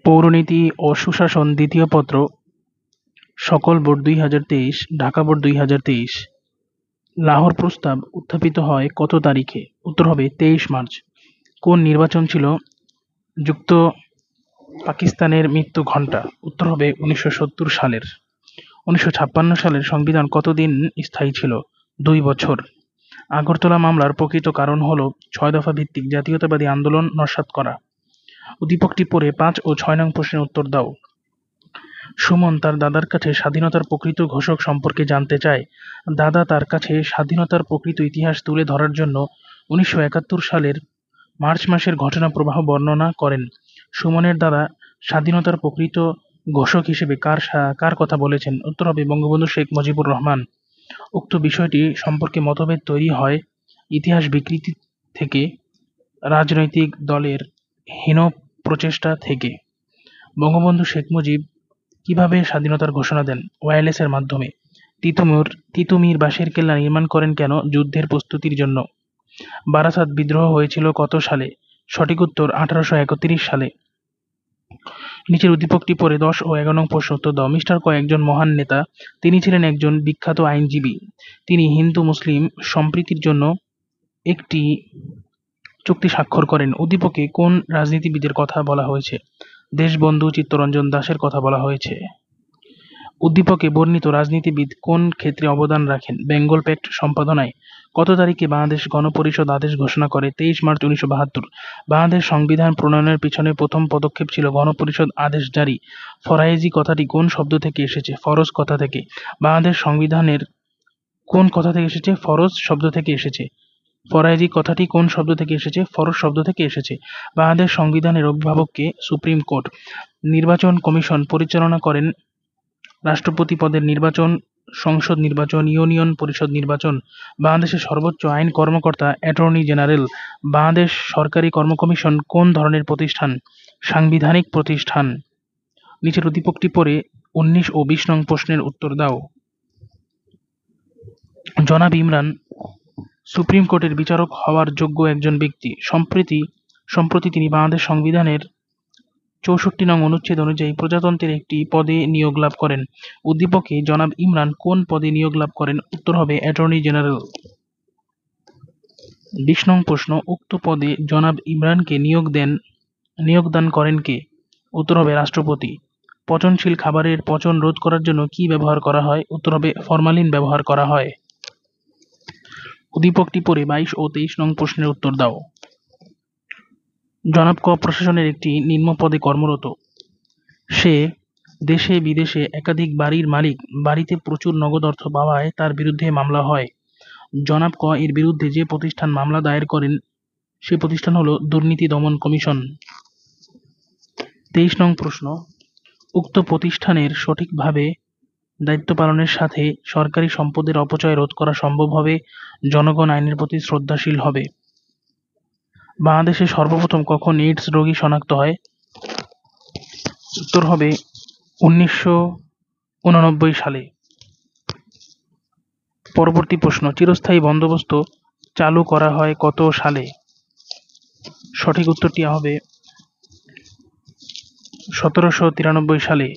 পৌরনীতি ও সুশাসন দ্বিতীয় পত্র, সকল বোর্ড ২০২৩, ঢাকা বোর্ড ২০২৩। লাহোর প্রস্তাব উত্থাপিত হয় কত তারিখে? উত্তর হবে ২৩ মার্চ। কোন নির্বাচন ছিল যুক্ত পাকিস্তানের মৃত্যু ঘণ্টা? উত্তর হবে ১৯৭০ সালের। ১৯৫৬ সালের সংবিধান কতদিন স্থায়ী ছিল? ২ বছর। আগরতলা মামলার প্রকৃত কারণ হল ৬ দফা ভিত্তিক জাতীয়তাবাদী আন্দোলন নস্যাৎ করা। উদ্দীপকটি পড়ে ৫ ও ৬ নং প্রশ্নের উত্তর দাও। সুমন তার দাদার কাছে স্বাধীনতার প্রকৃত ঘোষক সম্পর্কে জানতে চায়। দাদা তার কাছে স্বাধীনতার প্রকৃত ইতিহাস তুলে ধরার জন্য ১৯৭১ সালের মার্চ মাসের ঘটনা প্রবাহ বর্ণনা করেন। সুমনের দাদা স্বাধীনতার প্রকৃত ঘোষক হিসেবে কার কথা বলেছেন? উত্তর হবে বঙ্গবন্ধু শেখ মুজিবুর রহমান। উক্ত বিষয়টি সম্পর্কে মতভেদ তৈরি হয় ইতিহাস বিকৃতি থেকে, রাজনৈতিক দলের হীন প্রচেষ্টা থেকে। বঙ্গবন্ধু শেখ মুজিব কিভাবে স্বাধীনতার ঘোষণা দেন? ওয়্যারলেসের মাধ্যমে। তিতুমীর বাঁশের কেল্লা নির্মাণ করেন কেন? যুদ্ধের প্রস্তুতির জন্য। বারাসাত বিদ্রোহ হয়েছিল কত সালে? সঠিক উত্তর ১৮৩১ সালে। নিচের উদ্দীপকটি পড়ে ১০ ও ১১ নং প্রশ্ন উত্তর দাও। মিস্টার ক একজন মহান নেতা। তিনি ছিলেন একজন বিখ্যাত আইনজীবী। তিনি হিন্দু মুসলিম সম্প্রীতির জন্য একটি চুক্তি স্বাক্ষর করেন। উদ্দীপকে কোন রাজনীতিবিদের কথা বলা হয়েছে? দেশবন্ধু চিত্তরঞ্জন দাসের কথা বলা হয়েছে। উদ্দীপকে বর্ণিত রাজনীতিবিদ কোন ক্ষেত্রে অবদান রাখেন? বেঙ্গল প্যাক্ট সম্পাদনায়। কত তারিখে বাংলাদেশ গণপরিষদ আদেশ ঘোষণা করে? ২৩ মার্চ ১৯৭২। বাংলাদেশ সংবিধান প্রণয়নের পিছনে প্রথম পদক্ষেপ ছিল গণপরিষদ আদেশ জারি। ফরায়েজি কথাটি কোন শব্দ থেকে এসেছে? ফরজ কথা থেকে। বাংলাদেশ সংবিধানের কোন কথা থেকে এসেছে? ফরজ শব্দ থেকে এসেছে। ফরায়েজি কথাটি কোন শব্দ থেকে এসেছে? ফরজ শব্দ থেকে এসেছে। বাংলাদেশ সংবিধানের অভিভাবককে? Supreme court. নির্বাচন কমিশন পরিচালনা করেন রাষ্ট্রপতি পদের নির্বাচন, সংসদ নির্বাচন, ইউনিয়ন পরিষদ নির্বাচন। বাংলাদেশের সর্বোচ্চ আইন কর্মকর্তা অ্যাটর্নি জেনারেল। বাংলাদেশ সরকারি কর্ম কমিশন কোন ধরনের প্রতিষ্ঠান? সাংবিধানিক প্রতিষ্ঠান। নিচের উদ্দীপকটি পড়ে ১৯ ও ২০ নং প্রশ্নের উত্তর দাও। জনাব ইমরান সুপ্রিম কোর্টের বিচারক হওয়ার যোগ্য একজন ব্যক্তি। সম্প্রতি তিনি বাংলাদেশ সংবিধানের ৬৪ নং অনুচ্ছেদ অনুযায়ী প্রজাতন্ত্রের একটি পদে নিয়োগ লাভ করেন। উদ্দীপকে জনাব ইমরান কোন পদে নিয়োগ লাভ করেন? উত্তর হবে অ্যাটর্নি জেনারেল। ২০ নং প্রশ্ন, উক্ত পদে জনাব ইমরানকে নিয়োগদান করেন কে? উত্তর হবে রাষ্ট্রপতি। পচনশীল খাবারের পচন রোধ করার জন্য কি ব্যবহার করা হয়? উত্তর হবে ফরমালিন ব্যবহার করা হয়। উদ্দীপকটি পড়ে ২২ ও ২৩ নং প্রশ্নের উত্তর দাও। জনাব ক প্রশাসনের একটি নিম্ন পদে কর্মরত। সে দেশে বিদেশে একাধিক বাড়ির মালিক। বাড়িতে প্রচুর নগদ অর্থ পাওয়ায় তার বিরুদ্ধে মামলা হয়। জনাব ক এর বিরুদ্ধে যে প্রতিষ্ঠান মামলা দায়ের করেন সে প্রতিষ্ঠান হল দুর্নীতি দমন কমিশন। ২৩ নং প্রশ্ন, উক্ত প্রতিষ্ঠানের সঠিকভাবে দায়িত্ব পালনের সাথে সরকারি সম্পদের অপচয় রোধ করা সম্ভব হবে, জনগণ আইনের প্রতি শ্রদ্ধাশীল হবে। বাংলাদেশে সর্বপ্রথম কখন এইডস রোগী শনাক্ত হয়? উত্তর হবে ১৯৮৯ সালে। পরবর্তী প্রশ্ন, চিরস্থায়ী বন্দোবস্ত চালু করা হয় কত সালে? সঠিক উত্তরটি হবে ১৭৯৩ সালে।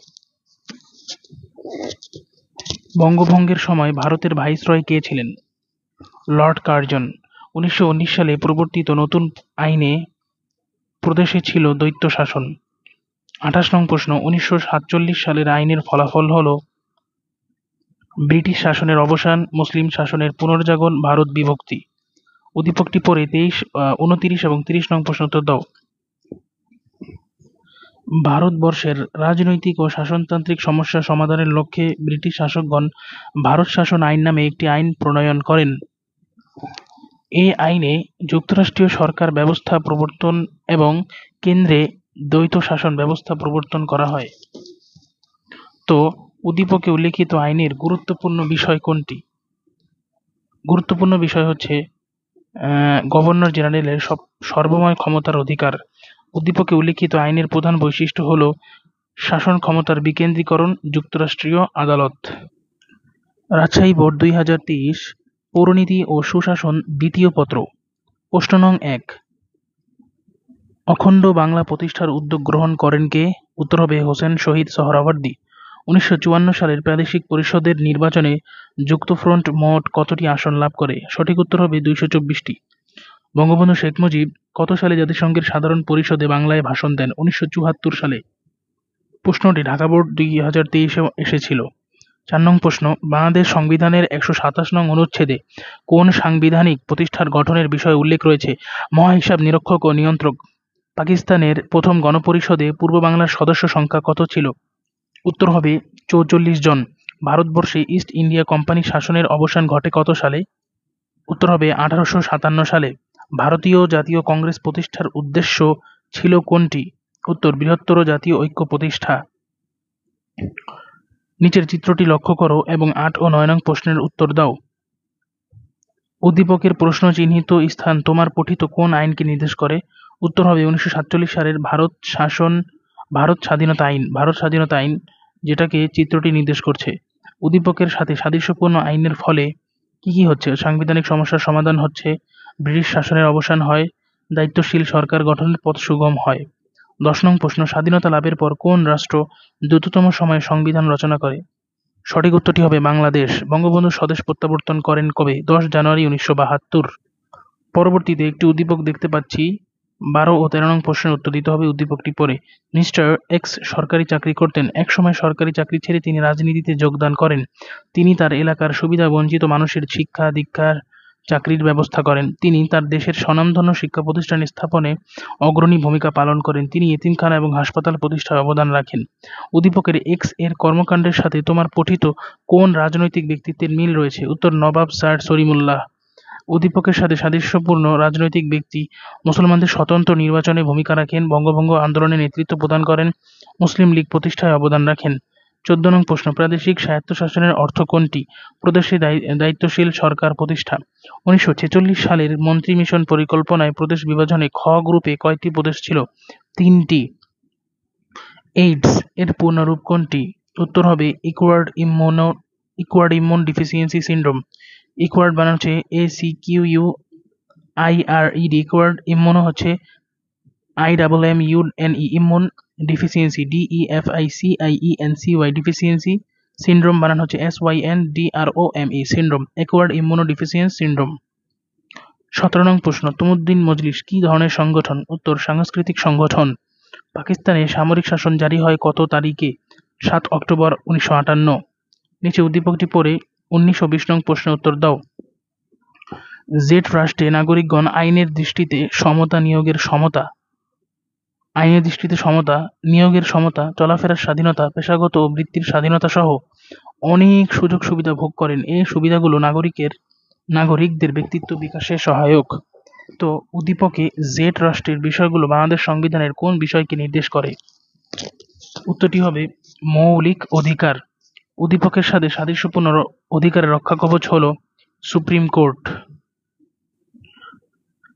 বঙ্গভঙ্গের সময় ভারতের ভাইসরয় কে ছিলেন? Lord Curzon. ১৯১৯ সালে প্রবর্তিত নতুন আইনে প্রদেশে ছিল দ্বৈত শাসন। ২৮ নং প্রশ্ন, ১৯৪৭ সালের আইনের ফলাফল হল ব্রিটিশ শাসনের অবসান, মুসলিম শাসনের পুনর্জাগরণ, ভারত বিভক্তি। উদ্দীপকটি পড়ে ২৯ এবং ৩০ নং প্রশ্ন উত্তর দাও। ভারতবর্ষের রাজনৈতিক ও শাসনতান্ত্রিক সমস্যা সমাধানের লক্ষ্যে ব্রিটিশ শাসকগণ ভারত শাসন আইন নামে একটি আইন প্রণয়ন করেন। এই আইনে যুক্তরাষ্ট্রীয় সরকার ব্যবস্থা প্রবর্তন এবং কেন্দ্রে দ্বৈত শাসন ব্যবস্থা প্রবর্তন করা হয়। তো উদ্দীপকে উল্লিখিত আইনের গুরুত্বপূর্ণ বিষয় কোনটি? গুরুত্বপূর্ণ বিষয় হচ্ছে গভর্নর জেনারেলের সর্বময় ক্ষমতার অধিকার। উদ্দীপকে উল্লিখিত আইনের প্রধান বৈশিষ্ট্য হল শাসন ক্ষমতার বিকেন্দ্রীকরণ, যুক্তরাষ্ট্রীয় আদালত। রাজশাহী বোর্ড ২০২৩, পৌরনীতি ও সুশাসন দ্বিতীয় পত্র। প্রশ্ন নং ১, অখণ্ড বাংলা প্রতিষ্ঠার উদ্যোগ গ্রহণ করেন কে? উত্তর হবে হোসেন শহীদ সোহরাওয়ার্দী। 1954 সালের প্রাদেশিক পরিষদের নির্বাচনে যুক্তফ্রন্ট মোট কতটি আসন লাভ করে? সঠিক উত্তর হবে 224টি। বঙ্গবন্ধু শেখ মুজিব কত সালে জাতিসংঘের সাধারণ পরিষদে বাংলায় ভাষণ দেন? 1974 সালে। প্রশ্নটি ঢাকা বোর্ড 2023-এ এসেছিল। 4 নং প্রশ্ন, বাংলাদেশ সংবিধানের 127 নং অনুচ্ছেদে কোন সাংবিধানিক প্রতিষ্ঠার গঠনের বিষয়ে উল্লেখ রয়েছে? মহাহিসাব নিরীক্ষক ও নিয়ন্ত্রক। পাকিস্তানের প্রথম গণপরিষদে পূর্ব বাংলার সদস্য সংখ্যা কত ছিল? উত্তর হবে 44 জন। ভারতবর্ষে ইস্ট ইন্ডিয়া কোম্পানি শাসনের অবসান ঘটে কত সালে? উত্তর হবে 1857 সালে। ভারতীয় জাতীয় কংগ্রেস প্রতিষ্ঠার উদ্দেশ্য ছিল কোনটি? উত্তর বৃহত্তর জাতীয় ঐক্য প্রতিষ্ঠা। নিচের চিত্রটি লক্ষ্য করো এবং 8 ও 9 নং প্রশ্নের উত্তর দাও। উদ্দীপকের প্রশ্ন চিহ্নিত স্থান তোমার পঠিত কোন আইনকে নির্দেশ করে? উত্তর হবে 1947 সালের ভারত স্বাধীনতা আইন, যেটাকে চিত্রটি নির্দেশ করছে। উদ্দীপকের সাথে সাদৃশ্যপূর্ণ আইনের ফলে কি কি হচ্ছে? সাংবিধানিক সমস্যার সমাধান হচ্ছে, ব্রিটিশ শাসনের অবসান হয়, দায়িত্বশীল সরকার গঠনের পথ সুগম হয়। 10 নং প্রশ্ন, স্বাধীনতা লাভের পর কোন রাষ্ট্র দ্রুততম সময়ে সংবিধান রচনা করে? সঠিক উত্তরটি হবে বাংলাদেশ। বঙ্গবন্ধু স্বদেশ প্রত্যাবর্তন করেন কবে? 10 জানুয়ারি 1972। পরবর্তীতে একটি উদ্দীপক দেখতে পাচ্ছি। 12 ও 13 নং প্রশ্নের উত্তর দিতে হবে উদ্দীপকটি পড়ে। মিস্টার এক্স সরকারি চাকরি করতেন। একসময় সরকারি চাকরি ছেড়ে তিনি রাজনীতিতে যোগদান করেন। তিনি তার এলাকার সুবিধা বঞ্চিত মানুষের শিক্ষা দীক্ষার চাকরির ব্যবস্থা করেন। তিনি তার দেশের স্বনামধন্য শিক্ষা প্রতিষ্ঠান স্থাপনে অগ্রণী ভূমিকা পালন করেন। তিনি এতিমখানা এবং হাসপাতাল প্রতিষ্ঠায় অবদান রাখেন। উদ্দীপকের এক্স এর কর্মকাণ্ডের সাথে তোমার পঠিত কোন রাজনৈতিক ব্যক্তিত্বের মিল রয়েছে? উত্তর নবাব স্যার সলিমুল্লাহ। উদ্দীপকের সাথে সাদৃশ্যপূর্ণ রাজনৈতিক ব্যক্তি মুসলমানদের স্বতন্ত্র নির্বাচনে ভূমিকা রাখেন, বঙ্গভঙ্গ আন্দোলনে নেতৃত্ব প্রদান করেন, মুসলিম লীগ প্রতিষ্ঠায় অবদান রাখেন। 14 নং প্রশ্ন, প্রাদেশিক স্বায়ত্তশাসনের অর্থ কোনটি? প্রদেশে দায়িত্বশীল সরকার প্রতিষ্ঠা। 1946 সালের মন্ত্রী মিশন পরিকল্পনায় প্রদেশ বিভাজনে খ গ্রুপে কয়টি প্রদেশ ছিল? 3টি। এইডস এর পূর্ণরূপ কোনটি? উত্তর হবে ইকুয়ার্ড ইমিউন ডিফিসিয়েন্সি সিন্ড্রোম। ইকুয়ার্ড বানান হচ্ছে ACQUIRED, ইকুয়ার্ড ইমিউনো হচ্ছে IMMUNE, immune deficiency DEFICIENCY, deficiency syndrome বানান হচ্ছে SYNDROME, syndrome, acquired immuno deficiency syndrome. 17 নং প্রশ্ন, তমুদ্দিন মজলিস কি ধরনের সংগঠন? উত্তর সাংস্কৃতিক সংগঠন। পাকিস্তানে সামরিক শাসন জারি হয় কত তারিখে? 7 অক্টোবর 1958। নিচে উদ্দীপকটি পড়ে 19 ও 20 নং প্রশ্নের উত্তর দাও। জেড রাষ্ট্রে নাগরিকগণ আইনের দৃষ্টিতে নিয়োগের সমতা, চলাফেরার স্বাধীনতা, পেশাগত ও বৃত্তির স্বাধীনতা সহ অনেক সুযোগ সুবিধা ভোগ করেন। এই সুবিধাগুলো নাগরিকদের ব্যক্তিত্ব বিকাশে সহায়ক। তো উদ্দীপকে জেড রাষ্ট্রের বিষয়গুলো বাংলাদেশ সংবিধানের কোন বিষয়কে নির্দেশ করে? উত্তরটি হবে মৌলিক অধিকার। উদ্দীপকের সাথে সাদৃশ্যপূর্ণ অধিকারের রক্ষাকবচ হল সুপ্রিম কোর্ট।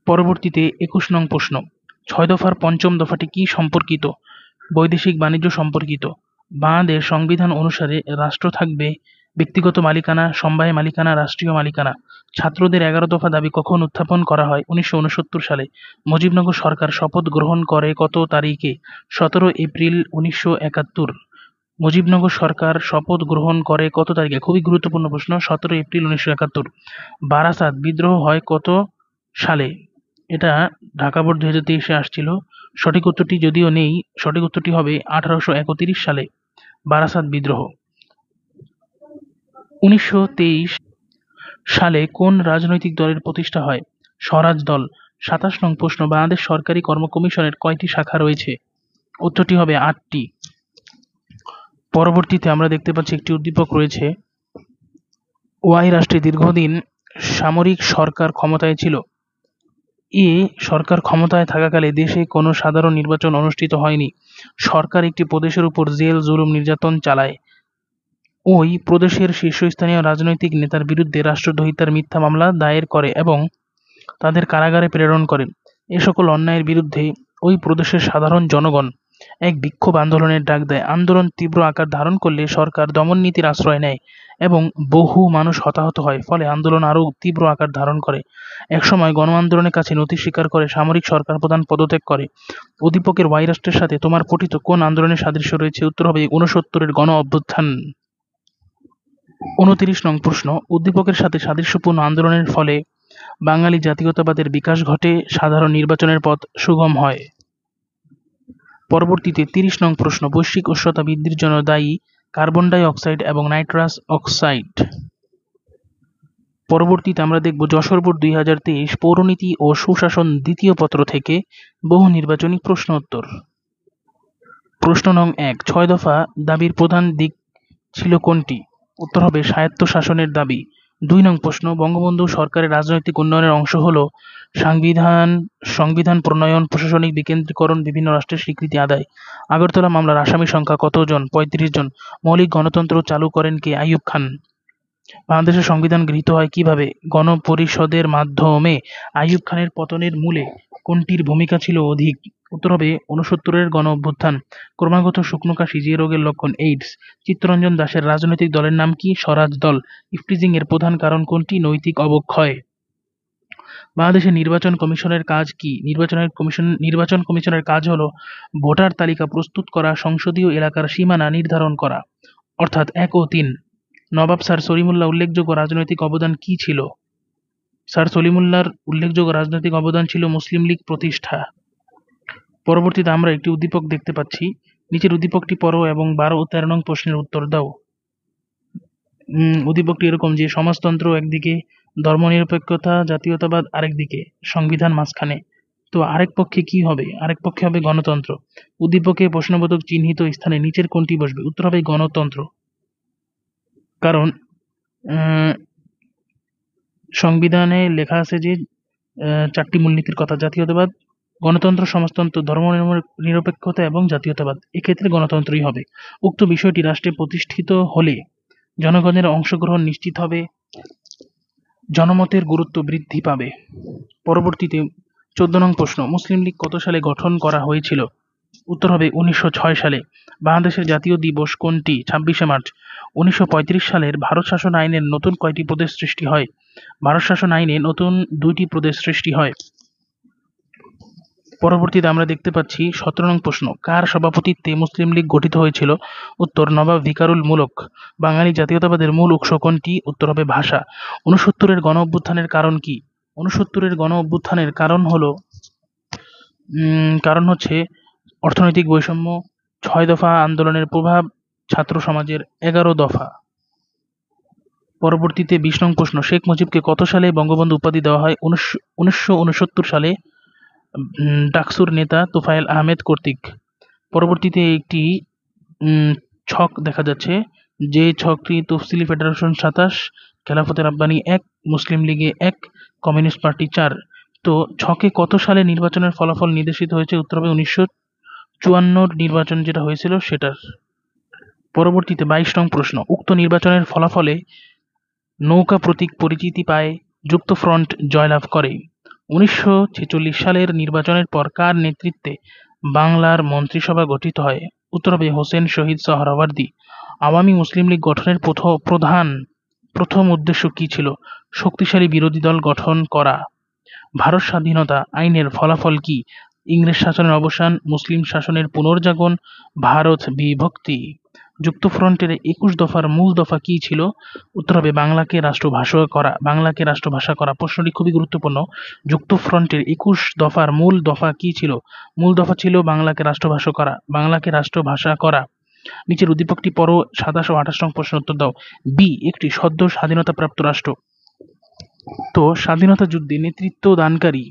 পরবর্তীতে 21 নং প্রশ্ন, 6 দফার পঞ্চম দফাটি কি সম্পর্কিত? বৈদেশিক বাণিজ্য সম্পর্কিত। বাংলাদেশ সংবিধান অনুসারে রাষ্ট্র থাকবে ব্যক্তিগত মালিকানা, সমবায় মালিকানা, রাষ্ট্রীয় মালিকানা। ছাত্রদের 11 দফা দাবি কখন উত্থাপন করা হয়? 1969 সালে। মুজিবনগর সরকার শপথ গ্রহণ করে কত তারিখে? 17 এপ্রিল 1971। মুজিবনগর সরকার শপথ গ্রহণ করে কত তারিখে? খুবই গুরুত্বপূর্ণ প্রশ্ন, 17 এপ্রিল 1971। বারাসাত বিদ্রোহ হয় কত সালে? এটা ঢাকা বোর্ড 2023-এ আসছিল। সঠিক উত্তরটি যদিও নেই, সঠিক উত্তরটি হবে 1831 সালে বারাসাত বিদ্রোহ। 1923 সালে কোন রাজনৈতিক দলের প্রতিষ্ঠা হয়? স্বরাজ দল। 27 নং প্রশ্ন, বাংলাদেশ সরকারি কর্ম কমিশনের কয়টি শাখা রয়েছে? উত্তরটি হবে 8টি। পরবর্তীতে আমরা দেখতে পাচ্ছি একটি উদ্দীপক রয়েছে। ওয়াই রাষ্ট্রে দীর্ঘদিন সামরিক সরকার ক্ষমতায় ছিল। এ সরকার ক্ষমতায় থাকাকালে দেশে কোনো সাধারণ নির্বাচন অনুষ্ঠিত হয়নি। সরকার একটি প্রদেশের উপর জেল জুলুম নির্যাতন চালায়। ওই প্রদেশের শীর্ষস্থানীয় রাজনৈতিক নেতার বিরুদ্ধে রাষ্ট্রদ্রোহিতার মিথ্যা মামলা দায়ের করে এবং তাদের কারাগারে প্রেরণ করে। এ সকল অন্যায়ের বিরুদ্ধে ওই প্রদেশের সাধারণ জনগণ এক বিক্ষোভ আন্দোলনের ডাক দেয়। আন্দোলন তীব্র আকার ধারণ করলে সরকার দমন নীতির আশ্রয় নেয় এবং বহু মানুষ হতাহত হয়, ফলে আন্দোলন আরও তীব্র আকার ধারণ করে। একসময় গণ আন্দোলনের কাছে নতি স্বীকার করে সামরিক সরকার প্রধান পদত্যাগ করে। উদ্দীপকের ওয়াই রাষ্ট্রের সাথে তোমার পঠিত কোন আন্দোলনের সাদৃশ্য রয়েছে? উত্তর হবে 69-এর গণ অভ্যুত্থান। 29 নং প্রশ্ন, উদ্দীপকের সাথে সাদৃশ্যপূর্ণ আন্দোলনের ফলে বাঙালি জাতীয়তাবাদের বিকাশ ঘটে, সাধারণ নির্বাচনের পথ সুগম হয়। পরবর্তীতে 30 নং প্রশ্ন, বৈশ্বিক উষ্ণতা বৃদ্ধির জন্য দায়ী কার্বন ডাই অক্সাইড এবং নাইট্রাস অক্সাইড। পরবর্তীতে আমরা দেখব যশোর বোর্ড 2023 পৌরনীতি ও সুশাসন দ্বিতীয় পত্র থেকে বহু নির্বাচনী প্রশ্ন উত্তর। প্রশ্ন নং 1, 6 দফা দাবির প্রধান দিক ছিল কোনটি? উত্তর হবে স্বায়ত্তশাসনের দাবি। 2 নং প্রশ্ন, বঙ্গবন্ধু সরকারের রাজনৈতিক উন্নয়নের অংশ হল সংবিধান প্রণয়ন, প্রশাসনিক বিকেন্দ্রীকরণ, বিভিন্ন রাষ্ট্রের স্বীকৃতি আদায়। আগরতলা মামলার আসামি সংখ্যা কতজন? 35 জন। মৌলিক গণতন্ত্র চালু করেন কে? আইয়ুব খান। বাংলাদেশের সংবিধান গৃহীত হয় কিভাবে? গণপরিষদের মাধ্যমে। আইয়ুব খানের পতনের মূলে কোনটির ভূমিকা ছিল অধিক? উত্তর হবে 69-এর গণ অভ্যুত্থান। ক্রমাগত শুকনো কাশি যে রোগের লক্ষণ? এইডস। চিত্তরঞ্জন দাশের রাজনৈতিক দলের নাম কি? স্বরাজ দল। ইফটিজিং এর প্রধান কারণ কোনটি? নৈতিক অবক্ষয়। বাংলাদেশের নির্বাচন কমিশনের কাজ কি? নির্বাচন কমিশনের কাজ হলো ভোটার তালিকা প্রস্তুত করা, সংসদীয় এলাকার সীমানা নির্ধারণ করা। অর্থাৎ 1 ও 3। নবাব স্যার সলিমুল্লাহ উল্লেখযোগ্য রাজনৈতিক অবদান কি ছিল? স্যার সলিমুল্লাহর উল্লেখযোগ্য রাজনৈতিক অবদান ছিল মুসলিম লীগ প্রতিষ্ঠা। পরবর্তীতে আমরা একটি উদ্দীপক দেখতে পাচ্ছি, নিচের উদ্দীপকটি পড়ো এবং 12 ও 13 নং প্রশ্নের উত্তর দাও। উদ্দীপকটি এরকম যে সমাজতন্ত্র একদিকে, ধর্মনিরপেক্ষতা জাতীয়তাবাদ আরেকদিকে, সংবিধান মাঝখানে। তো আরেক পক্ষে কি হবে? আরেক পক্ষে হবে গণতন্ত্র। উদ্দীপকে প্রশ্নবোধক চিহ্নিত স্থানে নিচের কোনটি বসবে? উত্তর হবে গণতন্ত্র। কারণ সংবিধানে লেখা আছে যে 4টি মূলনীতির কথা: জাতীয়তাবাদ, গণতন্ত্র, সমাজতন্ত্র, ধর্মনিরপেক্ষতা এবং জাতীয়তাবাদ। এক্ষেত্রে গণতন্ত্রই হবে। উক্ত বিষয়টি রাষ্ট্রে প্রতিষ্ঠিত হলে জনগণের অংশগ্রহণ নিশ্চিত হবে, জনমতের গুরুত্ব বৃদ্ধি পাবে। পরবর্তীতে 14 নং প্রশ্ন, মুসলিম লীগ কত সালে গঠন করা হয়েছিল? উত্তর হবে 1906 সালে। বাংলাদেশের জাতীয় দিবস কোনটি? 26শে মার্চ। 1935 সালের ভারত শাসন আইনের নতুন কয়টি প্রদেশ সৃষ্টি হয়? ভারত শাসন আইনে নতুন 2টি প্রদেশ সৃষ্টি হয়। পরবর্তীতে আমরা দেখতে পাচ্ছি 17 নং প্রশ্ন, কার সভাপতিত্বে মুসলিম লীগ গঠিত হয়েছিল? উত্তর নবাব ভিকারুল মুলক। বাঙালি জাতীয়তাবাদের মূল উৎস কোনটি? উত্তর হবে ভাষা। 69-এর গণ অভ্যুত্থানের কারণ কি? 69-এর গণ অভ্যুত্থানের কারণ হচ্ছে অর্থনৈতিক বৈষম্য, 6 দফা আন্দোলনের প্রভাব, ছাত্র সমাজের 11 দফা। পরবর্তীতে 20 নং প্রশ্ন, শেখ মুজিবকে কত সালে বঙ্গবন্ধু উপাধি দেওয়া হয়? 1969 সালে ডাকসুর নেতা তোফায়েল আহমেদ কর্তৃক। পরবর্তীতে একটি ছক দেখা যাচ্ছে, যে ছকটি তফসিলি ফেডারেশন 27, খেলাফতে রাব্বানি 1, মুসলিম লীগে 1, কমিউনিস্ট পার্টি 4। তো ছকে কত সালে নির্বাচনের ফলাফল নির্দেশিত হয়েছে? উত্তর হবে 1954 নির্বাচন যেটা হয়েছিল সেটার। পরবর্তীতে 22 নং প্রশ্ন, উক্ত নির্বাচনের ফলাফলে নৌকা প্রতীক পরিচিতি পায়, যুক্তফ্রন্ট জয়লাভ করে। 1946 সালের নির্বাচনের পর কার নেতৃত্বে বাংলার মন্ত্রিসভা গঠিত হয়? উত্তর হবে হোসেন শহীদ সোহরাওয়ার্দী। আওয়ামী মুসলিম লীগ গঠনের প্রথম উদ্দেশ্য কি ছিল? শক্তিশালী বিরোধী দল গঠন করা। ভারত স্বাধীনতা আইনের ফলাফল কি? ইংরেজ শাসনের অবসান, মুসলিম শাসনের পুনর্জাগরণ, ভারত বিভক্তি। যুক্তফ্রন্টের 21 দফার মূল দফা কি ছিল? উত্তর হবে বাংলাকে রাষ্ট্রভাষা করা। প্রশ্নটি খুবই গুরুত্বপূর্ণ। যুক্তফ্রন্টের 21 দফার মূল দফা কি ছিল? মূল দফা ছিল বাংলাকে রাষ্ট্রভাষা করা। নিচের উদ্দীপকটি পড়ো, 27 ও 28 নং প্রশ্ন উত্তর দাও। বি একটি সদ্য স্বাধীনতাপ্রাপ্ত রাষ্ট্র। তো স্বাধীনতা যুদ্ধে নেতৃত্ব দানকারী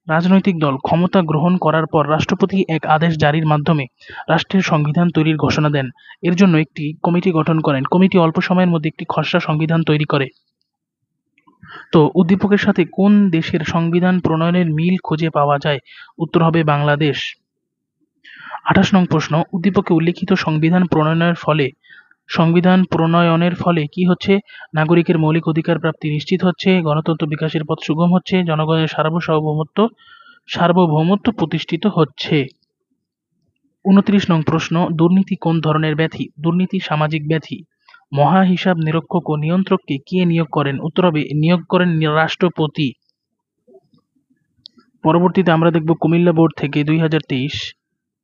রাজনৈতিক দল ক্ষমতা গ্রহণ করার পর রাষ্ট্রপতি এক আদেশ জারির মাধ্যমে রাষ্ট্রের সংবিধান তৈরির ঘোষণা দেন। এর জন্য একটি কমিটি গঠন করেন। কমিটি অল্প সময়ের মধ্যে একটি খসড়া সংবিধান তৈরি করে। তো উদ্দীপকের সাথে কোন দেশের সংবিধান প্রণয়নের মিল খুঁজে পাওয়া যায়? উত্তর হবে বাংলাদেশ। 28 নং প্রশ্ন, উদ্দীপকে উল্লেখিত সংবিধান প্রণয়নের ফলে কি হচ্ছে? নাগরিকের মৌলিক অধিকার প্রাপ্তি নিশ্চিত হচ্ছে, গণতন্ত্র বিকাশের পথ সুগম হচ্ছে, জনগণের সার্বভৌমত্ব প্রতিষ্ঠিত হচ্ছে। 29 নং প্রশ্ন, দুর্নীতি কোন ধরনের ব্যাধি? দুর্নীতি সামাজিক ব্যাধি। মহা হিসাব নিরীক্ষক ও নিয়ন্ত্রককে কে নিয়োগ করেন? উত্তর হবে নিয়োগ করেন রাষ্ট্রপতি। পরবর্তীতে আমরা দেখব কুমিল্লা বোর্ড থেকে 2023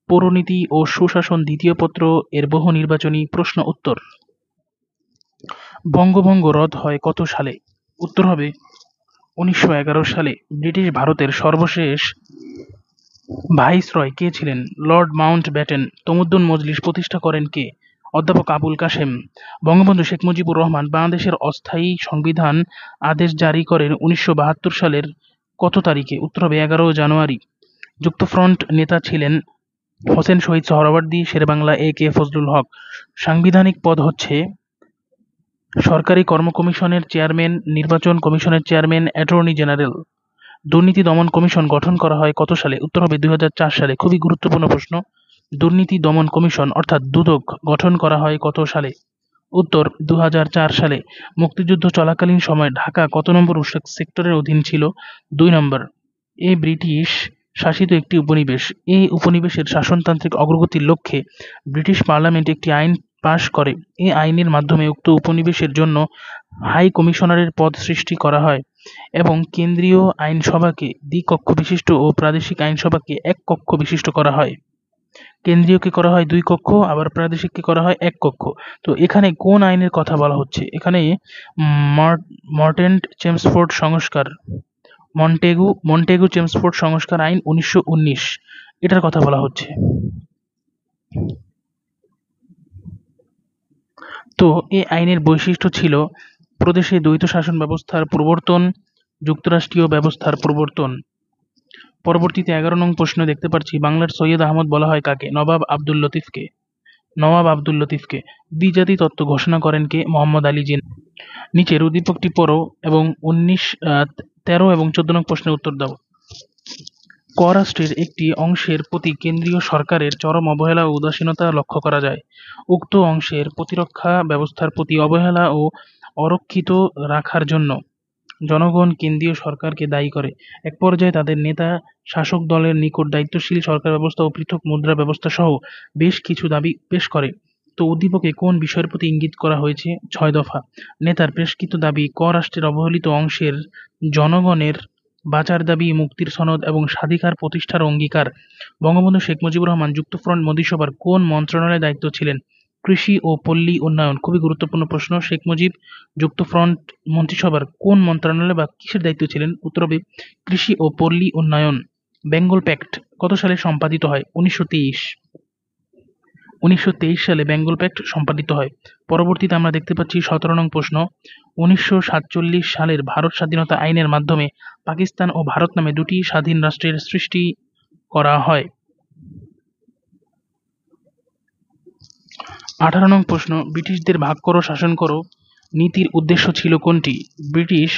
পৌরনীতি ও সুশাসন দ্বিতীয় পত্র এর বহু নির্বাচনী প্রশ্ন উত্তর। বঙ্গভঙ্গ রদ হয় কত সালে? উত্তর হবে 1911 সালে। ব্রিটিশ ভারতের সর্বশেষ ভাইসরয় কে ছিলেন? Lord Mountbatten. তমুদ্দুন মজলিস প্রতিষ্ঠা করেন কে? অধ্যাপক আবুল কাসেম। বঙ্গবন্ধু শেখ মুজিবুর রহমান বাংলাদেশের অস্থায়ী সংবিধান আদেশ জারি করেন 1972 সালের কত তারিখে? উত্তর হবে 11 জানুয়ারি। যুক্তফ্রন্ট নেতা ছিলেন হোসেন শহীদ সোহরাওয়ার্দী, শেরেবাংলা এ কে ফজলুল হক। সাংবিধানিক পদ হচ্ছে সরকারি কর্ম কমিশনের চেয়ারম্যান, নির্বাচন কমিশনের চেয়ারম্যান, অ্যাটর্নি জেনারেল। দুর্নীতি দমন কমিশন গঠন করা হয় কত সালে? উত্তর হবে 2004 সালে। খুবই গুরুত্বপূর্ণ প্রশ্ন। দুর্নীতি দমন কমিশন অর্থাৎ দুদক গঠন করা হয় কত সালে? উত্তর 2004 সালে। মুক্তিযুদ্ধ চলাকালীন সময়ে ঢাকা কত নম্বর সেক্টরের অধীন ছিল? 2 নম্বর। এ ব্রিটিশ শাসিত একটি উপনিবেশ। এই উপনিবেশের শাসনতান্ত্রিক অগ্রগতির লক্ষ্যে ব্রিটিশ পার্লামেন্ট একটি আইন পাশ করে। এই আইনের মাধ্যমে উক্ত উপনিবেশের জন্য হাই কমিশনারের পদ সৃষ্টি করা হয় এবং কেন্দ্রীয় আইনসভাকে দ্বিকক্ষ বিশিষ্ট ও প্রাদেশিক আইনসভাকে এক কক্ষ বিশিষ্ট করা হয়। কেন্দ্রীয়কে করা হয় 2 কক্ষ, আবার প্রাদেশিককে করা হয় 1 কক্ষ। তো এখানে কোন আইনের কথা বলা হচ্ছে? এখানে মর্টেন্ট চেমসফোর্ড সংস্কার, মন্টেগু চেমসফোর্ড সংস্কার আইন 1919 এটার কথা বলা হচ্ছে। তো এই আইনের বৈশিষ্ট্য ছিল প্রদেশে দ্বৈত শাসন ব্যবস্থার প্রবর্তন, যুক্তরাষ্ট্রীয় ব্যবস্থার প্রবর্তন। পরবর্তীতে 11 নং প্রশ্ন দেখতে পাচ্ছি, বাংলার সৈয়দ আহমদ বলা হয় কাকে? নবাব আব্দুল লতিফকে। দ্বিজাতি তত্ত্ব ঘোষণা করেন কে? মোহাম্মদ আলী জিন্নাহ। নিচের উদ্দীপকটি পড়ো এবং 13 এবং 14 নং প্রশ্নের উত্তর দাও। ক রাষ্ট্রের একটি অংশের প্রতি কেন্দ্রীয় সরকারের চরম অবহেলা ও উদাসীনতা লক্ষ্য করা যায়। উক্ত অংশের প্রতিরক্ষা ব্যবস্থার প্রতি অবহেলা ও অরক্ষিত রাখার জন্য জনগণ কেন্দ্রীয় সরকারকে দায়ী করে। এক পর্যায়ে তাদের নেতা শাসক দলের নিকট দায়িত্বশীল সরকার ব্যবস্থা ও পৃথক মুদ্রা ব্যবস্থা সহ বেশ কিছু দাবি পেশ করে। তো উদ্দীপকে কোন বিষয়ের প্রতি ইঙ্গিত করা হয়েছে? 6 দফা। নেতার পেশকৃত দাবি ক রাষ্ট্রের অবহেলিত অংশের জনগণের বাঁচার দাবি, মুক্তির সনদ এবং স্বাধিকার প্রতিষ্ঠার অঙ্গীকার। বঙ্গবন্ধু শেখ মুজিবুর রহমান যুক্তফ্রন্ট মন্ত্রিসভার কোন মন্ত্রণালয়ে দায়িত্ব ছিলেন? কৃষি ও পল্লী উন্নয়ন। খুবই গুরুত্বপূর্ণ প্রশ্ন। শেখ মুজিব যুক্তফ্রন্ট মন্ত্রিসভার কোন মন্ত্রণালয়ে বা কিসের দায়িত্ব ছিলেন? উত্তর হবে কৃষি ও পল্লী উন্নয়ন। বেঙ্গল প্যাক্ট কত সালে সম্পাদিত হয়? 1923 সালে বেঙ্গল প্যাক্ট সম্পাদিত হয়। পরবর্তীতে আমরা দেখতে পাচ্ছি 17 নং প্রশ্ন, 1947 সালের ভারত স্বাধীনতা আইনের মাধ্যমে পাকিস্তান ও ভারত নামে দুটি স্বাধীন রাষ্ট্রের সৃষ্টি করা হয়। 18 নং প্রশ্ন, ব্রিটিশদের ভাগ করো শাসন করো নীতির উদ্দেশ্য ছিল কোনটি? ব্রিটিশ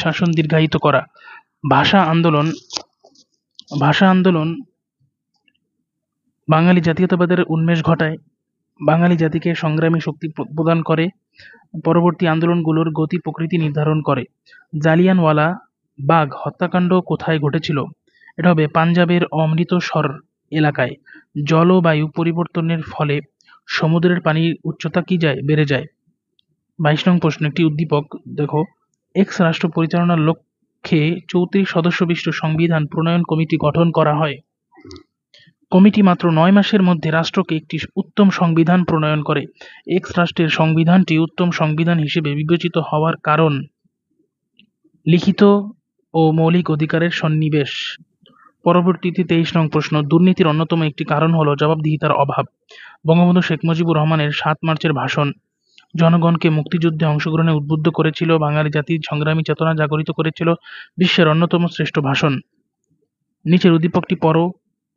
শাসন দীর্ঘায়িত করা। ভাষা আন্দোলন বাঙালি জাতীয়তাবাদের উন্মেষ ঘটায়, বাঙালি জাতিকে সংগ্রামী শক্তি প্রদান করে, পরবর্তী আন্দোলনগুলোর গতি প্রকৃতি নির্ধারণ করে। জালিয়ানওয়ালা বাগ হত্যাকাণ্ড কোথায় ঘটেছিল? এটা হবে পাঞ্জাবের অমৃতসর এলাকায়। জলবায়ু পরিবর্তনের ফলে সমুদ্রের পানির উচ্চতা কি বেড়ে যায়? 22 নং প্রশ্ন, একটি উদ্দীপক দেখো, এক্স রাষ্ট্র পরিচালনার লক্ষ্যে 34 সদস্য বিশিষ্ট সংবিধান প্রণয়ন কমিটি গঠন করা হয়। কমিটি মাত্র 9 মাসের মধ্যে রাষ্ট্রকে একটি উত্তম সংবিধান প্রণয়ন করে। এক্স রাষ্ট্রের সংবিধানটি উত্তম সংবিধান হিসেবে বিবেচিত হওয়ার কারণ লিখিত ও মৌলিক অধিকারের সন্নিবেশ। পরবর্তীতে 23 নং প্রশ্ন, দুর্নীতির অন্যতম একটি কারণ হলো জবাবদিহিতার অভাব। বঙ্গবন্ধু শেখ মুজিবুর রহমানের 7 মার্চের ভাষণ জনগণকে মুক্তিযুদ্ধে অংশগ্রহণে উদ্বুদ্ধ করেছিল, বাঙালি জাতির সংগ্রামী চেতনা জাগরিত করেছিল, বিশ্বের অন্যতম শ্রেষ্ঠ ভাষণ। নিচের উদ্দীপকটি পড়ো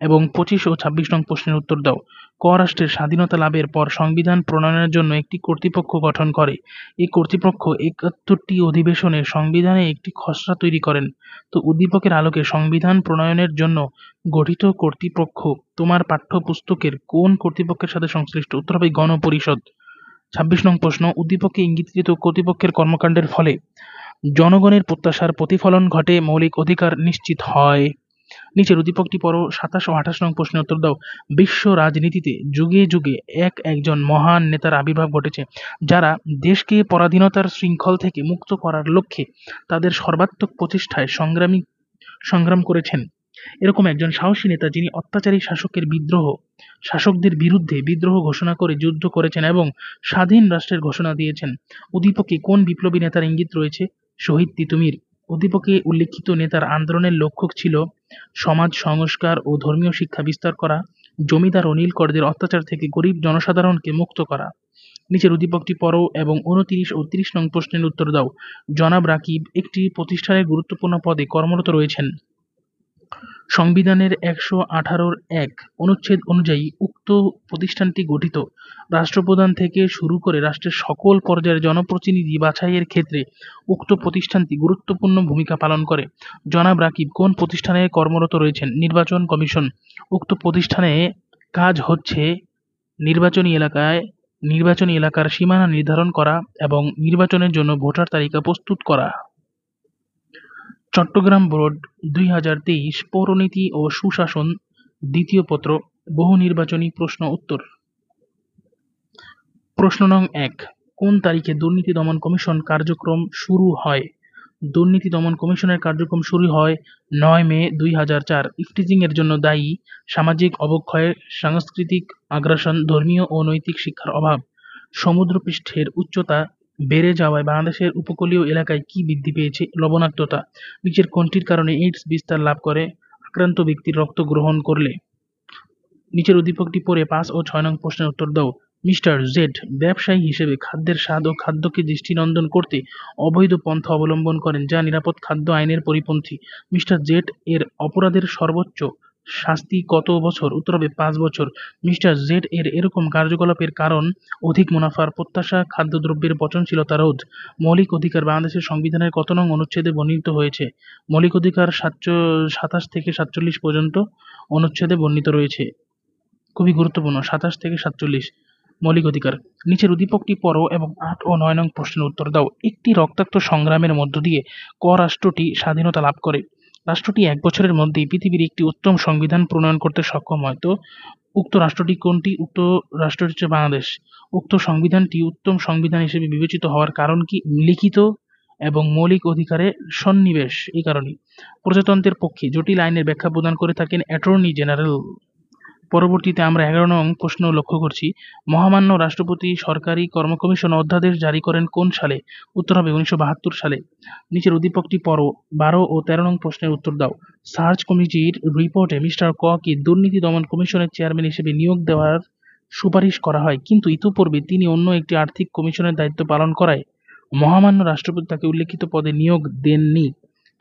এবং 25 ও 26 নং প্রশ্নের উত্তর দাও। ক রাষ্ট্রের স্বাধীনতা লাভের পর সংবিধান প্রণয়নের জন্য একটি কর্তৃপক্ষ গঠন করে। এই কর্তৃপক্ষ 71টি অধিবেশনে সংবিধানে একটি খসড়া তৈরি করেন। তো উদ্দীপকের আলোকে সংবিধান প্রণয়নের জন্য গঠিত কর্তৃপক্ষ তোমার পাঠ্যপুস্তকের কোন কর্তৃপক্ষের সাথে সংশ্লিষ্ট? উত্তর হবে গণপরিষদ। 26 নং প্রশ্ন, উদ্দীপকে ইঙ্গিতকৃত কর্তৃপক্ষের কর্মকাণ্ডের ফলে জনগণের প্রত্যাশার প্রতিফলন ঘটে, মৌলিক অধিকার নিশ্চিত হয়। নিচের উদ্দীপকটি পড়ো। 27 ও 28 নং প্রশ্নের উত্তর দাও। বিশ্ব রাজনীতিতে যুগে যুগে একজন মহান নেতার আবির্ভাব ঘটেছে, যারা দেশকে পরাধীনতার শৃঙ্খল থেকে মুক্ত করার লক্ষ্যে তাদের সর্বাত্মক প্রচেষ্টায় সংগ্রাম করেছেন। এরকম একজন সাহসী নেতা, যিনি অত্যাচারী শাসকদের বিরুদ্ধে বিদ্রোহ ঘোষণা করে যুদ্ধ করেছেন এবং স্বাধীন রাষ্ট্রের ঘোষণা দিয়েছেন। উদ্দীপকে কোন বিপ্লবী নেতার ইঙ্গিত রয়েছে? শহীদ তিতুমীর। উদ্দীপকে উল্লিখিত নেতার আন্দোলনের লক্ষ্য ছিল সমাজ সংস্কার ও ধর্মীয় শিক্ষা বিস্তার করা, জমিদার ও নীলকরদের অত্যাচার থেকে গরিব জনসাধারণকে মুক্ত করা। নিচের উদ্দীপকটি পড়ো এবং 29 ও 30 নং প্রশ্নের উত্তর দাও। জনাব রাকিব একটি প্রতিষ্ঠানের গুরুত্বপূর্ণ পদে কর্মরত রয়েছেন। সংবিধানের 118(1) অনুচ্ছেদ অনুযায়ী উক্ত প্রতিষ্ঠানটি গঠিত রাষ্ট্রপ্রধান থেকে শুরু করে রাষ্ট্রের সকল পর্যায়ের জনপ্রতিনিধি বাছাইয়ের ক্ষেত্রে উক্ত প্রতিষ্ঠানটি গুরুত্বপূর্ণ ভূমিকা পালন করে। জনাব রাকিব কোন প্রতিষ্ঠানে কর্মরত রয়েছেন? নির্বাচন কমিশন। উক্ত প্রতিষ্ঠানে কাজ হচ্ছে নির্বাচনী এলাকার সীমানা নির্ধারণ করা এবং নির্বাচনের জন্য ভোটার তালিকা প্রস্তুত করা। চট্টগ্রাম বোর্ড 2023 পৌরনীতি ও সুশাসন দ্বিতীয় পত্র বহু নির্বাচনী প্রশ্ন উত্তর। প্রশ্ন নং 1, কোন তারিখে দুর্নীতি দমন কমিশন কার্যক্রম শুরু হয়? দুর্নীতি দমন কমিশনের কার্যক্রম শুরু হয় 9 মে 2004। ইফটিজিং এর জন্য দায়ী সামাজিক অবক্ষয়, সাংস্কৃতিক আগ্রাসন, ধর্মীয় ও নৈতিক শিক্ষার অভাব। সমুদ্রপৃষ্ঠের উচ্চতা বেড়ে যাওয়ায় বাংলাদেশের উপকূলীয় এলাকায় কি বৃদ্ধি পেয়েছে? লবণাক্ততা। নিচের কোনটির কারণে এইডস বিস্তার লাভ করে? আক্রান্ত ব্যক্তির রক্ত গ্রহণ করলে। নিচের উদ্দীপকটি পড়ে 5 ও 6 নং প্রশ্নের উত্তর দাও। মিস্টার জেড ব্যবসায়ী হিসেবে খাদ্যের স্বাদ ও খাদ্যকে দৃষ্টিনন্দন করতে অবৈধ পন্থা অবলম্বন করেন, যা নিরাপদ খাদ্য আইনের পরিপন্থী। মিস্টার জেড এর অপরাধের সর্বোচ্চ শাস্তি কত বছর? উত্তর হবে 5 বছর। মিস্টার জেড এর এরকম কার্যকলাপের কারণ অধিক মুনাফার প্রত্যাশা, খাদ্যদ্রব্যের পচনশীলতা রোধ। মৌলিক অধিকার বাংলাদেশের সংবিধানের কত নং অনুচ্ছেদে বর্ণিত হয়েছে? মৌলিক অধিকার 27 থেকে 47 পর্যন্ত অনুচ্ছেদে বর্ণিত রয়েছে। খুবই গুরুত্বপূর্ণ, 27 থেকে 47 মৌলিক অধিকার। নিচের উদ্দীপকটি পড়ো এবং 8 ও 9 নং প্রশ্নের উত্তর দাও। একটি রক্তাক্ত সংগ্রামের মধ্য দিয়ে রাষ্ট্রটি স্বাধীনতা লাভ করে। রাষ্ট্রটি 1 বছরের মধ্যেই পৃথিবীর একটি উত্তম সংবিধান প্রণয়ন করতে সক্ষম হয়। তো উক্ত রাষ্ট্রটি কোনটি? উক্ত রাষ্ট্রটি হচ্ছে বাংলাদেশ। উক্ত সংবিধানটি উত্তম সংবিধান হিসেবে বিবেচিত হওয়ার কারণ কি? লিখিত এবং মৌলিক অধিকারের সন্নিবেশ। এই কারণেই প্রজাতন্ত্রের পক্ষে জটিল আইনের ব্যাখ্যা প্রদান করে থাকেন অ্যাটর্নি জেনারেল। পরবর্তীতে আমরা 11 নং প্রশ্ন লক্ষ্য করছি। মহামান্য রাষ্ট্রপতি সরকারি কর্মকমিশন অধ্যাদেশ জারি করেন কোন সালে? উত্তর হবে 1972 সালে। নিচের উদ্দীপকটি পড়ো, 12 ও 13 নং প্রশ্নের উত্তর দাও। সার্চ কমিটির রিপোর্টে মিস্টার কে দুর্নীতি দমন কমিশনের চেয়ারম্যান হিসেবে নিয়োগ দেওয়ার সুপারিশ করা হয়, কিন্তু ইতোপূর্বে তিনি অন্য একটি আর্থিক কমিশনের দায়িত্ব পালন করায় মহামান্য রাষ্ট্রপতি তাকে উল্লেখিত পদে নিয়োগ দেননি।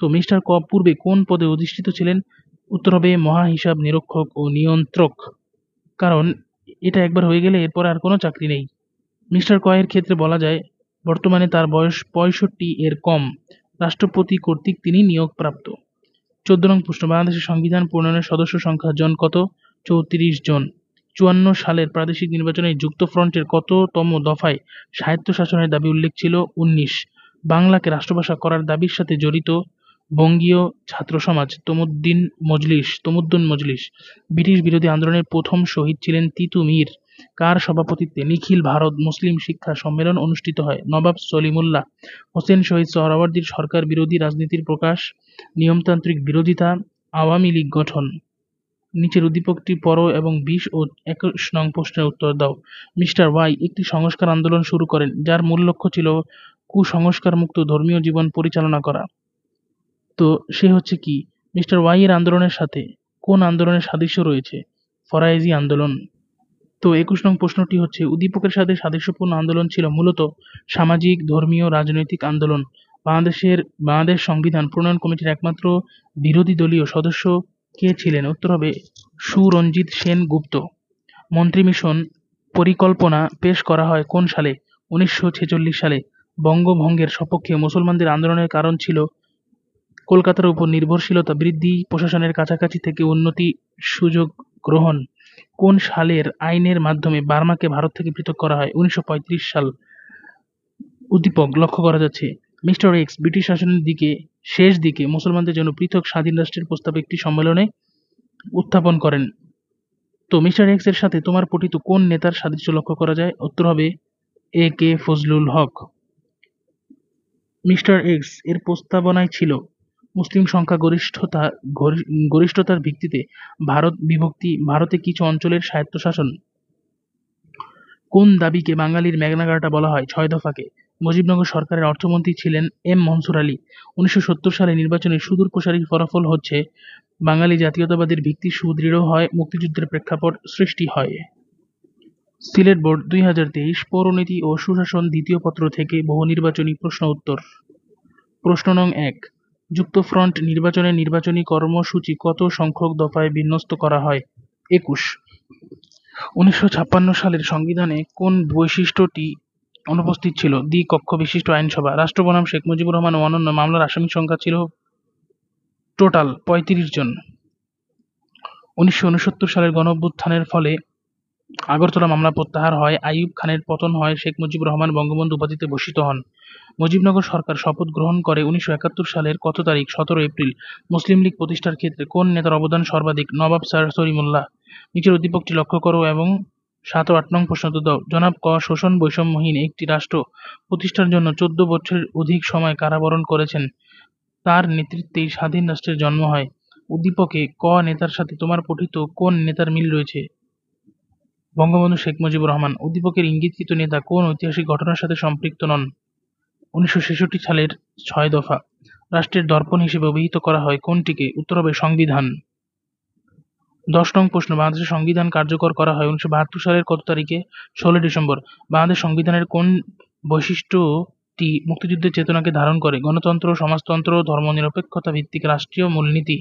তো মিস্টার পূর্বে কোন পদে অধিষ্ঠিত ছিলেন? উত্তর হবে মহাহিসাব নিরীক্ষক ও নিয়ন্ত্রক। কারণ এটা একবার হয়ে গেলে এরপর আর কোনো চাকরি নেই। মিস্টার এর ক্ষেত্রে বলা যায় বর্তমানে তার বয়স 65 এর কম। রাষ্ট্রপতি কর্তৃক তিনি নিয়োগপ্রাপ্ত। 14 নং প্রশ্ন, বাংলাদেশের সংবিধান প্রণয়নের সদস্য সংখ্যা জন কত? 34 জন। 54 সালের প্রাদেশিক নির্বাচনে যুক্তফ্রন্টের কততম দফায় স্বায়ত্তশাসনের দাবি উল্লেখ ছিল? 19। বাংলাকে রাষ্ট্রভাষা করার দাবির সাথে জড়িত বঙ্গীয় ছাত্র সমাজ তমুদ্দুন মজলিস। ব্রিটিশ বিরোধী আন্দোলনের প্রথম শহীদ ছিলেন তিতুমীর। কার সভাপতিত্বে নিখিল ভারত মুসলিম শিক্ষা সম্মেলন অনুষ্ঠিত হয়? নবাব সলিমুল্লাহ। হোসেন শহীদ সোহরাওয়ার্দীর সরকার বিরোধী রাজনীতির প্রকাশ, নিয়মতান্ত্রিক বিরোধিতা, আওয়ামী লীগ গঠন। নিচের উদ্দীপকটি পড়ো এবং 20 ও 21 নং প্রশ্নের উত্তর দাও। মিস্টার ওয়াই একটি সংস্কার আন্দোলন শুরু করেন, যার মূল লক্ষ্য ছিল কুসংস্কার মুক্ত ধর্মীয় জীবন পরিচালনা করা। তো সে হচ্ছে কি? মিস্টার ওয়াই এর আন্দোলনের সাথে কোন আন্দোলনের সাদৃশ্য রয়েছে? ফরায়েজি আন্দোলন। তো 21 নং প্রশ্নটি হচ্ছে, উদ্দীপকের সাথে সাদৃশ্যপূর্ণ আন্দোলন ছিল মূলত সামাজিক, ধর্মীয়, রাজনৈতিক আন্দোলন। বাংলাদেশ সংবিধান প্রণয়ন কমিটির একমাত্র বিরোধী দলীয় সদস্য কে ছিলেন? উত্তর হবে সুরঞ্জিত সেন গুপ্ত। মন্ত্রিমিশন পরিকল্পনা পেশ করা হয় কোন সালে? 1946 সালে। বঙ্গভঙ্গের সপক্ষে মুসলমানদের আন্দোলনের কারণ ছিল কলকাতার উপর নির্ভরশীলতা বৃদ্ধি, প্রশাসনের কাছাকাছি থেকে উন্নতি সুযোগ গ্রহণ। কোন সালের আইনের মাধ্যমে বার্মাকে ভারত থেকে পৃথক করা হয়? 1935 সাল। উদ্দীপক লক্ষ্য করা যাচ্ছে, মিস্টার এক্স ব্রিটিশ শাসনের শেষ দিকে মুসলমানদের জন্য পৃথক স্বাধীন রাষ্ট্রের প্রস্তাব একটি সম্মেলনে উত্থাপন করেন। তো মিস্টার এক্স এর সাথে তোমার পঠিত কোন নেতার সাদৃশ্য লক্ষ্য করা যায়? উত্তর হবে এ কে ফজলুল হক। মিস্টার এক্স এর প্রস্তাবনায় ছিল মুসলিম সংখ্যা গরিষ্ঠতার ভিত্তিতে ভারত বিভক্তি, ভারতে কিছু অঞ্চলের স্বায়ত্তশাসন। কোন দাবিকে বাঙালির ম্যাগনা কার্টা বলা হয়? ৬ দফাকে। মুজিবনগর সরকারের অর্থমন্ত্রী ছিলেন এম মনসুর আলী। ১৯৭০ সালে নির্বাচনের সুদূরপ্রসারী ফলাফল হচ্ছে বাঙালি জাতীয়তাবাদের ভিত্তি সুদৃঢ় হয়, মুক্তিযুদ্ধের প্রেক্ষাপট সৃষ্টি হয়। সিলেট বোর্ড ২০২৩ পৌরনীতি ও সুশাসন দ্বিতীয় পত্র থেকে বহু নির্বাচনী প্রশ্ন উত্তর। প্রশ্ন নং ১, যুক্তফ্রন্ট নির্বাচনের নির্বাচনী কর্মসূচি কত সংখ্যক দফায় বিন্যস্ত করা হয়? ২১। ১৯৫৬ সালের সংবিধানে কোন বৈশিষ্ট্যটি অনুপস্থিত ছিল? দ্বি-কক্ষ বিশিষ্ট আইনসভা। রাষ্ট্র বনাম শেখ মুজিবুর রহমান ও অন্যান্য মামলার আসামির সংখ্যা ছিল টোটাল ৩৫ জন। ১৯৬৯ সালের গণঅভ্যুত্থানের ফলে আগরতলা মামলা প্রত্যাহার হয়, আইয়ুব খানের পতন হয়, শেখ মুজিবুর রহমান বঙ্গবন্ধু উপাধিতে ভূষিত হন। মুজিবনগর সরকার শপথ গ্রহণ করে ১৯৭১ সালের কত তারিখ? ১৭ এপ্রিল। মুসলিম লীগ প্রতিষ্ঠার ক্ষেত্রে কোন নেতার অবদান সর্বাধিক? নবাব স্যার সলিমুল্লাহ। নিচের উদ্দীপকটি লক্ষ্য করো এবং ৭ ও ৮ নং প্রশ্ন উত্তর দাও। জনাব ক শোষণ বৈষম্যহীন একটি রাষ্ট্র প্রতিষ্ঠার জন্য ১৪ বছরের অধিক সময় কারাবরণ করেছেন। তার নেতৃত্বেই স্বাধীন রাষ্ট্রের জন্ম হয়। উদ্দীপকে ক নেতার সাথে তোমার পঠিত কোন নেতার মিল রয়েছে? বঙ্গবন্ধু শেখ মুজিবুর রহমান। উদ্দীপকের ইঙ্গিতকৃত নেতা কোন ঐতিহাসিক ঘটনার সাথে সম্পৃক্ত নন? ১৯৬৬ সালের ৬ দফা। রাষ্ট্রের দর্পণ হিসেবে অভিহিত করা হয় কোনটিকে? উত্তর হবে সংবিধান। ১০ নং প্রশ্ন, বাংলাদেশের সংবিধান কার্যকর করা হয় ১৯৭২ সালের কত তারিখে? ১৬ ডিসেম্বর। বাংলাদেশ সংবিধানের কোন বৈশিষ্ট্যটি মুক্তিযুদ্ধের চেতনাকে ধারণ করে? গণতন্ত্র, সমাজতন্ত্র, ধর্মনিরপেক্ষতা ভিত্তিক রাষ্ট্রীয় মূলনীতি।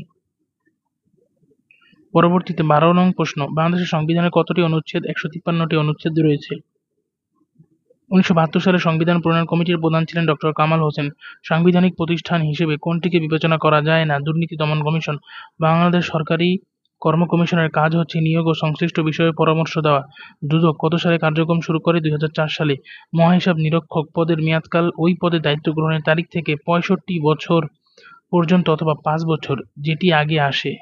পরবর্তীতে ১২ নং প্রশ্ন, বাংলাদেশের সংবিধানের কতটি অনুচ্ছেদ? ১৫৩টি অনুচ্ছেদ রয়েছে। ১৯৭২ সালে সংবিধান প্রণয়ন কমিটির প্রধান ছিলেন ড. কামাল হোসেন। সাংবিধানিক প্রতিষ্ঠান হিসেবে কোনটিকে বিবেচনা করা যায় না? দুর্নীতি দমন কমিশন। বাংলাদেশ সরকারি কর্ম কমিশনের কাজ হচ্ছে নিয়োগ ও সংশ্লিষ্ট বিষয়ে পরামর্শ দেওয়া। দুদক কত সালে কার্যক্রম শুরু করে? ২০০৪ সালে। মহাহিসাব নিরীক্ষক পদের মেয়াদকাল ওই পদে দায়িত্ব গ্রহণের তারিখ থেকে ৬৫ বছর পর্যন্ত অথবা ৫ বছর, যেটি আগে আসে।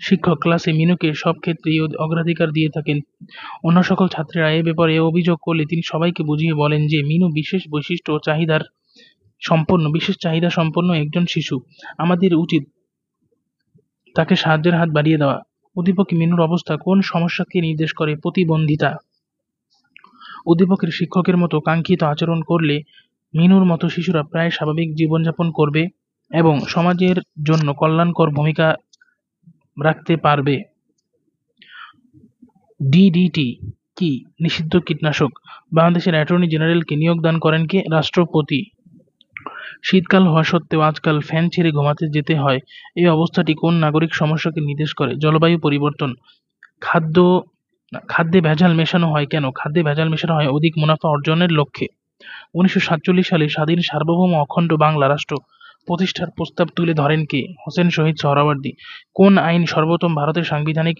শিক্ষক ক্লাসে মিনুকে সব ক্ষেত্রেই অগ্রাধিকার দিয়ে থাকেন। অন্য সকল ছাত্রীরা এ ব্যাপারে অভিযোগ করলে তিনি সবাইকে বুঝিয়ে বলেন যে মিনু বিশেষ বৈশিষ্ট্য ও বিশেষ চাহিদা সম্পন্ন একজন শিশু। আমাদের উচিত তাকে সাহায্যের হাত বাড়িয়ে দেওয়া। উদ্দীপকে মিনুর অবস্থা কোন সমস্যাকে নির্দেশ করে? প্রতিবন্ধিতা। উদ্দীপকের শিক্ষকের মতো কাঙ্ক্ষিত আচরণ করলে মিনুর মতো শিশুরা প্রায় স্বাভাবিক জীবনযাপন করবে এবং সমাজের জন্য কল্যাণকর ভূমিকা রাখতে পারবে। ডিডিটি কি? নিষিদ্ধ কীটনাশক। বাংলাদেশের অ্যাটর্নি জেনারেলকে নিয়োগ দান করেন কে? রাষ্ট্রপতি। শীতকাল হওয়া সত্ত্বেও আজকাল ফ্যান ছেড়ে ঘুমাতে যেতে হয়, এই অবস্থাটি কোন নাগরিক সমস্যাকে নির্দেশ করে? জলবায়ু পরিবর্তন। খাদ্যে ভেজাল মেশানো হয় কেন? খাদ্যে ভেজাল মেশানো হয় অধিক মুনাফা অর্জনের লক্ষ্যে। ১৯৪৭ সালে স্বাধীন সার্বভৌম অখণ্ড বাংলা রাষ্ট্র প্রতিষ্ঠার প্রস্তাব তুলে ধরেন কে? হোসেন শহীদ সোহরাওয়ার্দী। কোন আইন সর্বপ্রথম ভারতের সাংবিধানিক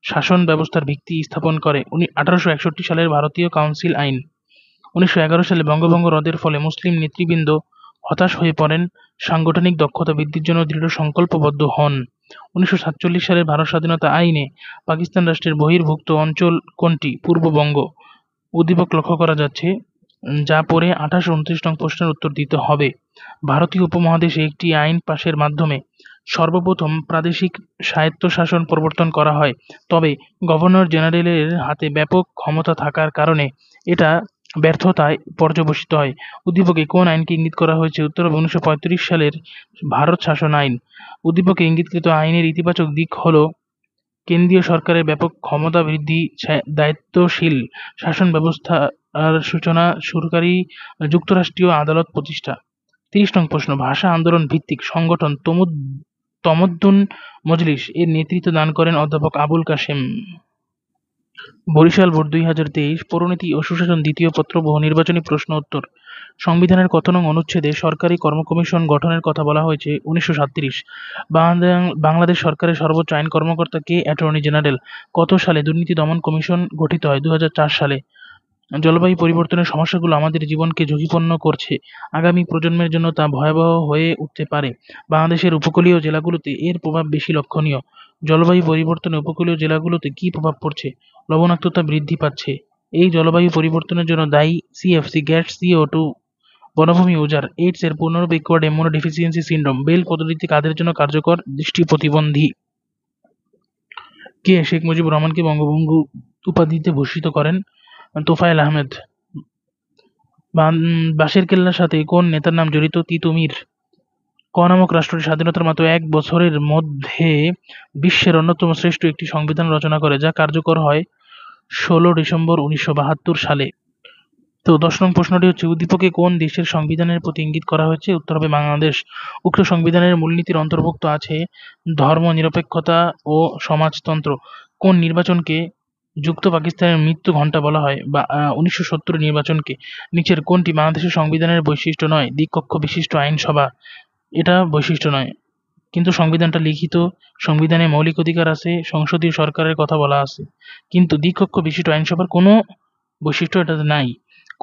শাসন ব্যবস্থার ভিত্তি স্থাপন করে? ১৮৬১ সালের ভারতীয় কাউন্সিল আইন। ১৯১১ সালে বঙ্গভঙ্গ রদের ফলে মুসলিম নেতৃবৃন্দ হতাশ হয়ে পড়েন, সাংগঠনিক দক্ষতা বৃদ্ধির জন্য দৃঢ় সংকল্পবদ্ধ হন। ১৯৪৭ সালের ভারত স্বাধীনতা আইনে পাকিস্তান রাষ্ট্রের বহির্ভুক্ত অঞ্চল কোনটি? পূর্ববঙ্গ। উদ্দীপক লক্ষ্য করা যাচ্ছে, যা পড়ে ২৮ ও ২৯ নং প্রশ্নের উত্তর দিতে হবে। ভারতীয় উপমহাদেশে একটি আইন পাশের মাধ্যমে সর্বপ্রথম প্রাদেশিক স্বায়ত্তশাসন প্রবর্তন করা হয়, তবে গভর্নর জেনারেলের হাতে ব্যাপক ক্ষমতা থাকার কারণে এটা ব্যর্থতায় পর্যবসিত হয়। উদ্দীপকে কোন আইনকে ইঙ্গিত করা হয়েছে? উত্তর হবে ১৯৩৫ সালের ভারত শাসন আইন। উদ্দীপকে ইঙ্গিতকৃত আইনের ইতিবাচক দিক হল কেন্দ্রীয় সরকারের ব্যাপক ক্ষমতা বৃদ্ধি, দায়িত্বশীল শাসন ব্যবস্থার সূচনা, সরকারি যুক্তরাষ্ট্রীয় আদালত প্রতিষ্ঠা। ৩০ নং প্রশ্ন, ভাষা আন্দোলন ভিত্তিক সংগঠন তমদ্দুন মজলিস এর নেতৃত্ব দান করেন অধ্যাপক আবুল কাশেম। বরিশাল বোর্ড ২০২৩ পৌরনীতি ও সুশাসন দ্বিতীয় পত্র বহু নির্বাচনী প্রশ্ন উত্তর। সংবিধানের কত নং অনুচ্ছেদে সরকারি কর্ম কমিশন গঠনের কথা বলা হয়েছে? ১৯৩৭। বাংলাদেশ সরকারের সর্বোচ্চ আইন কর্মকর্তা কে? Attorney general. কত সালে দুর্নীতি দমন কমিশন গঠিত হয়? ২০০৪ সালে। জলবায়ু পরিবর্তনের সমস্যাগুলো আমাদের জীবনকে ঝুঁকিপূর্ণ করছে। আগামী প্রজন্মের জন্য তা ভয়াবহ হয়ে উঠতে পারে। বাংলাদেশের উপকূলীয় জেলাগুলোতে এর প্রভাব বেশি লক্ষণীয়। জলবায়ু পরিবর্তনে উপকূলীয় জেলাগুলোতে কী প্রভাব পড়ছে? লবণাক্ততা বৃদ্ধি পাচ্ছে। এই জলবায়ু পরিবর্তনের জন্য দায়ী সিএফসি গ্যাস, CO2, বনভূমি উজাড়, এইডস এর পুনরূপ, একুয়ার্ড ইমিউনোডেফিসিয়েন্সি সিনড্রোম। বেল পদ্ধতি কাদের জন্য কার্যকর? দৃষ্টি প্রতিবন্ধী। কে শেখ মুজিবুর রহমানকে বঙ্গবন্ধু উপাধিতে ভূষিত করেন? তোফায়েল আহমেদ। বাঁশের কেল্লার সাথে কোন নেতার নাম জড়িত? তিতুমীর। ক নামক রাষ্ট্রটি স্বাধীনতার মাত্র ১ বছরের মধ্যে বিশ্বের অন্যতম শ্রেষ্ঠ একটি সংবিধান রচনা করে, যা কার্যকর হয় ১৬ ডিসেম্বর ১৯৭২ সালে? তো ১০ নং প্রশ্নটি হচ্ছে, উদ্দীপকে কোন দেশের সংবিধানের প্রতি ইঙ্গিত করা হয়েছে? উত্তর হবে বাংলাদেশ। উক্ত সংবিধানের মূলনীতির অন্তর্ভুক্ত আছে ধর্মনিরপেক্ষতা ও সমাজতন্ত্র। কোন নির্বাচনকে যুক্ত পাকিস্তানের মৃত্যু ঘণ্টা বলা হয়? বা ১৯৭০ নির্বাচনকে? নিচের কোনটি বাংলাদেশের সংবিধানের বৈশিষ্ট্য নয়? দ্বিকক্ষ বিশিষ্ট আইনসভা, এটা বৈশিষ্ট্য নয়। কিন্তু সংবিধানটা লিখিত, সংবিধানে মৌলিক অধিকার আছে, সংসদীয় সরকারের কথা বলা আছে, কিন্তু দ্বিকক্ষ বিশিষ্ট আইনসভার কোনো বৈশিষ্ট্য এটাতে নাই।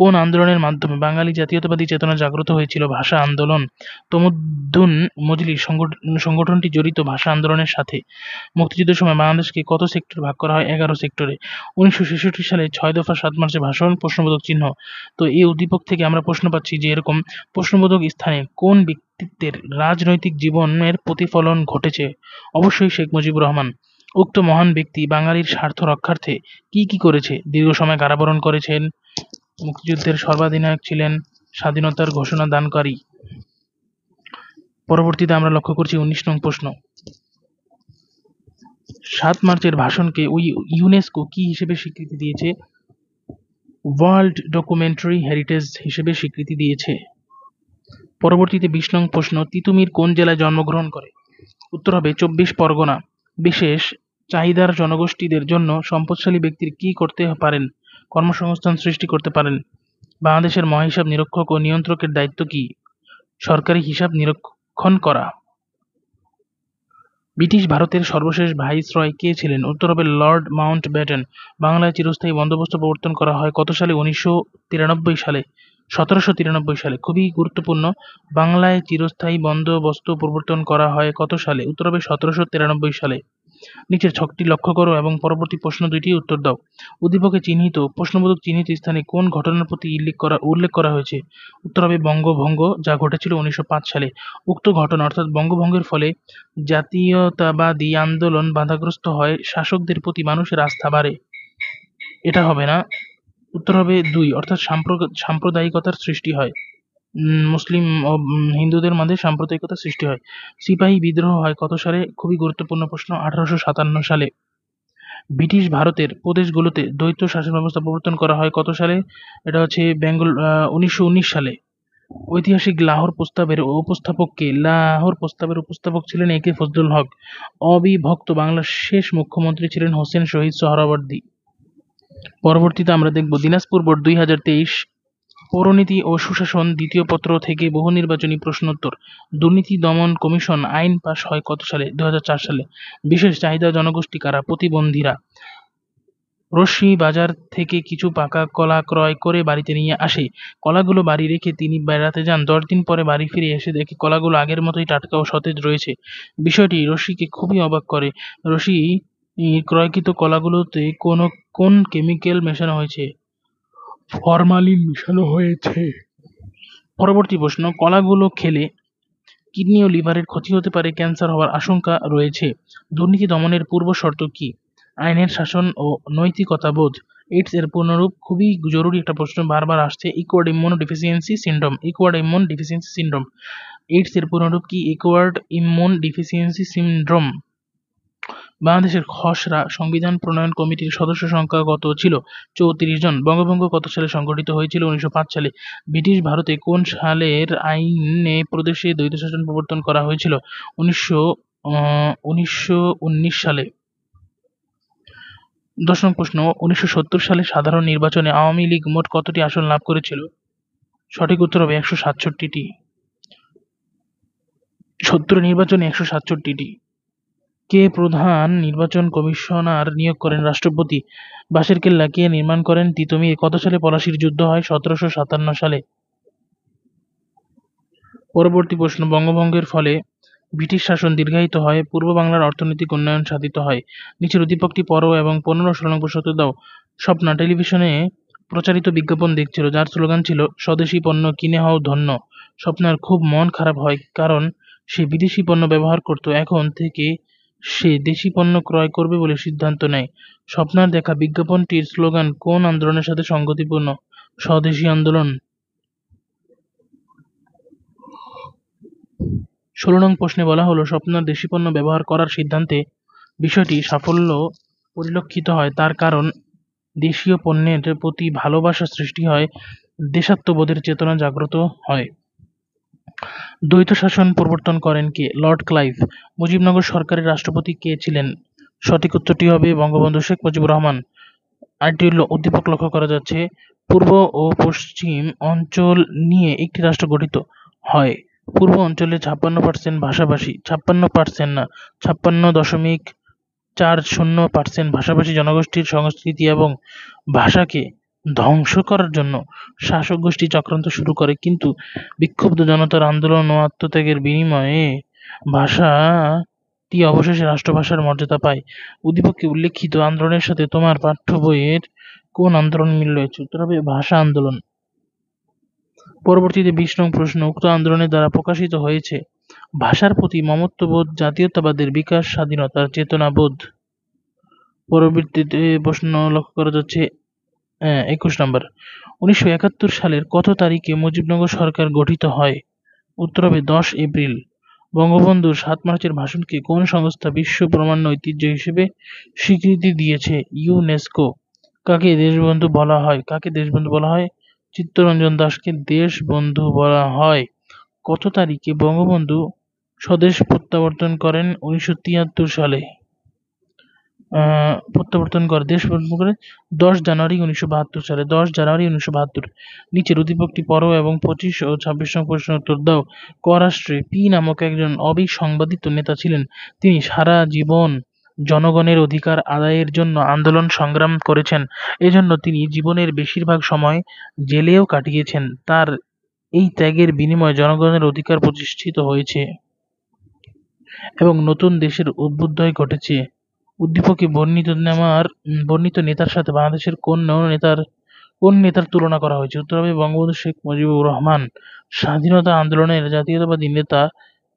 কোন আন্দোলনের মাধ্যমে বাঙালি জাতীয়তাবাদী চেতনা জাগ্রত হয়েছিল? ভাষা আন্দোলন। তমুদ্দুন মজলিস সংগঠনটি জড়িত ভাষা আন্দোলনের সাথে। মুক্তিযুদ্ধের সময় বাংলাদেশকে কত সেক্টরে ভাগ করা হয়? ১১ সেক্টরে। ১৯৬৬ সালে ৬ দফা ৭ মার্চে ভাষণ, প্রশ্নবোধক চিহ্ন। তো এই উদ্দীপক থেকে আমরা প্রশ্ন পাচ্ছি যে এরকম প্রশ্নবোধক স্থানে কোন ব্যক্তিত্বের রাজনৈতিক জীবনের প্রতিফলন ঘটেছে? অবশ্যই শেখ মুজিবুর রহমান। উক্ত মহান ব্যক্তি বাঙালির স্বার্থ রক্ষার্থে কি কি করেছে? দীর্ঘ সময় কারাবরণ করেছেন, মুক্তিযুদ্ধের সর্বাধিনায়ক ছিলেন, স্বাধীনতার ঘোষণা দানকারী। পরবর্তীতে আমরা লক্ষ্য করছি ১৯ নং প্রশ্ন। ৭ মার্চের ভাষণকে ইউনেস্কো কি হিসেবে স্বীকৃতি দিয়েছে? ওয়ার্ল্ড ডকুমেন্টারি হেরিটেজ হিসেবে স্বীকৃতি দিয়েছে। পরবর্তীতে ২০ নং প্রশ্ন, তিতুমীর কোন জেলায় জন্মগ্রহণ করে? উত্তর হবে ২৪ পরগনা। বিশেষ চাহিদার জনগোষ্ঠীদের জন্য সম্পদশালী ব্যক্তির কি করতে পারেন? কর্মসংস্থান সৃষ্টি করতে পারেন। বাংলাদেশের মহাহিসাব নিরীক্ষক ও নিয়ন্ত্রকের দায়িত্ব কি? সরকারি হিসাব নিরীক্ষণ করা। ব্রিটিশ ভারতের সর্বশেষ ভাইসরয় কে ছিলেন? উত্তর হবে লর্ড মাউন্টব্যাটেন। বাংলায় চিরস্থায়ী বন্দোবস্ত প্রবর্তন করা হয় কত সালে? ১৯৯৩ সালে। ১৭৯৩ সালে। খুবই গুরুত্বপূর্ণ, বাংলায় চিরস্থায়ী বন্দোবস্ত প্রবর্তন করা হয় কত সালে? উত্তর হবে ১৭৯৩ সালে। নিচের ছকটি লক্ষ্য করো এবং পরবর্তী প্রশ্ন দুইটির উত্তর দাও। উদ্দীপকে চিহ্নিত প্রশ্নবোধক চিহ্নিত স্থানে কোন ঘটনার প্রতি উল্লেখ করা হয়েছে? উত্তর হবে বঙ্গভঙ্গ, যা ঘটেছিল ১৯০৫ সালে। উক্ত ঘটনা অর্থাৎ বঙ্গভঙ্গের ফলে জাতীয়তাবাদী আন্দোলন বাধাগ্রস্ত হয়, শাসকদের প্রতি মানুষের আস্থা বাড়ে। এটা হবে না, উত্তর হবে ২ অর্থাৎ সাম্প্রদায়িকতার সৃষ্টি হয়। মুসলিম ও হিন্দুদের মাঝে সাম্প্রদায়িকতার সৃষ্টি হয়। সিপাহী বিদ্রোহ হয় কত সালে? খুবই গুরুত্বপূর্ণ প্রশ্ন, ১৮৫৭ সালে। ব্রিটিশ ভারতের প্রদেশগুলোতে দ্বৈত শাসন ব্যবস্থা প্রবর্তন করা হয় কত সালে? এটা হচ্ছে ১৯১৯ সালে। ঐতিহাসিক লাহোর প্রস্তাবের উপস্থাপক কে? লাহোর প্রস্তাবের উপস্থাপক ছিলেন এ কে ফজলুল হক। অবিভক্ত বাংলার শেষ মুখ্যমন্ত্রী ছিলেন হোসেন শহীদ সোহরাওয়ার্দী। পরবর্তীতে আমরা দেখব দিনাজপুর বোর্ড ২০২৩ পৌরনীতি ও সুশাসন দ্বিতীয় পত্র থেকে বহু নির্বাচনী প্রশ্নোত্তর। দুর্নীতি দমন কমিশন আইন পাস হয় কত সালে? ২০০৪ সালে। বিশেষ চাহিদা জনগোষ্ঠী কারা? প্রতিবন্ধীরা। রশ্মি বাজার থেকে কিছু পাকা কলা ক্রয় করে বাড়িতে নিয়ে আসে। কলাগুলো বাড়ি রেখে তিনি বেড়াতে যান। ১০ দিন পরে বাড়ি ফিরে এসে দেখে কলাগুলো আগের মতোই টাটকা ও সতেজ রয়েছে। বিষয়টি রশ্মিকে খুবই অবাক করে। রশ্মি ক্রয়কৃত কলাগুলোতে কোন কেমিক্যাল মেশানো হয়েছে? ফরমালিন মেশানো হয়েছে। পরবর্তী প্রশ্ন, কলাগুলো খেলে কিডনি ও লিভারের ক্ষতি হতে পারে, ক্যান্সার হওয়ার আশঙ্কা রয়েছে। দুর্নীতি দমনের পূর্ব শর্ত কি? আইনের শাসন ও নৈতিকতাবোধ। এইডস এর পূর্ণরূপ? খুবই জরুরি একটা প্রশ্ন, বারবার আসছে, একুয়ার্ড immunodeficiency syndrome. একুয়ার্ড immune deficiency syndrome. AIDS এর পূর্ণরূপ কি? একুয়ার্ড ইমিউন ডেফিসিয়েন্সি সিনড্রোম। বাংলাদেশের খসড়া সংবিধান প্রণয়ন কমিটির সদস্য সংখ্যা কত ছিল? ৩৪ জন। বঙ্গভঙ্গ কত সালে সংঘটিত হয়েছিল? ১৯০৫ সালে। ব্রিটিশ ভারতে কোন সালের আইনে প্রদেশে দ্বৈত শাসন প্রবর্তন করা হয়েছিল? ১৯১৯ সালে। ১০ নং প্রশ্ন, ১৯৭০ সালে সাধারণ নির্বাচনে আওয়ামী লীগ মোট কতটি আসন লাভ করেছিল? সঠিক উত্তর হবে ১৬৭টি। ৭০ নির্বাচনে ১৬৭টি। কে প্রধান নির্বাচন কমিশনার নিয়োগ করেন? রাষ্ট্রপতি। বাঁশের কেল্লা কে নির্মাণ করেন? তিতুমির। কত সালে পলাশীর যুদ্ধ হয়? 1757 সালে। পরবর্তী প্রশ্ন, বঙ্গভঙ্গের ফলে ব্রিটিশ শাসন দীর্ঘায়িত হয়, পূর্ব বাংলার অর্থনৈতিক উন্নয়ন সাধিত হয়। নিচের উদ্দীপকটি পড়ো এবং 15-16 নং প্রশ্ন উত্তর দাও। স্বপ্না টেলিভিশনে প্রচারিত বিজ্ঞাপন দেখছিল যার স্লোগান ছিল স্বদেশি পণ্য কিনে হও ধন্য। স্বপ্নার খুব মন খারাপ হয় কারণ সে বিদেশি পণ্য ব্যবহার করত, এখন থেকে সে দেশি পণ্য ক্রয় করবে বলে সিদ্ধান্ত নেয়। স্বপ্নার দেখা বিজ্ঞাপনটির স্লোগান কোন আন্দোলনের সাথে সঙ্গতিপূর্ণ? স্বদেশি আন্দোলন। 16 নং প্রশ্নে বলা হলো স্বপ্নার দেশি পণ্য ব্যবহার করার সিদ্ধান্তে বিষয়টি সাফল্য পরিলক্ষিত হয়, তার কারণ দেশীয় পণ্যের প্রতি ভালোবাসা সৃষ্টি হয়, দেশাত্মবোধের চেতনা জাগ্রত হয়। দ্বৈত শাসন প্রবর্তন করেন কে? Lord Clive. মুজিবনগর সরকারের রাষ্ট্রপতি কে ছিলেন? সঠিক উত্তরটি হবে বঙ্গবন্ধু শেখ মুজিবুর রহমান। আরেকটি উদ্দীপক লক্ষ্য করা যাচ্ছে, পূর্ব ও পশ্চিম অঞ্চল নিয়ে একটি রাষ্ট্র গঠিত হয়। পূর্ব অঞ্চলে 56% ভাষাভাষী, 56% না, 56.40% ভাষাভাষী জনগোষ্ঠীর সংস্কৃতি এবং ভাষাকে ধ্বংস করার জন্য শাসক গোষ্ঠী চক্রান্ত শুরু করে, কিন্তু বিক্ষুব্ধ জনতার আন্দোলন ও আত্মত্যাগের বিনিময়ে ভাষাটি অবশেষে রাষ্ট্রভাষার মর্যাদা পায়। উদ্দীপকে উল্লেখিত আন্দোলনের সাথে তোমার পাঠ্য বইয়ের কোন আন্দোলন মিল রয়েছে? উত্তর হবে ভাষা আন্দোলন। পরবর্তীতে 20 নং প্রশ্ন, উক্ত আন্দোলনের দ্বারা প্রকাশিত হয়েছে ভাষার প্রতি মমত্ববোধ, জাতীয়তাবাদের বিকাশ, স্বাধীনতার চেতনাবোধ। পরবর্তীতে প্রশ্ন লক্ষ্য করা যাচ্ছে 21 নম্বর, 1971 সালের কত তারিখে মুজিবনগর সরকার গঠিত হয়? উত্তর হবে 10 এপ্রিল। বঙ্গবন্ধুর 7 মার্চের ভাষণকে কোন সংস্থা বিশ্ব প্রামাণ্য ঐতিহ্য হিসেবে স্বীকৃতি দিয়েছে? ইউনেস্কো। কাকে দেশবন্ধু বলা হয়? কাকে দেশবন্ধু বলা হয়? চিত্তরঞ্জন দাশকে দেশবন্ধু বলা হয়। কত তারিখে বঙ্গবন্ধু স্বদেশ প্রত্যাবর্তন করেন? 1973 সালে। দেশ প্রত্যাবর্তন করে 10 জানুয়ারি 1972 সালে। 10 জানুয়ারি 1972। নিচের উদ্দীপকটি পড়ো এবং 25 ও 26 নং প্রশ্নের উত্তর দাও। ক রাষ্ট্রে পি নামক একজন অবিসংবাদিত নেতা ছিলেন। তিনি সারা জীবন জনগণের অধিকার আদায়ের জন্য আন্দোলন সংগ্রাম করেছেন। এজন্য তিনি জীবনের বেশিরভাগ সময় জেলেও কাটিয়েছেন। তার এই ত্যাগের বিনিময়ে জনগণের অধিকার প্রতিষ্ঠিত হয়েছে এবং নতুন দেশের অভ্যুদয় ঘটেছে। উদ্দীপকে বর্ণিত নেতার সাথে বাংলাদেশের কোন নেতার তুলনা করা হয়েছে? উত্তর হবে বঙ্গবন্ধু শেখ মুজিবুর রহমান। স্বাধীনতা আন্দোলনের জাতীয়তাবাদী নেতা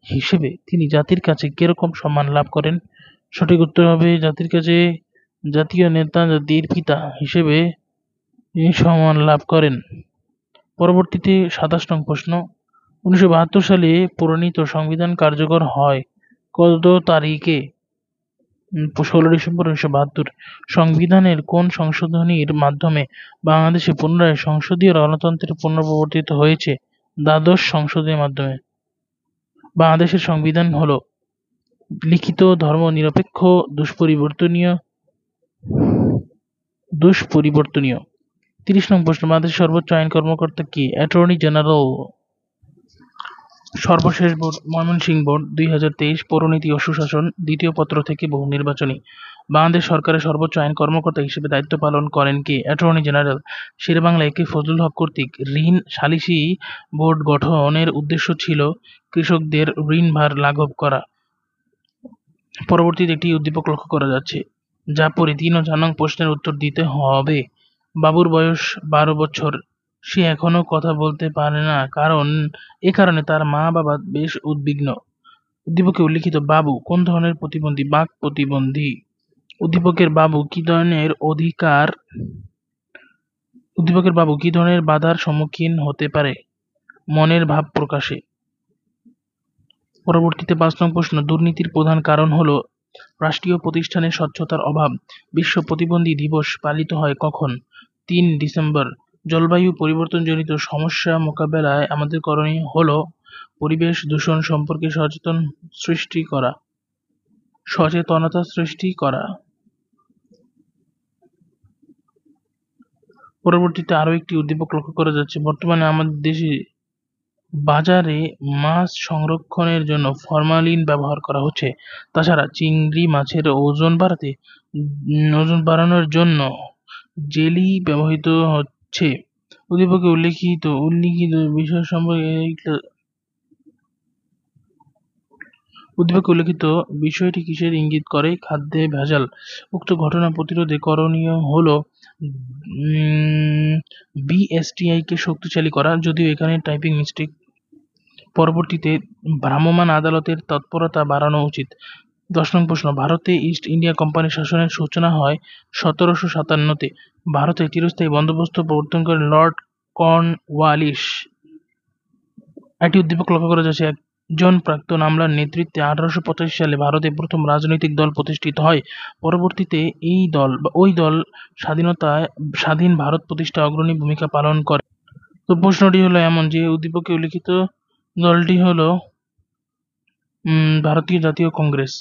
হিসেবে তিনি জাতির কাছে কিরকম সম্মান লাভ করেন? সঠিক উত্তর হবে জাতির কাছে জাতীয় নেতা, জাতির পিতা হিসেবে তিনি সম্মান লাভ করেন। পরবর্তীতে 27 নং প্রশ্ন, 1972 সালে প্রণীত সংবিধান কার্যকর হয় কত তারিখে? 16 ডিসেম্বর 1972। সংবিধানের কোন সংশোধনীর মাধ্যমে বাংলাদেশে পুনরায় সংসদীয় গণতন্ত্রের পুনঃপ্রবর্তিত হয়েছে? দ্বাদশ সংশোধনীর মাধ্যমে। বাংলাদেশের সংবিধান হল লিখিত, ধর্মনিরপেক্ষ, দুষ্পরিবর্তনীয়। 30 নং প্রশ্ন, বাংলাদেশের সর্বোচ্চ আইন কর্মকর্তা কে? Attorney general. সর্বশেষ বোর্ড, ময়মনসিংহ বোর্ড, 2023। পৌরনীতি ও সুশাসন, দ্বিতীয় পত্র থেকে বহু নির্বাচনী। বাংলাদেশ সরকারের সর্বোচ্চ আইন কর্মকর্তা হিসেবে দায়িত্ব পালন করেন কে? Attorney general. শেরেবাংলা একে ফজলুল হক কর্তৃক ঋণ সালিসি বোর্ড গঠনের উদ্দেশ্য ছিল কৃষকদের ঋণভার লাঘব করা। পরবর্তীতে একটি উদ্দীপক লক্ষ্য করা যাচ্ছে, যা পড়ে 3 ও 4 নং প্রশ্নের উত্তর দিতে হবে। বাবুর বয়স 12 বছর, সে এখনো কথা বলতে পারে না, এ কারণে তার মা-বাবা বেশ উদ্বিগ্ন। উদ্দীপকে উল্লিখিত বাবু কোন ধরনের প্রতিবন্ধী? বাক প্রতিবন্ধী। উদ্দীপকের বাবু কি ধরনের বাধার সম্মুখীন হতে পারে? মনের ভাব প্রকাশে। পরবর্তীতে 5 নং প্রশ্ন, দুর্নীতির প্রধান কারণ হল রাষ্ট্রীয় প্রতিষ্ঠানে স্বচ্ছতার অভাব। বিশ্ব প্রতিবন্ধী দিবস পালিত হয় কখন? 3 ডিসেম্বর। জলবায়ু পরিবর্তনজনিত সমস্যা মোকাবেলায় আমাদের করণীয় হল পরিবেশ দূষণ সম্পর্কে সচেতনতা সৃষ্টি করা। পরবর্তীতে আরও একটি উদ্দীপক লক্ষ্য করা যাচ্ছে, বর্তমানে আমাদের দেশে বাজারে মাছ সংরক্ষণের জন্য ফরমালিন ব্যবহার করা হচ্ছে। তাছাড়া চিংড়ি মাছের ওজন বাড়ানোর জন্য জেলি ব্যবহৃত হচ্ছে। উদ্দীপকে উল্লিখিত বিষয় সম্পর্কে উদ্দীপকে উল্লিখিত বিষয়টি কিসের ইঙ্গিত করে? খাদ্যে ভেজাল। উক্ত ঘটনা প্রতিরোধে করণীয় হলো বিএসটিআই কে শক্তিশালী করা, যদিও এখানে টাইপিং মিস্টেক। পরবর্তীতে ভ্রাম্যমাণ আদালতের তৎপরতা বাড়ানো উচিত। ১০ নং প্রশ্ন, ভারতে ইস্ট ইন্ডিয়া কোম্পানির শাসনের সূচনা হয় ১৭৫৭-তে। ভারতে চিরস্থায়ী বন্দোবস্ত প্রবর্তন করেন লর্ড কর্নওয়ালিস। একটি উদ্দীপক লক্ষ্য করা যাচ্ছে, একজন প্রাক্তন আমলার নেতৃত্বে ১৮৮৫ সালে ভারতে প্রথম রাজনৈতিক দল প্রতিষ্ঠিত হয়। পরবর্তীতে ওই দল স্বাধীন ভারত প্রতিষ্ঠায় অগ্রণী ভূমিকা পালন করে। তো প্রশ্নটি হলো এমন যে উদ্দীপকে উল্লিখিত দলটি হলো ভারতীয় জাতীয় কংগ্রেস।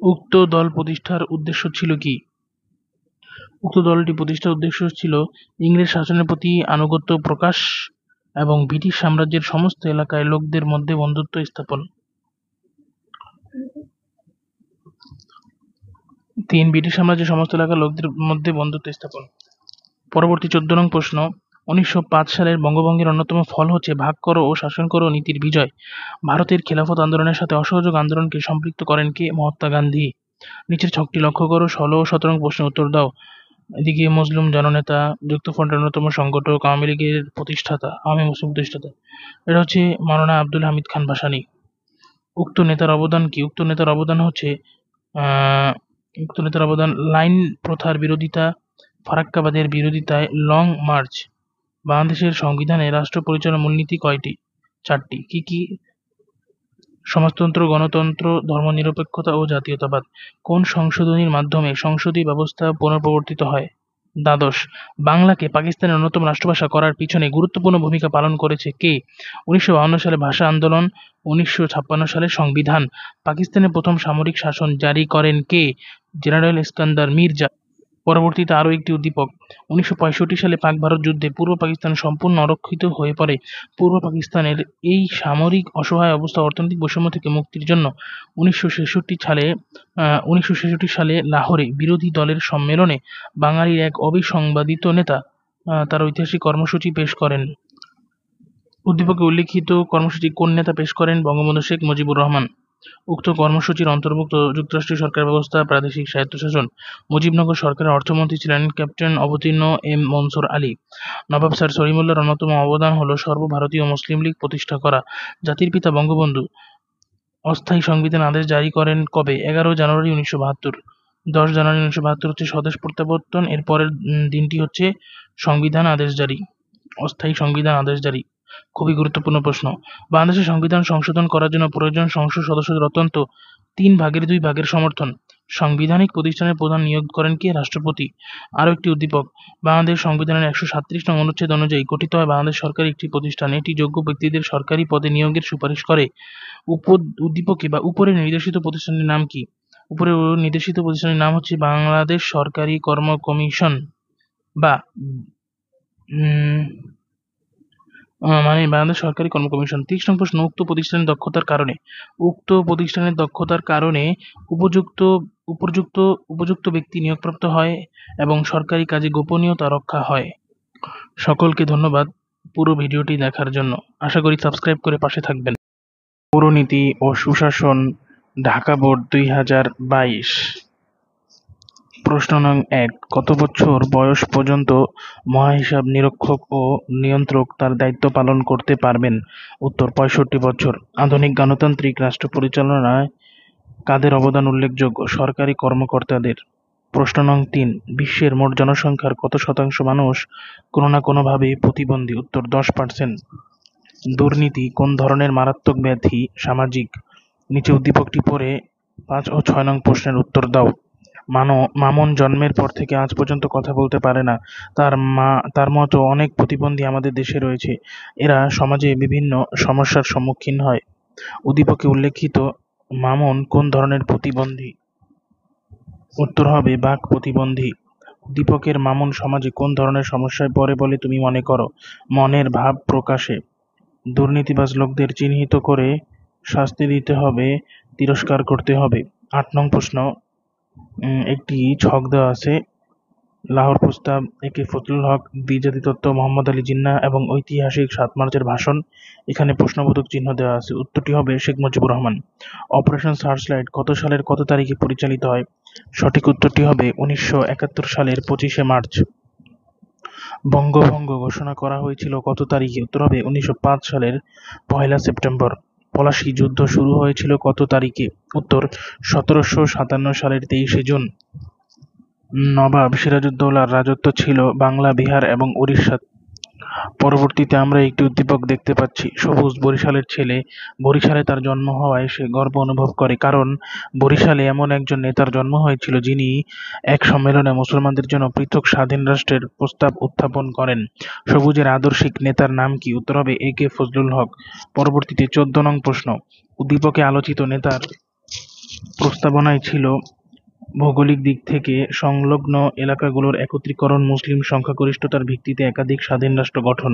উক্ত দল প্রতিষ্ঠার উদ্দেশ্য ছিল কি? উক্ত দলটি প্রতিষ্ঠার উদ্দেশ্য ছিল ইংরেজ শাসনের প্রতি আনুগত্য প্রকাশ এবং ব্রিটিশ সাম্রাজ্যের সমস্ত এলাকায় লোকদের মধ্যে বন্ধুত্ব স্থাপন। ৩. ব্রিটিশ সাম্রাজ্যের সমস্ত এলাকার লোকদের মধ্যে বন্ধুত্ব স্থাপন। পরবর্তী ১৪ নং প্রশ্ন, ১৯০৫ সালের বঙ্গভঙ্গের অন্যতম ফল হচ্ছে ভাগ করো ও শাসন করো নীতির বিজয়। ভারতের খেলাফত আন্দোলনের সাথে অসহযোগ আন্দোলনকে সম্পৃক্ত করেন কে? মহাত্মা গান্ধী। নিচের ছকটি লক্ষ্য করো, ১৬ ও ১৭ নং প্রশ্নের উত্তর দাও। এদিকে মজলুম জননেতা, যুক্তফ্রন্টের অন্যতম সংগঠক, আওয়ামী মুসলিম প্রতিষ্ঠাতা। এটা হচ্ছে মাওলানা আব্দুল হামিদ খান ভাসানী। উক্ত নেতার অবদান কি? উক্ত নেতার অবদান হচ্ছে লাইন প্রথার বিরোধিতা, ফারাক্কাবাদের বিরোধিতায় লং মার্চ। বাংলাদেশের সংবিধানে রাষ্ট্র পরিচালনার মূলনীতি কয়টি? ৪টি। কি কি? সমাজতন্ত্র, গণতন্ত্র, ধর্মনিরপেক্ষতা ও জাতীয়তাবাদ। কোন সংশোধনীর মাধ্যমে সংসদীয় ব্যবস্থা পুনঃপ্রবর্তিত হয়? দ্বাদশ। বাংলাকে পাকিস্তানের অন্যতম রাষ্ট্রভাষা করার পিছনে গুরুত্বপূর্ণ ভূমিকা পালন করেছে কে? ১৯৫২ সালে ভাষা আন্দোলন, ১৯৫৬ সালে সংবিধান। পাকিস্তানের প্রথম সামরিক শাসন জারি করেন কে? জেনারেল ইস্কান্দার মির্জা। পরবর্তীতে আরও একটি উদ্দীপক, ১৯৬৫ সালে পাক-ভারত যুদ্ধে পূর্ব পাকিস্তান সম্পূর্ণ অরক্ষিত হয়ে পড়ে। পূর্ব পাকিস্তানের এই সামরিক অসহায় অবস্থা অর্থনৈতিক বৈষম্য থেকে মুক্তির জন্য ১৯৬৬ সালে লাহোরে বিরোধী দলের সম্মেলনে বাঙালির এক অবিসংবাদিত নেতা তার ঐতিহাসিক কর্মসূচি পেশ করেন। উদ্দীপকে উল্লিখিত কর্মসূচি কোন নেতা পেশ করেন? বঙ্গবন্ধু শেখ মুজিবুর রহমান। উক্ত কর্মসূচির অন্তর্ভুক্ত যুক্তরাষ্ট্রীয় সরকার ব্যবস্থা, প্রাদেশিক স্বায়ত্তশাসন। মুজিবনগর সরকারের অর্থমন্ত্রী ছিলেন ক্যাপ্টেন অবতীর্ণ এম মনসুর আলী। নবাব স্যার সলিমুল্লাহর অন্যতম অবদান হল সর্বভারতীয় মুসলিম লীগ প্রতিষ্ঠা করা। জাতির পিতা বঙ্গবন্ধু অস্থায়ী সংবিধান আদেশ জারি করেন কবে? ১১ জানুয়ারি ১৯৭২। ১০ জানুয়ারি ১৯৭২ হচ্ছে স্বদেশ প্রত্যাবর্তন, এর পরের দিনটি হচ্ছে সংবিধান আদেশ জারি, অস্থায়ী সংবিধান আদেশ জারি। খুবই গুরুত্বপূর্ণ প্রশ্ন। বাংলাদেশের সংবিধান সংশোধন করার জন্য প্রয়োজন সংসদ সদস্যদের অত্যন্ত ৩/২ সমর্থন। সাংবিধানিক প্রতিষ্ঠানের প্রধান নিয়োগ করেন কে? রাষ্ট্রপতি। আরও একটি উদ্দীপক, বাংলাদেশ সংবিধানের ১৩৭ নং অনুচ্ছেদ অনুযায়ী গঠিত হয় বাংলাদেশ সরকার একটি প্রতিষ্ঠান। এটি যোগ্য ব্যক্তিদের সরকারি পদে নিয়োগের সুপারিশ করে। উদ্দীপকে বা উপরে নির্দেশিত প্রতিষ্ঠানের নাম কি? উপরে নির্দেশিত প্রতিষ্ঠানের নাম হচ্ছে বাংলাদেশ সরকারি কর্ম কমিশন বা বাংলাদেশ সরকারি কর্ম কমিশন। ৩০ নং প্রশ্ন, উক্ত প্রতিষ্ঠানের দক্ষতার কারণে উপযুক্ত ব্যক্তি নিয়োগপ্রাপ্ত হয় এবং সরকারি কাজে গোপনীয়তা রক্ষা হয়। সকলকে ধন্যবাদ পুরো ভিডিওটি দেখার জন্য। আশা করি সাবস্ক্রাইব করে পাশে থাকবেন। পৌরনীতি ও সুশাসন, ঢাকা বোর্ড ২০২২। প্রশ্ন নং ১, কত বছর বয়স পর্যন্ত মহাহিসাব নিরীক্ষক ও নিয়ন্ত্রক তার দায়িত্ব পালন করতে পারবেন? উত্তর, ৬৫ বছর। আধুনিক গণতান্ত্রিক রাষ্ট্র পরিচালনায় কাদের অবদান উল্লেখযোগ্য? সরকারি কর্মকর্তাদের। প্রশ্ন নং ৩, বিশ্বের মোট জনসংখ্যার কত শতাংশ মানুষ কোনো না কোনোভাবে প্রতিবন্ধী? উত্তর, ১০%। দুর্নীতি কোন ধরনের মারাত্মক ব্যাধি? সামাজিক। নিচে উদ্দীপকটি পড়ে ৫ ও ৬ নং প্রশ্নের উত্তর দাও। মামুন জন্মের পর থেকে আজ পর্যন্ত কথা বলতে পারে না। তার মতো অনেক প্রতিবন্ধী আমাদের দেশে রয়েছে। এরা সমাজে বিভিন্ন সমস্যার সম্মুখীন হয়। উদ্দীপকে উল্লেখিত মামুন কোন ধরনের প্রতিবন্ধী? উত্তর হবে বাক প্রতিবন্ধী। উদ্দীপকের মামুন সমাজে কোন ধরনের সমস্যায় পড়ে বলে তুমি মনে করো? মনের ভাব প্রকাশে। দুর্নীতিবাজ লোকদের চিহ্নিত করে শাস্তি দিতে হবে, তিরস্কার করতে হবে। ৮ নং প্রশ্ন, একটি ছক দেওয়া আছে। লাহোর প্রস্তাব, একে ফজলুল হক, বি জাতিতত্ত্ব, মোহাম্মদ আলী জিন্নাহ এবং ঐতিহাসিক ৭ মার্চের ভাষণ। এখানে প্রশ্নবোধক চিহ্ন দেওয়া আছে। উত্তরটি হবে শেখ মুজিবুর রহমান। অপারেশন সার্চলাইট কত সালের কত তারিখে পরিচালিত হয়? সঠিক উত্তরটি হবে ১৯৭১ সালের ২৫শে মার্চ। বঙ্গভঙ্গ ঘোষণা করা হয়েছিল কত তারিখে? উত্তর হবে ১৯০৫ সালের ১লা সেপ্টেম্বর। পলাশী যুদ্ধ শুরু হয়েছিল কত তারিখে? উত্তর ১৭৫৭ সালের ২৩শে জুন। নবাব সিরাজউদ্দৌলার রাজত্ব ছিল বাংলা, বিহার এবং উড়িষ্যাতে। পরবর্তীতে আমরা একটি উদ্দীপক দেখতে পাচ্ছি। সবুজ বরিশালের ছেলে। বরিশালে তার জন্ম হওয়ায় সে গর্ব অনুভব করে, কারণ বরিশালে এমন একজন নেতার জন্ম হয়েছিল যিনি এক সম্মেলনে মুসলমানদের জন্য পৃথক স্বাধীন রাষ্ট্রের প্রস্তাব উত্থাপন করেন। সবুজের আদর্শিক নেতার নাম কি? উত্তর হবে এ.কে ফজলুল হক। পরবর্তীতে ১৪ নং প্রশ্ন, উদ্দীপকে আলোচিত নেতার প্রস্তাবনায় ছিল ভৌগোলিক দিক থেকে সংলগ্ন এলাকাগুলোর একত্রীকরণ, মুসলিম সংখ্যাগরিষ্ঠতার ভিত্তিতে একাধিক স্বাধীন রাষ্ট্র গঠন।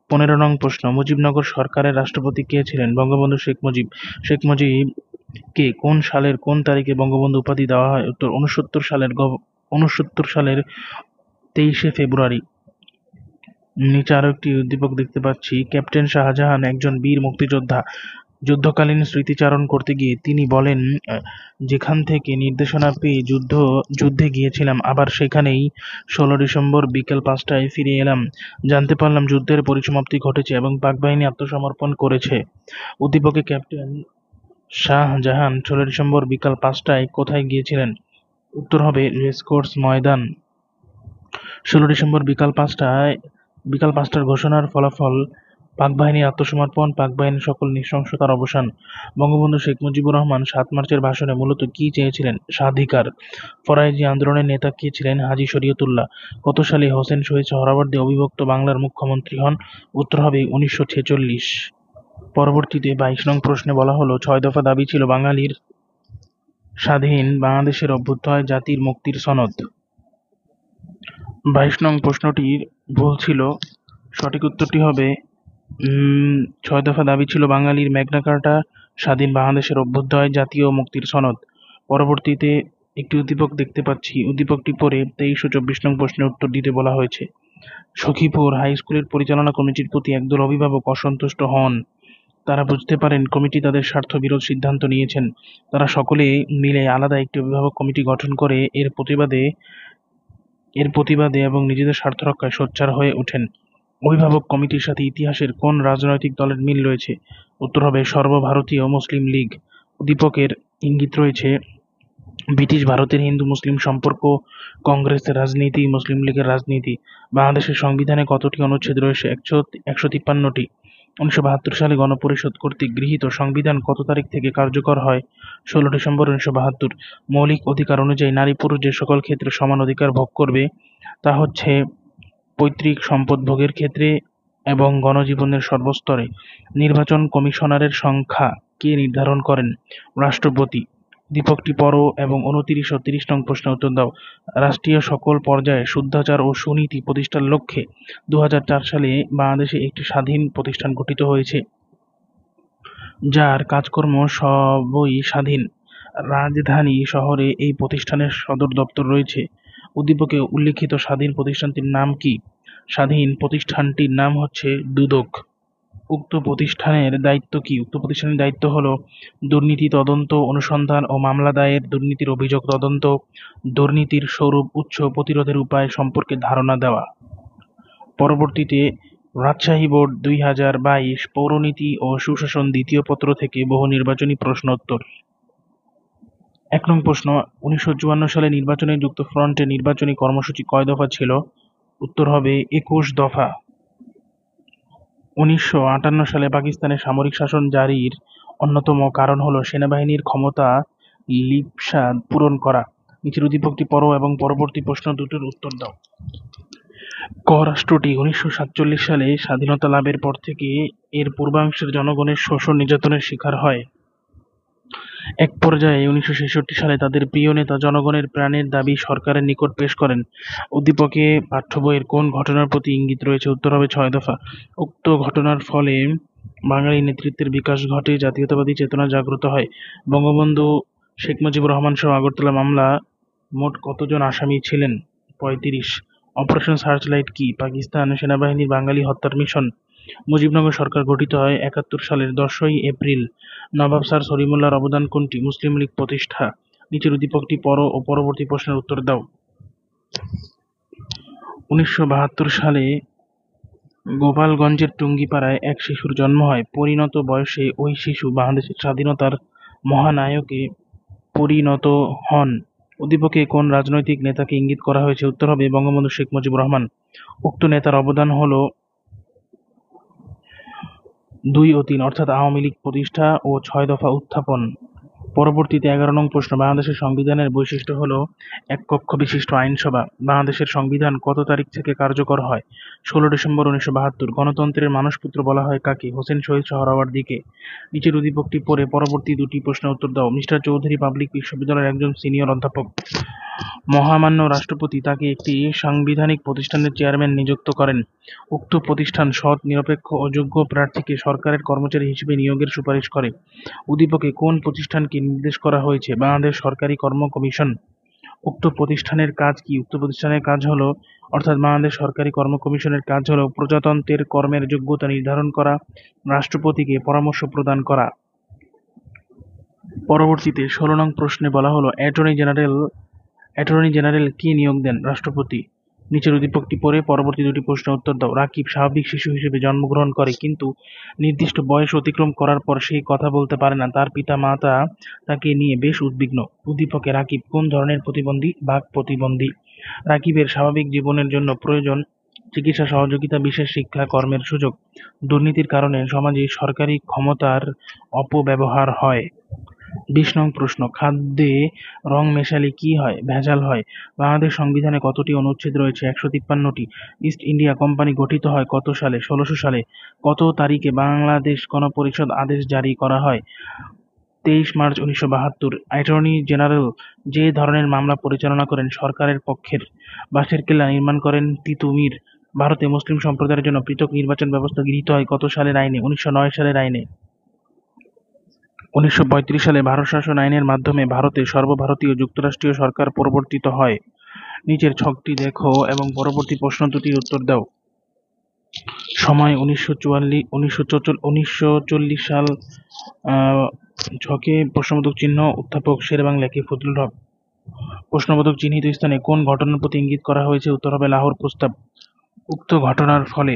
১৫ নং প্রশ্ন, মুজিবনগর সরকারের রাষ্ট্রপতি কে ছিলেন? বঙ্গবন্ধু শেখ মুজিব। শেখ মুজিবকে কোন সালের কোন তারিখে বঙ্গবন্ধু উপাধি দেওয়া হয়? উত্তর ৬৯ সালের ২৩শে ফেব্রুয়ারি। নিচে আরো একটি উদ্দীপক দেখতে পাচ্ছি। ক্যাপ্টেন শাহজাহান একজন বীর মুক্তিযোদ্ধা। যুদ্ধকালীন স্মৃতিচারণ করতে গিয়ে তিনি বলেন, যেখান থেকে নির্দেশনা পেয়ে যুদ্ধে গিয়েছিলাম, আবার সেখানেই ১৬ ডিসেম্বর বিকেল ৫টায় ফিরে এলাম। জানতে পারলাম যুদ্ধের পরিসমাপ্তি ঘটেছে এবং পাক বাহিনী আত্মসমর্পণ করেছে। উদ্দীপকে ক্যাপ্টেন শাহজাহান ১৬ ডিসেম্বর বিকাল ৫টায় কোথায় গিয়েছিলেন? উত্তর হবে রেসকোর্স ময়দান। ১৬ ডিসেম্বর বিকাল ৫টার ঘোষণার ফলাফল পাক বাহিনীর আত্মসমর্পণ, পাক বাহিনীর সকল নৃশংসতার অবসান। বঙ্গবন্ধু শেখ মুজিবুর রহমান ৭ মার্চের ভাষণে মূলত কী চেয়েছিলেন? স্বাধিকার। ফরাজি আন্দোলনের নেতা কে ছিলেন? হাজী শরীয়তুল্লাহ। কত সালে হোসেন শহীদ সোহরাওয়ার্দী অবিভক্ত বাংলার মুখ্যমন্ত্রী হন? উত্তর হবে ১৯৪৬। পরবর্তীতে ২২ নং প্রশ্নে বলা হলো, ৬ দফা দাবি ছিল বাঙালির স্বাধীন বাংলাদেশের অভ্যুদয়, জাতির মুক্তির সনদ। ২২ নং প্রশ্নটির ভুল ছিল। সঠিক উত্তরটি হবে ৬ দফা দাবি ছিল বাঙালির ম্যাগনা কার্টা, স্বাধীন বাংলাদেশের অভ্যুদয়, জাতীয় মুক্তির সনদ। পরবর্তীতে একটি উদ্দীপক দেখতে পাচ্ছি। উদ্দীপকটি পড়ে ২৩ ও ২৪ নং প্রশ্নের উত্তর দিতে বলা হয়েছে। সখীপুর হাই স্কুলের পরিচালনা কমিটির প্রতি একদল অভিভাবক অসন্তুষ্ট হন। তারা বুঝতে পারেন কমিটি তাদের স্বার্থ বিরোধ সিদ্ধান্ত নিয়েছেন। তারা সকলে মিলে আলাদা একটি অভিভাবক কমিটি গঠন করে এর প্রতিবাদে এবং নিজেদের স্বার্থ রক্ষায় সোচ্চার হয়ে ওঠেন। অভিভাবক কমিটির সাথে ইতিহাসের কোন রাজনৈতিক দলের মিল রয়েছে? উত্তর হবে সর্বভারতীয় মুসলিম লীগ। উদ্দীপকের ইঙ্গিত রয়েছে ব্রিটিশ ভারতের হিন্দু মুসলিম সম্পর্ক, কংগ্রেসের রাজনীতি, মুসলিম লীগের রাজনীতি। বাংলাদেশের সংবিধানে কতটি অনুচ্ছেদ রয়েছে? ১৫৩টি। ১৯৭২ সালে গণপরিষদ কর্তৃক গৃহীত সংবিধান কত তারিখ থেকে কার্যকর হয়? ১৬ ডিসেম্বর ১৯৭২। মৌলিক অধিকার অনুযায়ী নারী পুরুষ যে সকল ক্ষেত্রে সমান অধিকার ভোগ করবে তা হচ্ছে পৈতৃক সম্পদ ভোগের ক্ষেত্রে এবং গণজীবনের সর্বস্তরে। নির্বাচন কমিশনারের সংখ্যা কে নির্ধারণ করেন? রাষ্ট্রপতি। দীপকটি পড়ো এবং ২৯ ও ৩০ নং প্রশ্নের উত্তর দাও। রাষ্ট্রীয় সকল পর্যায়ে শুদ্ধাচার ও সুনীতি প্রতিষ্ঠার লক্ষ্যে ২০০৪ সালে বাংলাদেশে একটি স্বাধীন প্রতিষ্ঠান গঠিত হয়েছে, যার কাজকর্ম সবই স্বাধীন। রাজধানী শহরে এই প্রতিষ্ঠানের সদর দপ্তর রয়েছে। উদ্দীপকে উল্লিখিত স্বাধীন প্রতিষ্ঠানটির নাম কি? স্বাধীন প্রতিষ্ঠানটির নাম হচ্ছে দুদক। উক্ত প্রতিষ্ঠানের দায়িত্ব কি? উক্ত প্রতিষ্ঠানের দায়িত্ব হলো দুর্নীতি তদন্ত, অনুসন্ধান ও মামলা দায়ের, দুর্নীতির অভিযোগ তদন্ত, দুর্নীতির স্বরূপ, উৎস, প্রতিরোধের উপায় সম্পর্কে ধারণা দেওয়া। পরবর্তীতে রাজশাহী বোর্ড ২০২২ পৌরনীতি ও সুশাসন দ্বিতীয় পত্র থেকে বহু নির্বাচনী প্রশ্নোত্তর। ১ নং প্রশ্ন, ১৯৫৪ সালে নির্বাচনে যুক্তফ্রন্টের নির্বাচনী কর্মসূচি কয় দফা ছিল? উত্তর হবে ২১ দফা। ১৯৫৮ সালে পাকিস্তানে সামরিক শাসন জারির অন্যতম কারণ হলো সেনাবাহিনীর ক্ষমতা লিপ্সা পূরণ করা। নিচের উদ্দীপকটি পড়ো এবং পরবর্তী প্রশ্ন দুটোর উত্তর দাও। ক রাষ্ট্রটি ১৯৪৭ সালে স্বাধীনতা লাভের পর থেকে এর পূর্বাংশের জনগণের শোষণ নির্যাতনের শিকার হয়। এক পর্যায়ে ১৯৬৬ সালে তাদের প্রিয় নেতা জনগণের প্রাণের দাবি সরকারের নিকট পেশ করেন। উদ্দীপকে পাঠ্য বইয়ের কোন ঘটনার প্রতি ইঙ্গিত রয়েছে? উত্তর হবে ৬ দফা। উক্ত ঘটনার ফলে বাঙালি নেতৃত্বের বিকাশ ঘটে, জাতীয়তাবাদী চেতনা জাগ্রত হয়। বঙ্গবন্ধু শেখ মুজিবুর রহমান সহ আগরতলা মামলা মোট কতজন আসামি ছিলেন? ৩৫। অপারেশন সার্চলাইট কি? পাকিস্তান সেনাবাহিনীর বাঙালি হত্যার মিশন। মুজিবনগর সরকার গঠিত হয় ৭১ সালের ১০ই এপ্রিল। নবাব স্যার সলিমুল্লাহর অবদান কোনটি? মুসলিম লীগ প্রতিষ্ঠা। নিচের উদ্দীপকটি পড়ো ও পরবর্তী প্রশ্নের উত্তর দাও। ১৯৭২ সালে গোপালগঞ্জের টুঙ্গিপাড়ায় এক শিশুর জন্ম হয়। পরিণত বয়সে ওই শিশু বাংলাদেশের স্বাধীনতার মহানায়কে পরিণত হন। উদ্দীপকে কোন রাজনৈতিক নেতাকে ইঙ্গিত করা হয়েছে? উত্তর হবে বঙ্গবন্ধু শেখ মুজিবুর রহমান। উক্ত নেতার অবদান হল ২ ও ৩, অর্থাৎ আওয়ামী লীগ প্রতিষ্ঠা ও ৬ দফা উত্থাপন। পরবর্তীতে ১১ নং প্রশ্ন, বাংলাদেশের সংবিধানের বৈশিষ্ট্য হল এক কক্ষ বিশিষ্ট আইনসভা। বাংলাদেশের সংবিধান কত তারিখ থেকে কার্যকর হয়? ১৬ ডিসেম্বর ১৯৭২। গণতন্ত্রের মানসপুত্র বলা হয় কাকে? হোসেন শহীদ সোহরাওয়ার্দীকে। নিচের উদ্দীপকটি পড়ে পরবর্তী দুটি প্রশ্নের উত্তর দাও। মিস্টার চৌধুরী পাবলিক বিশ্ববিদ্যালয়ের একজন সিনিয়র অধ্যাপক। মহামান্য রাষ্ট্রপতি তাকে একটি সাংবিধানিক প্রতিষ্ঠানের চেয়ারম্যান নিযুক্ত করেন। উক্ত প্রতিষ্ঠান সৎ, নিরপেক্ষ ও যোগ্য প্রার্থীকে সরকারের কর্মচারী হিসেবে নিয়োগের সুপারিশ করে। উদ্দীপকে কোন প্রতিষ্ঠানকে নির্দেশ করা হয়েছে? বাংলাদেশ সরকারি কর্ম কমিশন। উক্ত প্রতিষ্ঠানের কাজ কি? উক্ত প্রতিষ্ঠানের কাজ হল, অর্থাৎ বাংলাদেশ সরকারি কর্ম কমিশনের কাজ হল প্রজাতন্ত্রের কর্মের যোগ্যতা নির্ধারণ করা, রাষ্ট্রপতিকে পরামর্শ প্রদান করা। পরবর্তীতে ১৬ নং প্রশ্নে বলা হলো অ্যাটর্নি জেনারেল কে নিয়োগ দেন? রাষ্ট্রপতি। নিচের উদ্দীপকটি পড়ে পরবর্তী দুটি প্রশ্নের উত্তর দাও। রাকিব স্বাভাবিক শিশু হিসেবে জন্মগ্রহণ করে, কিন্তু নির্দিষ্ট বয়স অতিক্রম করার পর সে কথা বলতে পারে না। তার পিতা-মাতা তাকে নিয়ে বেশ উদ্বিগ্ন। উদ্দীপকে রাকিব কোন ধরনের প্রতিবন্ধী? বাক প্রতিবন্ধী। রাকিবের স্বাভাবিক জীবনের জন্য প্রয়োজন চিকিৎসা সহযোগিতা, বিশেষ শিক্ষা, কর্মের সুযোগ। দুর্নীতির কারণে সমাজে সরকারি ক্ষমতার অপব্যবহার হয়। ২০ নং প্রশ্ন, খাদ্যে রং মেশালে কি হয়? ভেজাল হয়। বাংলাদেশ সংবিধানে কতটি অনুচ্ছেদ রয়েছে? ১৫৩টি। ইস্ট ইন্ডিয়া কোম্পানি গঠিত হয় কত সালে? ১৬০০ সালে। কত তারিখে বাংলাদেশ গণপরিষদ আদেশ জারি করা হয়? ২৩ মার্চ ১৯৭২। অ্যাটর্নি জেনারেল যে ধরনের মামলা পরিচালনা করেন সরকারের পক্ষের। বাঁশের কেল্লা নির্মাণ করেন তিতুমীর। ভারতে মুসলিম সম্প্রদায়ের জন্য পৃথক নির্বাচন ব্যবস্থা গৃহীত হয় কত সালের আইনে? ১৯০৯ সালের আইনে। ১৯৩৫ সালে ভারত শাসন আইনের মাধ্যমে ভারতে সর্বভারতীয় যুক্তরাষ্ট্রীয় সরকার প্রবর্তিত হয়। নিচের ছকটি দেখো এবং পরবর্তী প্রশ্ন দুটির উত্তর দাও। সময় ১৯৪০ সাল। ছকে প্রশ্নবোধক চিহ্ন, উত্থাপক শেরেবাংলা কে? ফজলুল হক। প্রশ্নবোধক চিহ্নিত স্থানে কোন ঘটনার প্রতি ইঙ্গিত করা হয়েছে? উত্তর হবে লাহোর প্রস্তাব। উক্ত ঘটনার ফলে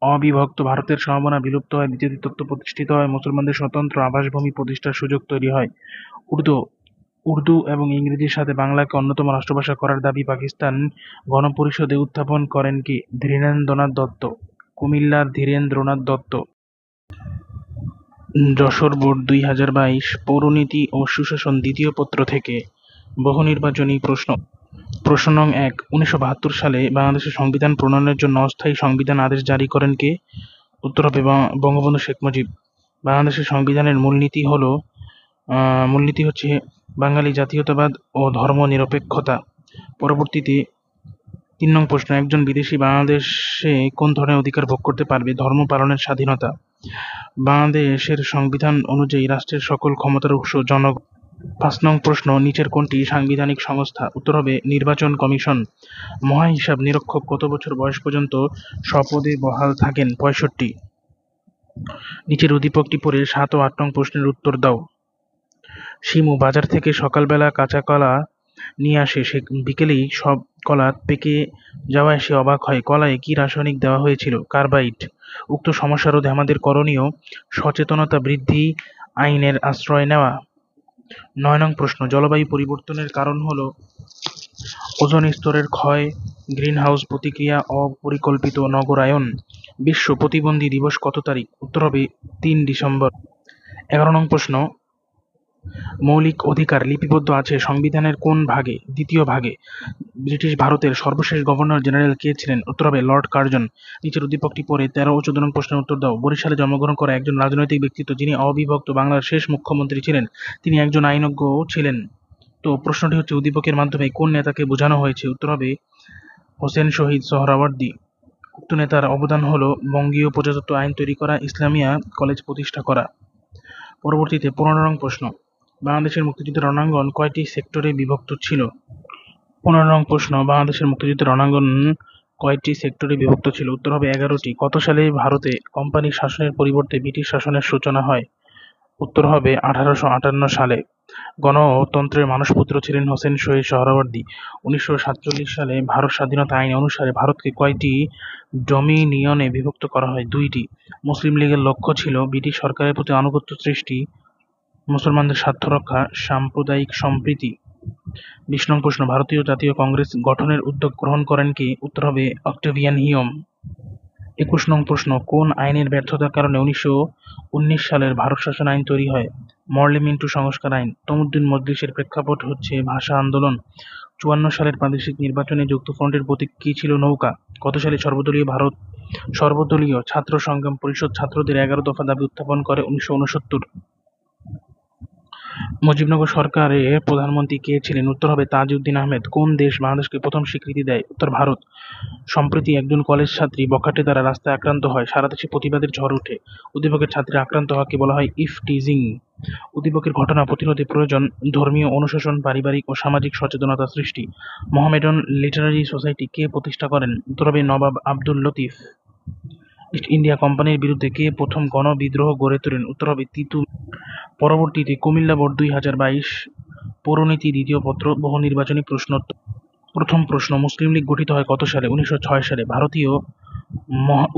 অবিভক্ত ভারতের সম্ভাবনা বিলুপ্ত হয়, দ্বিজাতিত্ব প্রতিষ্ঠিত হয়, মুসলমানদের স্বতন্ত্র আবাসভূমি প্রতিষ্ঠার সুযোগ তৈরি হয়। উর্দু এবং ইংরেজির সাথে বাংলাকে অন্যতম রাষ্ট্রভাষা করার দাবি পাকিস্তান গণপরিষদে উত্থাপন করেন কে? ধীরেন্দ্রনাথ দত্ত। কুমিল্লার ধীরেন্দ্রনাথ দত্ত। যশোর বোর্ড ২০২২ পৌরনীতি ও সুশাসন দ্বিতীয় পত্র থেকে বহু নির্বাচনী প্রশ্ন। প্রশ্ন নং ১, ১৯৭২ সালে বাংলাদেশের সংবিধান প্রণয়নের জন্য অস্থায়ী সংবিধান আদেশ জারি করেন কে? উত্তর হবে বঙ্গবন্ধু শেখ মুজিব। বাংলাদেশের সংবিধানের মূলনীতি হচ্ছে বাঙালি জাতীয়তাবাদ ও ধর্ম নিরপেক্ষতা। পরবর্তীতে ৩ নং প্রশ্ন, একজন বিদেশী বাংলাদেশে কোন ধরনের অধিকার ভোগ করতে পারবে? ধর্ম পালনের স্বাধীনতা। বাংলাদেশের সংবিধান অনুযায়ী রাষ্ট্রের সকল ক্ষমতার উৎস জনগণ। ৫ নং প্রশ্ন, নিচের কোনটি সাংবিধানিক সংস্থা? উত্তর হবে নির্বাচন কমিশন। মহাহিসাব নিরীক্ষক কত বছর বয়স পর্যন্ত স্বপদে বহাল থাকেন? ৬৫। নিচের উদ্দীপকটি পড়ে ৭ ও ৮ নং প্রশ্নের উত্তর দাও। শিমু বাজার থেকে সকালবেলা কাঁচা কলা নিয়ে আসে, সে বিকেলেই সব কলা পেকে যাওয়ায় সে অবাক হয়। কলায় কি রাসায়নিক দেওয়া হয়েছিল? কার্বাইড। উক্ত সমস্যা রোধে আমাদের করণীয় সচেতনতা বৃদ্ধি, আইনের আশ্রয় নেওয়া। ৯ নং প্রশ্ন, জলবায়ু পরিবর্তনের কারণ হল ওজোন স্তরের ক্ষয়, গ্রিনহাউস প্রতিক্রিয়া, অপরিকল্পিত নগরায়ন। বিশ্ব প্রতিবন্ধী দিবস কত তারিখ? উত্তর হবে ৩ ডিসেম্বর। ১১ নং প্রশ্ন, মৌলিক অধিকার লিপিবদ্ধ আছে সংবিধানের কোন ভাগে? দ্বিতীয় ভাগে। ব্রিটিশ ভারতের সর্বশেষ গভর্নর জেনারেল কে ছিলেন? উত্তর হবে লর্ড কার্জন। নিচের উদ্দীপকটি পড়ে ১৩ ও ১৪ নং প্রশ্নের উত্তর দাও। বরিশালে জন্মগ্রহণ করা একজন রাজনৈতিক ব্যক্তিত্ব যিনি অবিভক্ত বাংলার শেষ মুখ্যমন্ত্রী ছিলেন, তিনি একজন আইনজ্ঞও ছিলেন। তো প্রশ্নটি হচ্ছে উদ্দীপকের মাধ্যমে কোন নেতাকে বোঝানো হয়েছে? উত্তর হবে হোসেন শহীদ সোহরাওয়ার্দী। উক্ত নেতার অবদান হল বঙ্গীয় প্রজাতন্ত্র আইন তৈরি করা, ইসলামিয়া কলেজ প্রতিষ্ঠা করা। পরবর্তীতে 15 নং প্রশ্ন, বাংলাদেশের মুক্তিযুদ্ধের রণাঙ্গন কয়টি সেক্টরে বিভক্ত ছিল? 15 নং প্রশ্ন, বাংলাদেশের মুক্তিযুদ্ধের রণাঙ্গন কয়টি সেক্টরে বিভক্ত ছিল? উত্তর হবে 11টি। কত সালে ভারতে কোম্পানি শাসনের পরিবর্তে ব্রিটিশ শাসনের সূচনা হয়? উত্তর হবে 1858 সালে। গণতন্ত্রের মানসপুত্র ছিলেন হোসেন শহীদ সোহরাওয়ার্দী। 1947 সালে ভারত স্বাধীনতা আইন অনুসারে ভারতকে কয়টি ডোমিনিয়নে বিভক্ত করা হয়? 2টি। মুসলিম লীগের লক্ষ্য ছিল ব্রিটিশ সরকারের প্রতি আনুগত্য সৃষ্টি, মুসলমানদের স্বার্থ রক্ষা, সাম্প্রদায়িক সম্প্রীতি। 20 নং প্রশ্ন, ভারতীয় জাতীয় কংগ্রেস গঠনের উদ্যোগ গ্রহণ করেন কে? উত্তর হবে অক্টেভিয়ান হিউম। 21 নং প্রশ্ন, কোন আইনের ব্যর্থতার কারণে 1919 সালের ভারত শাসন আইন তৈরি হয়? মরলি মিন্টু সংস্কার আইন। তমুদ্দিন মজলিসের প্রেক্ষাপট হচ্ছে ভাষা আন্দোলন। 54 সালের প্রাদেশিক নির্বাচনে যুক্তফ্রন্টের প্রতীক কী ছিল? নৌকা। কত সালে সর্বদলীয় ছাত্র সংগ্রাম পরিষদ ছাত্রদের 11 দফা দাবি উত্থাপন করে? 1969। মুজিবনগর সরকারের প্রধানমন্ত্রী কে ছিলেন? উত্তর হবে তাজউদ্দিন আহমেদ। কোন দেশ বাংলাদেশকে প্রথম স্বীকৃতি দেয়? উত্তর ভারত। সম্প্রতি একজন কলেজ ছাত্রী বখাটে দ্বারা রাস্তায় আক্রান্ত হয়, সারা দেশে প্রতিবাদের ঝড় ওঠে। উদ্দীপকের ছাত্রী আক্রান্ত হওয়াকে বলা হয় ইফটিজিং। উদ্দীপকের ঘটনা প্রতিরোধে প্রয়োজন ধর্মীয় অনুশাসন, পারিবারিক ও সামাজিক সচেতনতা সৃষ্টি। মোহামেডান লিটারারি সোসাইটি কে প্রতিষ্ঠা করেন? উত্তর হবে নবাব আব্দুল লতিফ। ইস্ট ইন্ডিয়া কোম্পানির বিরুদ্ধে কে প্রথম গণবিদ্রোহ গড়ে তোলেন? উত্তর হবে তিতু। পরবর্তীতে কুমিল্লা বোর্ড 2022 পৌরনীতি দ্বিতীয় পত্র, বহু নির্বাচনী প্রশ্নোত্তর। প্রথম প্রশ্ন, মুসলিম লীগ গঠিত হয় কত সালে? 1906 সালে। ভারতীয়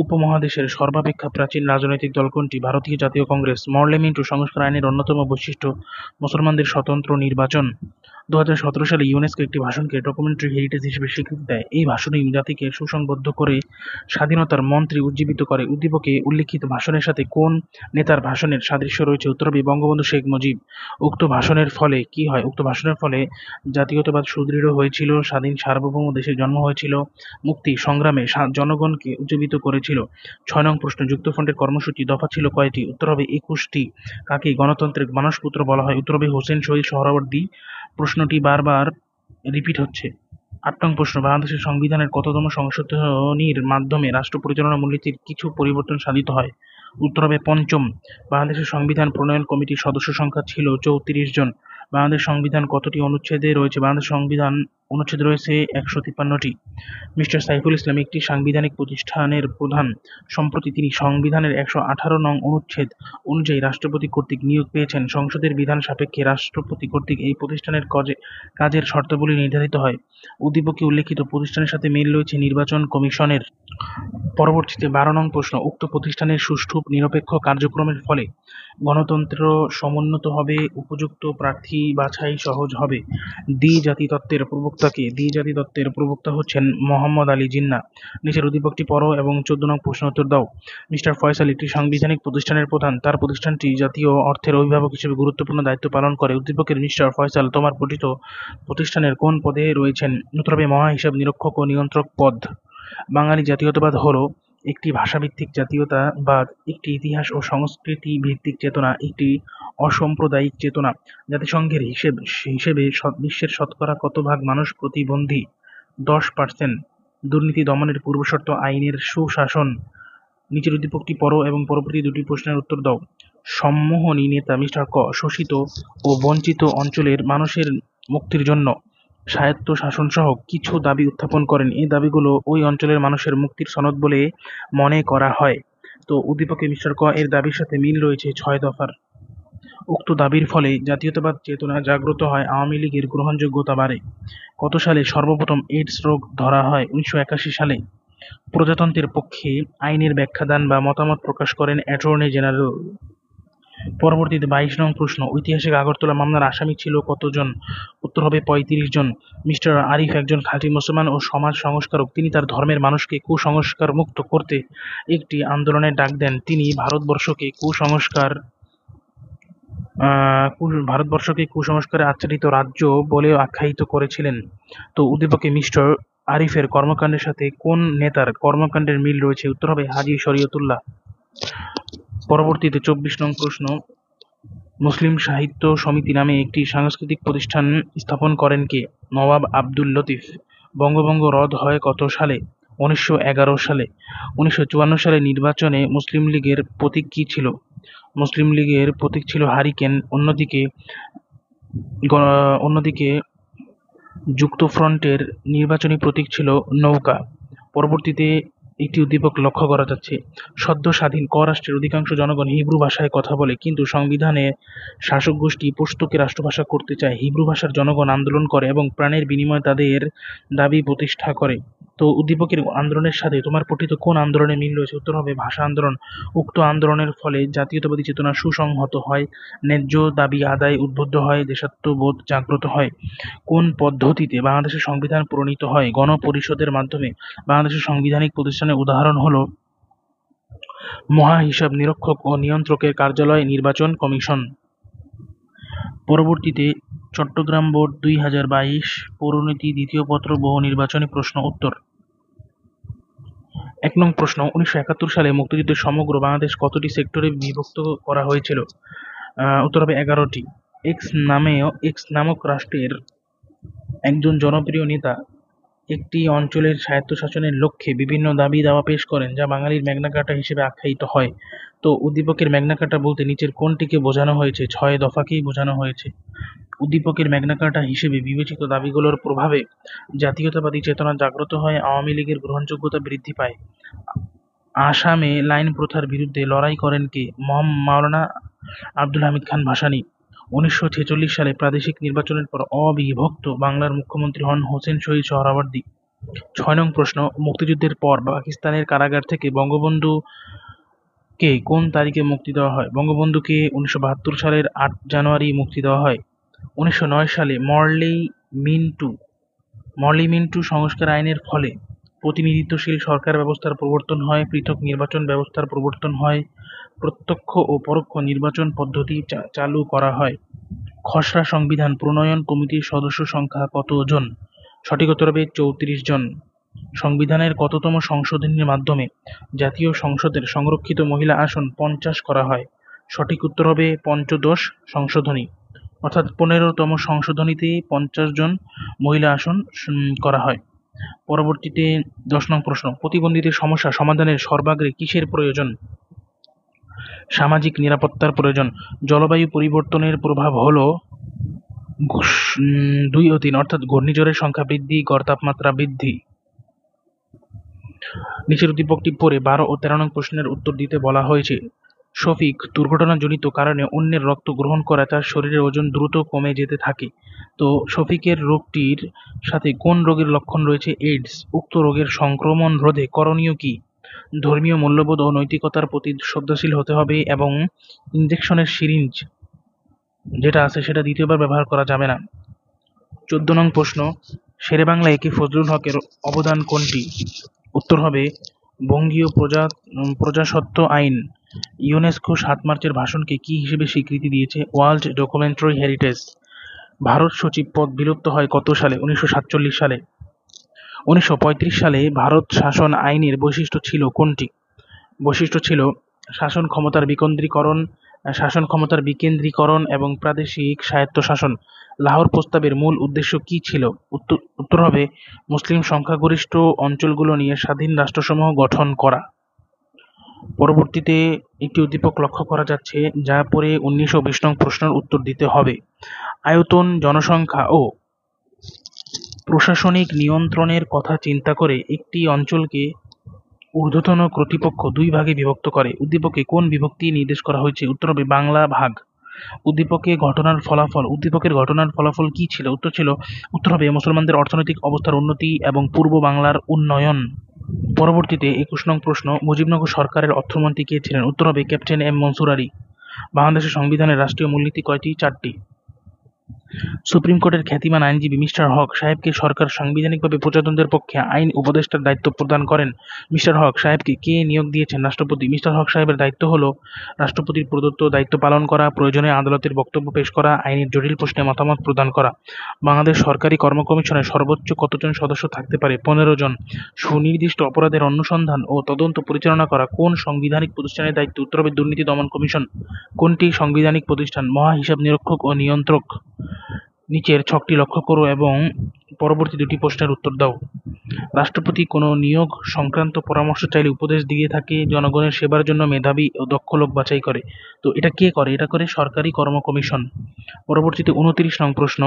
উপমহাদেশের সর্বাপেক্ষা প্রাচীন রাজনৈতিক দল কোনটি? ভারতীয় জাতীয় কংগ্রেস। মরলে মিন্টু সংস্কার আইনের অন্যতম বৈশিষ্ট্য মুসলমানদের স্বতন্ত্র নির্বাচন। 2017 সালে ইউনেস্কো একটি ভাষণকে ডকুমেন্টারি হেরিটেজ হিসেবে স্বীকৃতি দেয়। এই ভাষণই জাতিকে সুসংবদ্ধ করে স্বাধীনতার মন্ত্রে উজ্জীবিত করে। উদ্দীপকে উল্লিখিত ভাষণের সাথে কোন নেতার ভাষণের সাদৃশ্য রয়েছে? উত্তর হবে বঙ্গবন্ধু শেখ মুজিব। উক্ত ভাষণের ফলে কি হয়? উক্ত ভাষণের ফলে জাতীয়তাবাদ সুদৃঢ় হয়েছিল, স্বাধীন সার্বভৌম দেশের জন্ম হয়েছিল, মুক্তি সংগ্রামে জনগণকে উজ্জীবিত করেছিল। 6 নং প্রশ্ন, যুক্তফ্রন্টের কর্মসূচি দফা ছিল কয়টি? উত্তর হবে 21টি। কাকে গণতন্ত্রের মানসপুত্র বলা হয়? উত্তর হবে হোসেন শহীদ সোহরাওয়ার্দী। প্রশ্নটি বারবার রিপিট হচ্ছে। 8 নং প্রশ্ন, বাংলাদেশের সংবিধানের কততম সংশোধনীর মাধ্যমে রাষ্ট্র পরিচালনা মূলনীতির কিছু পরিবর্তন সাধিত হয়? উত্তর হবে 5ম। বাংলাদেশের সংবিধান প্রণয়ন কমিটির সদস্য সংখ্যা ছিল 34 জন। বাংলাদেশ সংবিধান কতটি অনুচ্ছেদে রয়েছে? বাংলাদেশ সংবিধান অনুচ্ছেদ রয়েছে 153টি। মিস্টার সাইফুল ইসলাম একটি সাংবিধানিক প্রতিষ্ঠানের প্রধান। সম্প্রতি তিনি সংবিধানের 118 নং অনুচ্ছেদ অনুযায়ী রাষ্ট্রপতি কর্তৃক নিয়োগ পেয়েছেন। সংসদের বিধান সাপেক্ষে রাষ্ট্রপতি কর্তৃক এই প্রতিষ্ঠানের কাজের শর্তাবলী নির্ধারিত হয়। উদ্দীপকে উল্লিখিত প্রতিষ্ঠানের সাথে মিল রয়েছে নির্বাচন কমিশনের। পরবর্তীতে 12 নং প্রশ্ন, উক্ত প্রতিষ্ঠানের সুষ্ঠু নিরপেক্ষ কার্যক্রমের ফলে গণতন্ত্র সমুন্নত হবে, উপযুক্ত প্রার্থী বাছাই সহজ হবে। দ্বি-জাতি তত্ত্বের প্রবক্তা কে? দ্বি-জাতি তত্ত্বের প্রবক্তা হচ্ছেন মোহাম্মদ আলী জিন্নাহ। নিচের উদ্দীপকটি পড়ো এবং 14 নং প্রশ্ন উত্তর দাও। মিস্টার ফয়সাল একটি সাংবিধানিক প্রতিষ্ঠানের প্রধান। তার প্রতিষ্ঠানটি জাতীয় অর্থের অভিভাবক হিসেবে গুরুত্বপূর্ণ দায়িত্ব পালন করে। উদ্দীপকের মিস্টার ফয়সাল তোমার পঠিত প্রতিষ্ঠানের কোন পদে রয়েছেন? উত্তর হবে মহা হিসাব নিরীক্ষক ও নিয়ন্ত্রক পদ। বাঙালি জাতীয়তাবাদ হল একটি ভাষাভিত্তিক জাতীয়তাবাদ, একটি ইতিহাস ও সংস্কৃতি ভিত্তিক চেতনা, একটি অসাম্প্রদায়িক চেতনা। জাতিসংঘের হিসেবে বিশ্বের শতকরা কত ভাগ মানুষ প্রতিবন্ধী? 10%। দুর্নীতি দমনের পূর্বশর্ত আইনের সুশাসন। নিচের উদ্দীপকটি পড়ো এবং পরবর্তী দুটি প্রশ্নের উত্তর দাও। সম্মোহনী নেতা মিস্টার ক শোষিত ও বঞ্চিত অঞ্চলের মানুষের মুক্তির জন্য স্বায়ত্তশাসনসহ কিছু দাবি উত্থাপন করেন। এই দাবিগুলো ওই অঞ্চলের মানুষের মুক্তির সনদ বলে মনে করা হয়। তো উদ্দীপকে মিস্টার ক এর দাবির সাথে মিল রয়েছে 6 দফার। উক্ত দাবির ফলে জাতীয়তাবাদ চেতনা জাগ্রত হয়, আওয়ামী লীগের গ্রহণযোগ্যতা বাড়ে। কত সালে সর্বপ্রথম এইডস রোগ ধরা হয়? 1981 সালে। প্রজাতন্ত্রের পক্ষে আইনের ব্যাখ্যা দান বা মতামত প্রকাশ করেন অ্যাটর্নি জেনারেল। পরবর্তীতে 22 নং প্রশ্ন, ঐতিহাসিক আগরতলা মামলার আসামি ছিল কতজন? উত্তর হবে 35 জন। মিস্টার আরিফ একজন খাঁটি মুসলমান ও সমাজ সংস্কারক। তিনি তার ধর্মের মানুষকে কুসংস্কার মুক্ত করতে একটি আন্দোলনের ডাক দেন। তিনি ভারতবর্ষকে কুসংস্কারে আচ্ছাদিত রাজ্য বলেও আখ্যায়িত করেছিলেন। তো উদ্দীপকে মিস্টার আরিফের কর্মকাণ্ডের সাথে কোন নেতার কর্মকাণ্ডের মিল রয়েছে? উত্তর হবে হাজী শরীয়তুল্লাহ। পরবর্তীতে 24 নং প্রশ্ন, মুসলিম সাহিত্য সমিতি নামে একটি সাংস্কৃতিক প্রতিষ্ঠান স্থাপন করেন কে? নওয়াব আব্দুল লতিফ। বঙ্গভঙ্গ রদ হয় কত সালে? 1911 সালে। 1954 সালে নির্বাচনে মুসলিম লীগের প্রতীক কী ছিল? মুসলিম লীগের প্রতীক ছিল হারিকেন। অন্যদিকে যুক্তফ্রন্টের নির্বাচনী প্রতীক ছিল নৌকা। পরবর্তীতে একটি উদ্দীপক লক্ষ্য করা যাচ্ছে। সদ্য স্বাধীন ক রাষ্ট্রের অধিকাংশ জনগণ হিব্রু ভাষায় কথা বলে, কিন্তু সংবিধানে শাসক গোষ্ঠী পশতুকে রাষ্ট্রভাষা করতে চায়। হিব্রু ভাষার জনগণ আন্দোলন করে এবং প্রাণের বিনিময়ে তাদের দাবি প্রতিষ্ঠা করে। তো উদ্দীপকের আন্দোলনের সাথে তোমার পঠিত কোন আন্দোলনের মিল রয়েছে? উত্তর হবে ভাষা আন্দোলন। উক্ত আন্দোলনের ফলে জাতীয়তাবাদী চেতনা সুসংহত হয়, ন্যায্য দাবি আদায় উদ্বুদ্ধ হয়, দেশাত্মবোধ জাগ্রত হয়। কোন পদ্ধতিতে বাংলাদেশের সংবিধান প্রণীত হয়? গণপরিষদের মাধ্যমে। বাংলাদেশের সাংবিধানিক প্রতিষ্ঠানের উদাহরণ হলো মহাহিসাব নিরীক্ষক ও নিয়ন্ত্রকের কার্যালয়, নির্বাচন কমিশন। পরবর্তীতে চট্টগ্রাম বোর্ড 2022 পৌরনীতি দ্বিতীয় পত্র বহু নির্বাচনী প্রশ্ন উত্তর। 1 নং প্রশ্ন, 1971 সালে মুক্তিযুদ্ধে সমগ্র বাংলাদেশ কতটি সেক্টরে বিভক্ত করা হয়েছিল? উত্তর হবে 11টি। এক্স নামক রাষ্ট্রের একজন জনপ্রিয় নেতা একটি অঞ্চলের স্বায়ত্তশাসনের লক্ষ্যে বিভিন্ন দাবি দাওয়া পেশ করেন, যা বাঙালির ম্যাগনা কার্টা হিসেবে আখ্যায়িত হয়। তো উদ্দীপকের ম্যাগনা কার্টা বলতে নিচের কোনটিকে বোঝানো হয়েছে? 6 দফাকেই বোঝানো হয়েছে। উদ্দীপকের ম্যাগনা কার্টা হিসেবে বিবেচিত দাবিগুলোর প্রভাবে জাতীয়তাবাদী চেতনা জাগ্রত হয়, আওয়ামী লীগের গ্রহণযোগ্যতা বৃদ্ধি পায়। আসামে লাইন প্রথার বিরুদ্ধে লড়াই করেন কে? মাওলানা আব্দুল হামিদ খান ভাসানী। 1946 সালে প্রাদেশিক নির্বাচনের পর অবিভক্ত বাংলার মুখ্যমন্ত্রী হন হোসেন শহীদ সোহরাওয়ার্দী। 6 নং প্রশ্ন, মুক্তিযুদ্ধের পর পাকিস্তানের কারাগার থেকে বঙ্গবন্ধুকে কোন তারিখে মুক্তি দেওয়া হয়? বঙ্গবন্ধুকে 1972 সালের 8 জানুয়ারি মুক্তি দেওয়া হয়। 1909 সালে মরলি মিন্টু সংস্কার আইনের ফলে প্রতিনিধিত্বশীল সরকার ব্যবস্থার প্রবর্তন হয়, পৃথক নির্বাচন ব্যবস্থার প্রবর্তন হয়, প্রত্যক্ষ ও পরোক্ষ নির্বাচন পদ্ধতি চালু করা হয়। খসড়া সংবিধান প্রণয়ন কমিটির সদস্য সংখ্যা কতজন? সঠিক উত্তর হবে 34 জন। সংবিধানের কততম সংশোধনীর মাধ্যমে জাতীয় সংসদের সংরক্ষিত মহিলা আসন 50 করা হয়? সঠিক উত্তর হবে পঞ্চদশ সংশোধনী, অর্থাৎ 15তম সংশোধনীতে 50 জন মহিলা আসন করা হয়। পরবর্তীতে 10 নং প্রশ্ন, প্রতিবন্ধীদের সমস্যা সমাধানের সর্বাগ্রে কিসের প্রয়োজন? সামাজিক নিরাপত্তার প্রয়োজন। জলবায়ু পরিবর্তনের প্রভাব হলো 2 ও 3, অর্থাৎ ঘূর্ণিঝড়ের সংখ্যা বৃদ্ধি, গড় তাপমাত্রা বৃদ্ধি। নিচের উদ্দীপকটি পড়ে 12 ও 13 নং প্রশ্নের উত্তর দিতে বলা হয়েছে। শফিক দুর্ঘটনাজনিত কারণে অন্যের রক্ত গ্রহণ করা তার শরীরের ওজন দ্রুত কমে যেতে থাকে। তো শফিকের রোগটির সাথে কোন রোগের লক্ষণ রয়েছে? এইডস। উক্ত রোগের সংক্রমণ রোধে করণীয় কি? ধর্মীয় মূল্যবোধ ও নৈতিকতার প্রতি শ্রদ্ধাশীল হতে হবে এবং ইনজেকশনের সিরিঞ্জ যেটা আছে সেটা দ্বিতীয়বার ব্যবহার করা যাবে না। 14 নং প্রশ্ন, শেরেবাংলা একে ফজলুল হকের অবদান কোনটি? উত্তর হবে বঙ্গীয় প্রজাস্বত্ব আইন। ইউনেস্কো 7 মার্চের ভাষণকে কি হিসেবে স্বীকৃতি দিয়েছে? World documentary heritage. ভারত সচিব পদ বিলুপ্ত হয় কত সালে? 1947 সালে। 1935 সালে ভারত শাসন আইনের বৈশিষ্ট্য ছিল কোনটি? বৈশিষ্ট্য ছিল শাসন ক্ষমতার বিকেন্দ্রীকরণ এবং প্রাদেশিক স্বায়ত্তশাসন। লাহোর প্রস্তাবের মূল উদ্দেশ্য কী ছিল? উত্তর হবে মুসলিম সংখ্যাগরিষ্ঠ অঞ্চলগুলো নিয়ে স্বাধীন রাষ্ট্রসমূহ গঠন করা। পরবর্তীতে একটি উদ্দীপক লক্ষ্য করা যাচ্ছে, যা পরে 19 ও 20 নং প্রশ্নের উত্তর দিতে হবে। আয়তন, জনসংখ্যা ও প্রশাসনিক নিয়ন্ত্রণের কথা চিন্তা করে একটি অঞ্চলকে ঊর্ধ্বতন কর্তৃপক্ষ 2 ভাগে বিভক্ত করে। উদ্দীপকে কোন বিভক্তি নির্দেশ করা হয়েছে? উত্তর হবে বাংলা ভাগ। উদ্দীপকের ঘটনার ফলাফল কি ছিল? উত্তর হবে মুসলমানদের অর্থনৈতিক অবস্থার উন্নতি এবং পূর্ব বাংলার উন্নয়ন। পরবর্তীতে 21 নং প্রশ্ন, মুজিবনগর সরকারের অর্থমন্ত্রী কে ছিলেন? উত্তর হবে ক্যাপ্টেন এম মনসুর আলী। বাংলাদেশের সংবিধানের রাষ্ট্রীয় মূলনীতি কয়টি? 4টি। সুপ্রিম কোর্টের খ্যাতিমান আইনজীবী মিস্টার হক সাহেবকে সরকার সাংবিধানিকভাবে প্রজাতন্ত্রের পক্ষে আইন উপদেষ্টার দায়িত্ব প্রদান করেন। মিস্টার হক সাহেবকে কে নিয়োগ দিয়েছেন? রাষ্ট্রপতি। মিস্টার হক সাহেবের দায়িত্ব হলো রাষ্ট্রপতির প্রদত্ত দায়িত্ব পালন করা, প্রয়োজনে আদালতের বক্তব্য পেশ করা, আইনের জটিল প্রশ্নে মতামত প্রদান করা। বাংলাদেশ সরকারি কর্ম কমিশনে সর্বোচ্চ কতজন সদস্য থাকতে পারে? 15 জন। সুনির্দিষ্ট অপরাধের অনুসন্ধান ও তদন্ত পরিচালনা করা কোন সাংবিধানিক প্রতিষ্ঠানের দায়িত্ব? উত্তর হবে দুর্নীতি দমন কমিশন। কোনটি সাংবিধানিক প্রতিষ্ঠান? মহাহিসাব নিরীক্ষক ও নিয়ন্ত্রক। নিচের ছকটি লক্ষ্য করো এবং পরবর্তী 2টি প্রশ্নের উত্তর দাও। রাষ্ট্রপতি কোনো নিয়োগ সংক্রান্ত পরামর্শ চাইলে উপদেশ দিয়ে থাকে, জনগণের সেবার জন্য মেধাবী ও দক্ষ লোক বাছাই করে। তো এটা কে করে? এটা করে সরকারি কর্ম কমিশন। পরবর্তীতে 29 নং প্রশ্ন,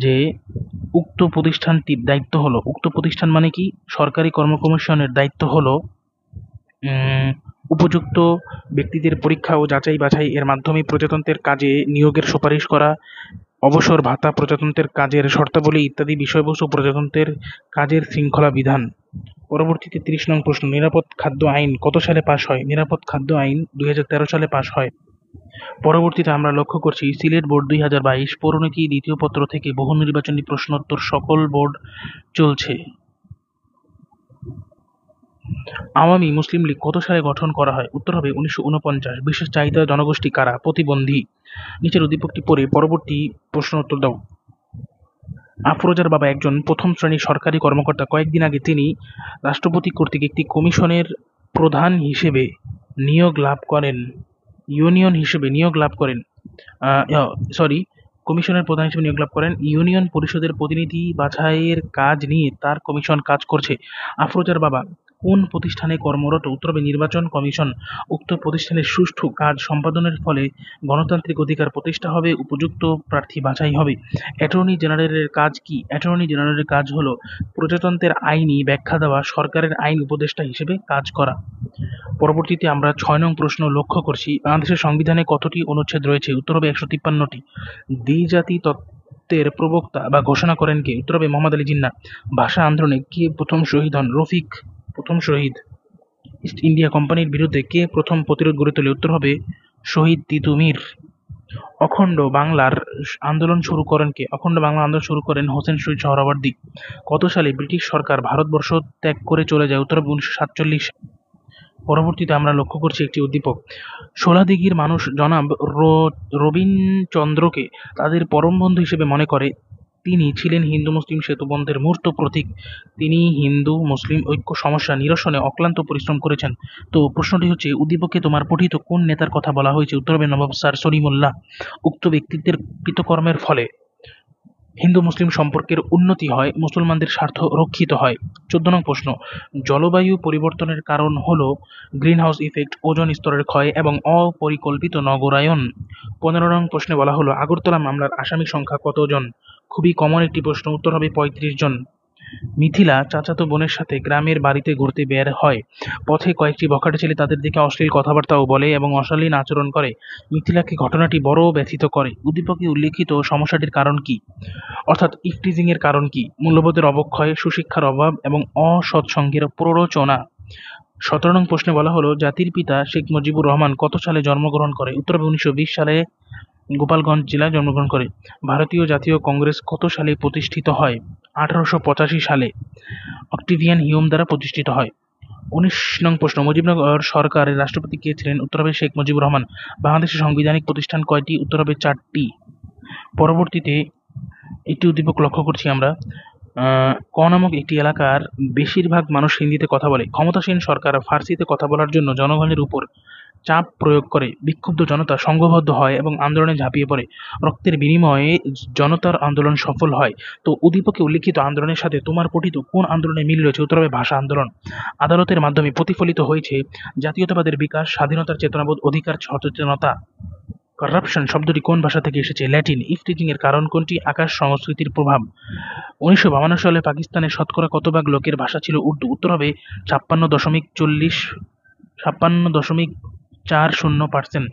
যে উক্ত প্রতিষ্ঠানটির দায়িত্ব হলো, উক্ত প্রতিষ্ঠান মানে কি? সরকারি কর্ম কমিশনের দায়িত্ব হলো উপযুক্ত ব্যক্তিদের পরীক্ষা ও যাচাই বাছাই এর মাধ্যমে প্রজাতন্ত্রের কাজে নিয়োগের সুপারিশ করা, অবসর ভাতা, প্রজাতন্ত্রের কাজের শর্তাবলী ইত্যাদি বিষয়বস্তু প্রজাতন্ত্রের কাজের শৃঙ্খলা বিধান। পরবর্তীতে 30 নং প্রশ্ন, নিরাপদ খাদ্য আইন কত সালে পাস হয়? নিরাপদ খাদ্য আইন 2013 সালে পাস হয়। পরবর্তীতে আমরা লক্ষ্য করছি সিলেট বোর্ড 2022 পৌরনীতি দ্বিতীয় পত্র থেকে বহু নির্বাচনী প্রশ্নোত্তর সকল বোর্ড চলছে। আওয়ামী মুসলিম লীগ কত সালে গঠন করা হয়? উত্তর হবে 1949। বিশেষ চাহিদা জনগোষ্ঠী কারা? প্রতিবন্ধী। নিচের উদ্দীপকটি পড়ে পরবর্তী প্রশ্ন উত্তর দাও। আফরোজার বাবা একজন প্রথম শ্রেণীর সরকারি কর্মকর্তা। কয়েকদিন আগে তিনি রাষ্ট্রপতি কর্তৃক একটি কমিশনের প্রধান হিসেবে নিয়োগ লাভ করেন। কমিশনের প্রধান হিসেবে নিয়োগ লাভ করেন। ইউনিয়ন পরিষদের প্রতিনিধি বাছাইয়ের কাজ নিয়ে তার কমিশন কাজ করছে। আফরোজার বাবা কোন প্রতিষ্ঠানে কর্মরত? উত্তর হবে নির্বাচন কমিশন। উক্ত প্রতিষ্ঠানের সুষ্ঠু কাজ সম্পাদনের ফলে গণতান্ত্রিক অধিকার প্রতিষ্ঠা হবে, উপযুক্ত প্রার্থী বাছাই হবে। অ্যাটর্নি জেনারেলের কাজ কি? অ্যাটর্নি জেনারেলের কাজ হলো প্রজাতন্ত্রের আইনি ব্যাখ্যা দেওয়া, সরকারের আইন উপদেষ্টা হিসেবে কাজ করা। পরবর্তীতে আমরা 6 নং প্রশ্ন লক্ষ্য করছি, বাংলাদেশের সংবিধানে কতটি অনুচ্ছেদ রয়েছে? উত্তর হবে 153টি। দ্বিজাতি তত্ত্বের প্রবক্তা বা ঘোষণা করেন কে? উত্তর হবে মোহাম্মদ আলী জিন্নাহ। ভাষা আন্দোলনে কে প্রথম শহীদ হন? রফিক প্রথম শহীদ। ইস্ট ইন্ডিয়া কোম্পানির বিরুদ্ধে কে প্রথম প্রতিরোধ গড়ে তোলে? উত্তর হবে শহীদ তিতুমীর। অখণ্ড বাংলার আন্দোলন শুরু করেন কে? অখণ্ড বাংলা আন্দোলন শুরু করেন হোসেন শহীদ সোহরাওয়ার্দী। কত সালে ব্রিটিশ সরকার ভারতবর্ষ ত্যাগ করে চলে যায়? উত্তর হবে 1947। পরবর্তীতে আমরা লক্ষ্য করছি একটি উদ্দীপক, শোলাদিঘির মানুষ জনাব রবীনচন্দ্রকে তাদের পরম বন্ধু হিসেবে মনে করে। তিনি ছিলেন হিন্দু মুসলিম সেতু বন্ধের মূর্ত প্রতীক। তিনি হিন্দু মুসলিম ঐক্য সমস্যা নিরসনে অক্লান্ত পরিশ্রম করেছেন। তো প্রশ্নটি হচ্ছে, উদ্দীপকে তোমার পঠিত কোন নেতার কথা বলা হয়েছে? উত্তর হবে নবাব স্যার সলিমুল্লাহ। উক্ত ব্যক্তিত্বের কৃতকর্মের ফলে হিন্দু মুসলিম সম্পর্কের উন্নতি হয়, মুসলমানদের স্বার্থ রক্ষিত হয়। 14 নং প্রশ্ন, জলবায়ু পরিবর্তনের কারণ হলো গ্রিনহাউস ইফেক্ট, ওজোন স্তরের ক্ষয় এবং অপরিকল্পিত নগরায়ন। 15 নং প্রশ্নে বলা হলো আগরতলা মামলার আসামি সংখ্যা কতজন? খুবই কমন একটি প্রশ্ন, উত্তর হবে 35 জন। মিথিলা চাচাতো বোনের সাথে গ্রামের বাড়িতে ঘুরতে বের হয়। পথে কয়েকটি বখাটে ছেলে তাদের দিকে অশ্লীল কথাবার্তাও বলে এবং অশালীন আচরণ করে। মিথিলাকে ঘটনাটি বড় ব্যথিত করে। উদ্দীপকে উল্লিখিত সমস্যাটির কারণ কি? অর্থাৎ ইফটিজিং এর কারণ কি? মূল্যবোধের অবক্ষয়, সুশিক্ষার অভাব এবং অসৎসঙ্গের প্ররোচনা। 17 নং প্রশ্নে বলা হলো জাতির পিতা শেখ মুজিবুর রহমান কত সালে জন্মগ্রহণ করে? উত্তর হবে 1920 সালে গোপালগঞ্জ জেলায় জন্মগ্রহণ করে। ভারতীয় জাতীয় কংগ্রেস কত সালে প্রতিষ্ঠিত হয়? 1885 সালে অক্টিভিয়ান হিউম দ্বারা প্রতিষ্ঠিত হয়। 19 নং প্রশ্ন, মুজিবনগর সরকারের রাষ্ট্রপতি কে ছিলেন? উত্তর হবে শেখ মুজিবুর রহমান। বাংলাদেশের সাংবিধানিক প্রতিষ্ঠান কয়টি? উত্তর হবে 4টি। পরবর্তীতে একটি উদ্দীপক লক্ষ্য করছি আমরা, ক নামক একটি এলাকার বেশিরভাগ মানুষ হিন্দিতে কথা বলে। ক্ষমতাসীন সরকার ফার্সিতে কথা বলার জন্য জনগণের উপর চাপ প্রয়োগ করে। বিক্ষুব্ধ জনতা সংঘবদ্ধ হয় এবং আন্দোলনে ঝাঁপিয়ে পড়ে। রক্তের বিনিময়ে জনতার আন্দোলন সফল হয়। তো উদ্দীপকে উল্লিখিত আন্দোলনের সাথে তোমার পঠিত কোন আন্দোলনের মিল রয়েছে? উত্তর হবে ভাষা আন্দোলন। আদালতের মাধ্যমে প্রতিফলিত হয়েছে জাতীয়তাবাদের বিকাশ, স্বাধীনতার চেতনাবোধ, অধিকার সচেতনতা। কারাপশন শব্দটি কোন ভাষা থেকে এসেছে? ল্যাটিন। ইফটিজিং এর কারণ কোনটি? আকাশ সংস্কৃতির প্রভাব। 1952 সালে পাকিস্তানের শতকরা কত ভাগ লোকের ভাষা ছিল উর্দু? উত্তর হবে 56.40%।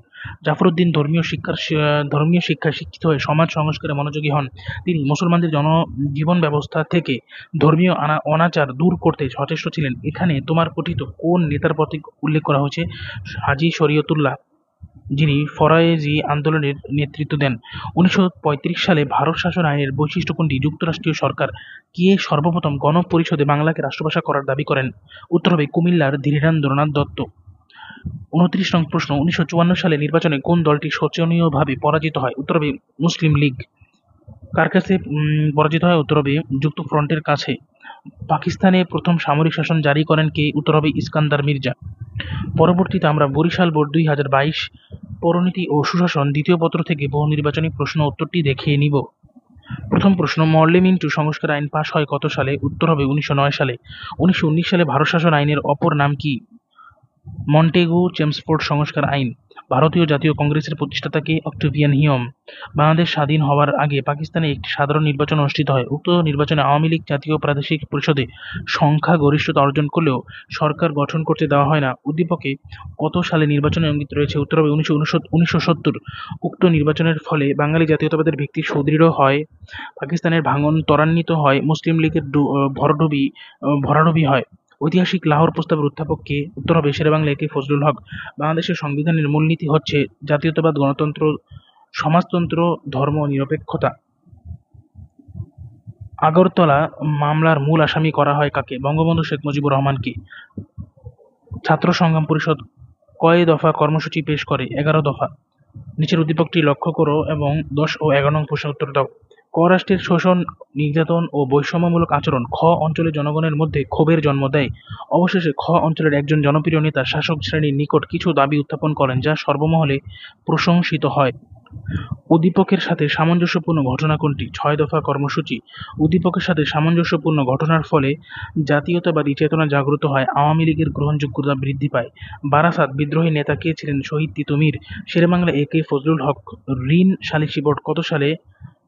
জাফরউদ্দিন ধর্মীয় শিক্ষায় শিক্ষিত হয়ে সমাজ সংস্কারে মনোযোগী হন। তিনি মুসলমানদের জীবন ব্যবস্থা থেকে ধর্মীয় অনাচার দূর করতে সচেষ্ট ছিলেন। এখানে তোমার পঠিত কোন নেতার প্রতীক উল্লেখ করা হয়েছে? হাজী শরীয়তুল্লাহ, যিনি ফরায়েজি আন্দোলনের নেতৃত্ব দেন। 1935 সালে ভারত শাসন আইনের বৈশিষ্ট্য কোনটি? যুক্তরাষ্ট্রীয় সরকার কে সর্বপ্রথম গণপরিষদে বাংলাকে রাষ্ট্রভাষা করার দাবি করেন? উত্তর হবে কুমিল্লার ধীরেন্দ্রনাথ দত্ত। 29 নং প্রশ্ন, 1954 সালে নির্বাচনে কোন দলটি শোচনীয়ভাবে পরাজিত হয়? উত্তর হবে মুসলিম লীগ। কার কাছে পরাজিত হয়? উত্তর হবে যুক্তফ্রন্টের কাছে। পাকিস্তানে প্রথম সামরিক শাসন জারি করেন কে? উত্তর হবে ইস্কান্দার মির্জা। পরবর্তীতে আমরা বরিশাল বোর্ড 2022 পৌরনীতি ও সুশাসন দ্বিতীয় পত্র থেকে বহু নির্বাচনী প্রশ্ন উত্তরটি দেখিয়ে নিব। প্রথম প্রশ্ন, মরলে মিন্টু সংস্কার আইন পাশ হয় কত সালে? উত্তর হবে 1909 সালে। 1919 সালে ভারত শাসন আইনের অপর নাম কি? মন্টেগু চেমসফোর্ড সংস্কার আইন। ভারতীয় জাতীয় কংগ্রেসের প্রতিষ্ঠাতা কে? Octavian Hume. বাংলাদেশ স্বাধীন হওয়ার আগে পাকিস্তানে একটি সাধারণ নির্বাচন অনুষ্ঠিত হয়। উক্ত নির্বাচনে আওয়ামী লীগ জাতীয় প্রাদেশিক পরিষদে সংখ্যাগরিষ্ঠতা অর্জন করলেও সরকার গঠন করতে দেওয়া হয় না। উদ্দীপকে কত সালে নির্বাচনে ইঙ্গিত রয়েছে? উত্তর হবে 1970। উক্ত নির্বাচনের ফলে বাঙালি জাতীয়তাবাদের ভিত্তি সুদৃঢ় হয়, পাকিস্তানের ভাঙন ত্বরান্বিত হয়, মুসলিম লীগের ভরাডুবি হয়। ঐতিহাসিক লাহোর প্রস্তাবের উত্থাপক কে? উত্তর হবে শেরেবাংলা এ কে ফজলুল হক। বাংলাদেশের সংবিধানের মূলনীতি হচ্ছে জাতীয়তাবাদ, গণতন্ত্র, সমাজতন্ত্র, ধর্ম নিরপেক্ষতা। আগরতলা মামলার মূল আসামি করা হয় কাকে? বঙ্গবন্ধু শেখ মুজিবুর রহমানকে। ছাত্র সংগ্রাম পরিষদ কয় দফা কর্মসূচি পেশ করে? 11 দফা। নিচের উদ্দীপকটি লক্ষ্য করো এবং 10 ও 11 নং প্রশ্নের উত্তর দাও। ক রাষ্ট্রের শোষণ, নির্যাতন ও বৈষম্যমূলক আচরণ খ অঞ্চলের জনগণের মধ্যে ক্ষোভের জন্ম দেয়। অবশেষে খ অঞ্চলের একজন জনপ্রিয় নেতা শাসক শ্রেণীর নিকট কিছু দাবি উত্থাপন করেন যা সর্বমহলে প্রশংসিত হয়। উদ্দীপকের সাথে সামঞ্জস্যপূর্ণ ঘটনা কোনটি? 6 দফা কর্মসূচি। উদ্দীপকের সাথে সামঞ্জস্যপূর্ণ ঘটনার ফলে জাতীয়তাবাদী চেতনা জাগ্রত হয়, আওয়ামী লীগের গ্রহণযোগ্যতা বৃদ্ধি পায়। বারাসাত বিদ্রোহী নেতা কে ছিলেন? শহীদ তিতুমীর। শেরেবাংলা এ কে ফজলুল হক ঋণ সালিসি বোর্ড কত সালে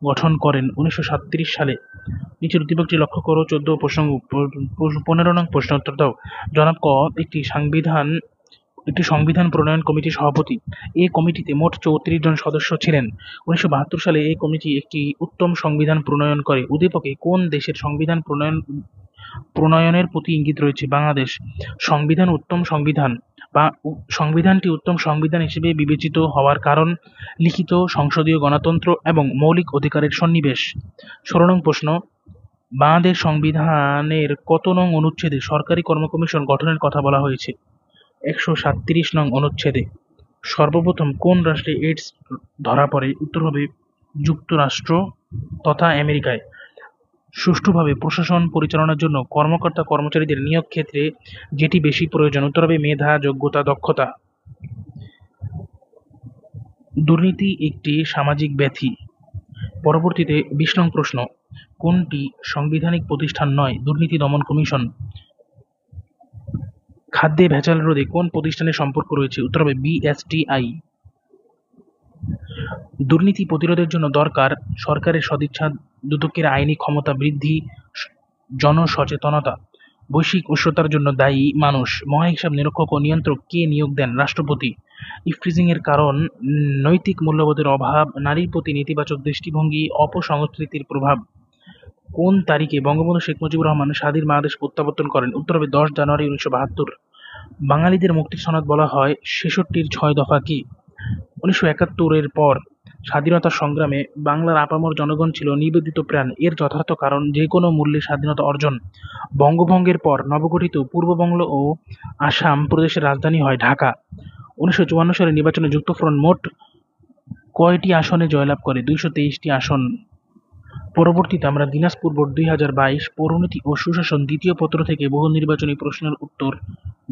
গঠন করেন? 1937 সালে। নিচের উদ্দীপকটি লক্ষ্য করো, 14 ও 15 নং প্রশ্নের উত্তর দাও। জনাব ক একটি সংবিধান প্রণয়ন কমিটির সভাপতি। এই কমিটিতে মোট 34 জন সদস্য ছিলেন। 1972 সালে এই কমিটি একটি উত্তম সংবিধান প্রণয়ন করে। উদ্দীপকে কোন দেশের সংবিধান প্রণয়নের প্রতি ইঙ্গিত রয়েছে? বাংলাদেশ। সংবিধানটি উত্তম সংবিধান হিসেবে বিবেচিত হওয়ার কারণ লিখিত সংসদীয় গণতন্ত্র এবং মৌলিক অধিকারের সন্নিবেশ। 16 নং প্রশ্ন, বাংলাদেশ সংবিধানের কত নং অনুচ্ছেদে সরকারি কর্ম কমিশন গঠনের কথা বলা হয়েছে? 137 নং অনুচ্ছেদে। সর্বপ্রথম কোন রাষ্ট্রে এইডস ধরা পড়ে? উত্তর হবে যুক্তরাষ্ট্র তথা আমেরিকায়। সুষ্ঠুভাবে প্রশাসন পরিচালনার জন্য কর্মকর্তা কর্মচারীদের নিয়োগ ক্ষেত্রে যেটি বেশি প্রয়োজন? উত্তর হবে মেধা, যোগ্যতা, দক্ষতা। দুর্নীতি একটি সামাজিক ব্যাধি। পরবর্তীতে 20 নং প্রশ্ন, কোনটি সাংবিধানিক প্রতিষ্ঠান নয়? দুর্নীতি দমন কমিশন। খাদ্যে ভেজাল রোধে কোন প্রতিষ্ঠানের সম্পর্ক রয়েছে? উত্তর হবে বিএসটিআই। দুর্নীতি প্রতিরোধের জন্য দরকার সরকারের সদিচ্ছা, দুদকের আইনি ক্ষমতা বৃদ্ধি, জনসচেতনতা। বৈশ্বিক উষ্ণতার জন্য দায়ী মানুষ। মহাহিসাব নিরীক্ষক ও নিয়ন্ত্রক কে নিয়োগ দেন? রাষ্ট্রপতি। ইফটিজিং এর কারণ নৈতিক মূল্যবোধের অভাব, নারীর প্রতি নেতিবাচক দৃষ্টিভঙ্গি, অপসংস্কৃতির প্রভাব। কোন তারিখে বঙ্গবন্ধু শেখ মুজিবুর রহমান স্বাধীন বাংলাদেশ প্রত্যাবর্তন করেন? উত্তর হবে 10 জানুয়ারি 1972। বাঙালিদের মুক্তির সনদ বলা হয় 66-র 6 দফা কি? 1971-এর পর স্বাধীনতা সংগ্রামে বাংলার আপামর জনগণ ছিল নিবেদিত প্রাণ। এর যথার্থ কারণ যে কোনো মূল্যে স্বাধীনতা অর্জন। বঙ্গভঙ্গের পর নবগঠিত পূর্ববঙ্গ ও আসাম প্রদেশের রাজধানী হয় ঢাকা। 1954 সালের নির্বাচনে যুক্তফ্রন্ট মোট কয়টি আসনে জয়লাভ করে? 223টি আসন। পরবর্তীতে আমরা দিনাজপুর বোর্ড 2022 পৌরনীতি ও সুশাসন দ্বিতীয় পত্র থেকে বহু নির্বাচনী প্রশ্নের উত্তর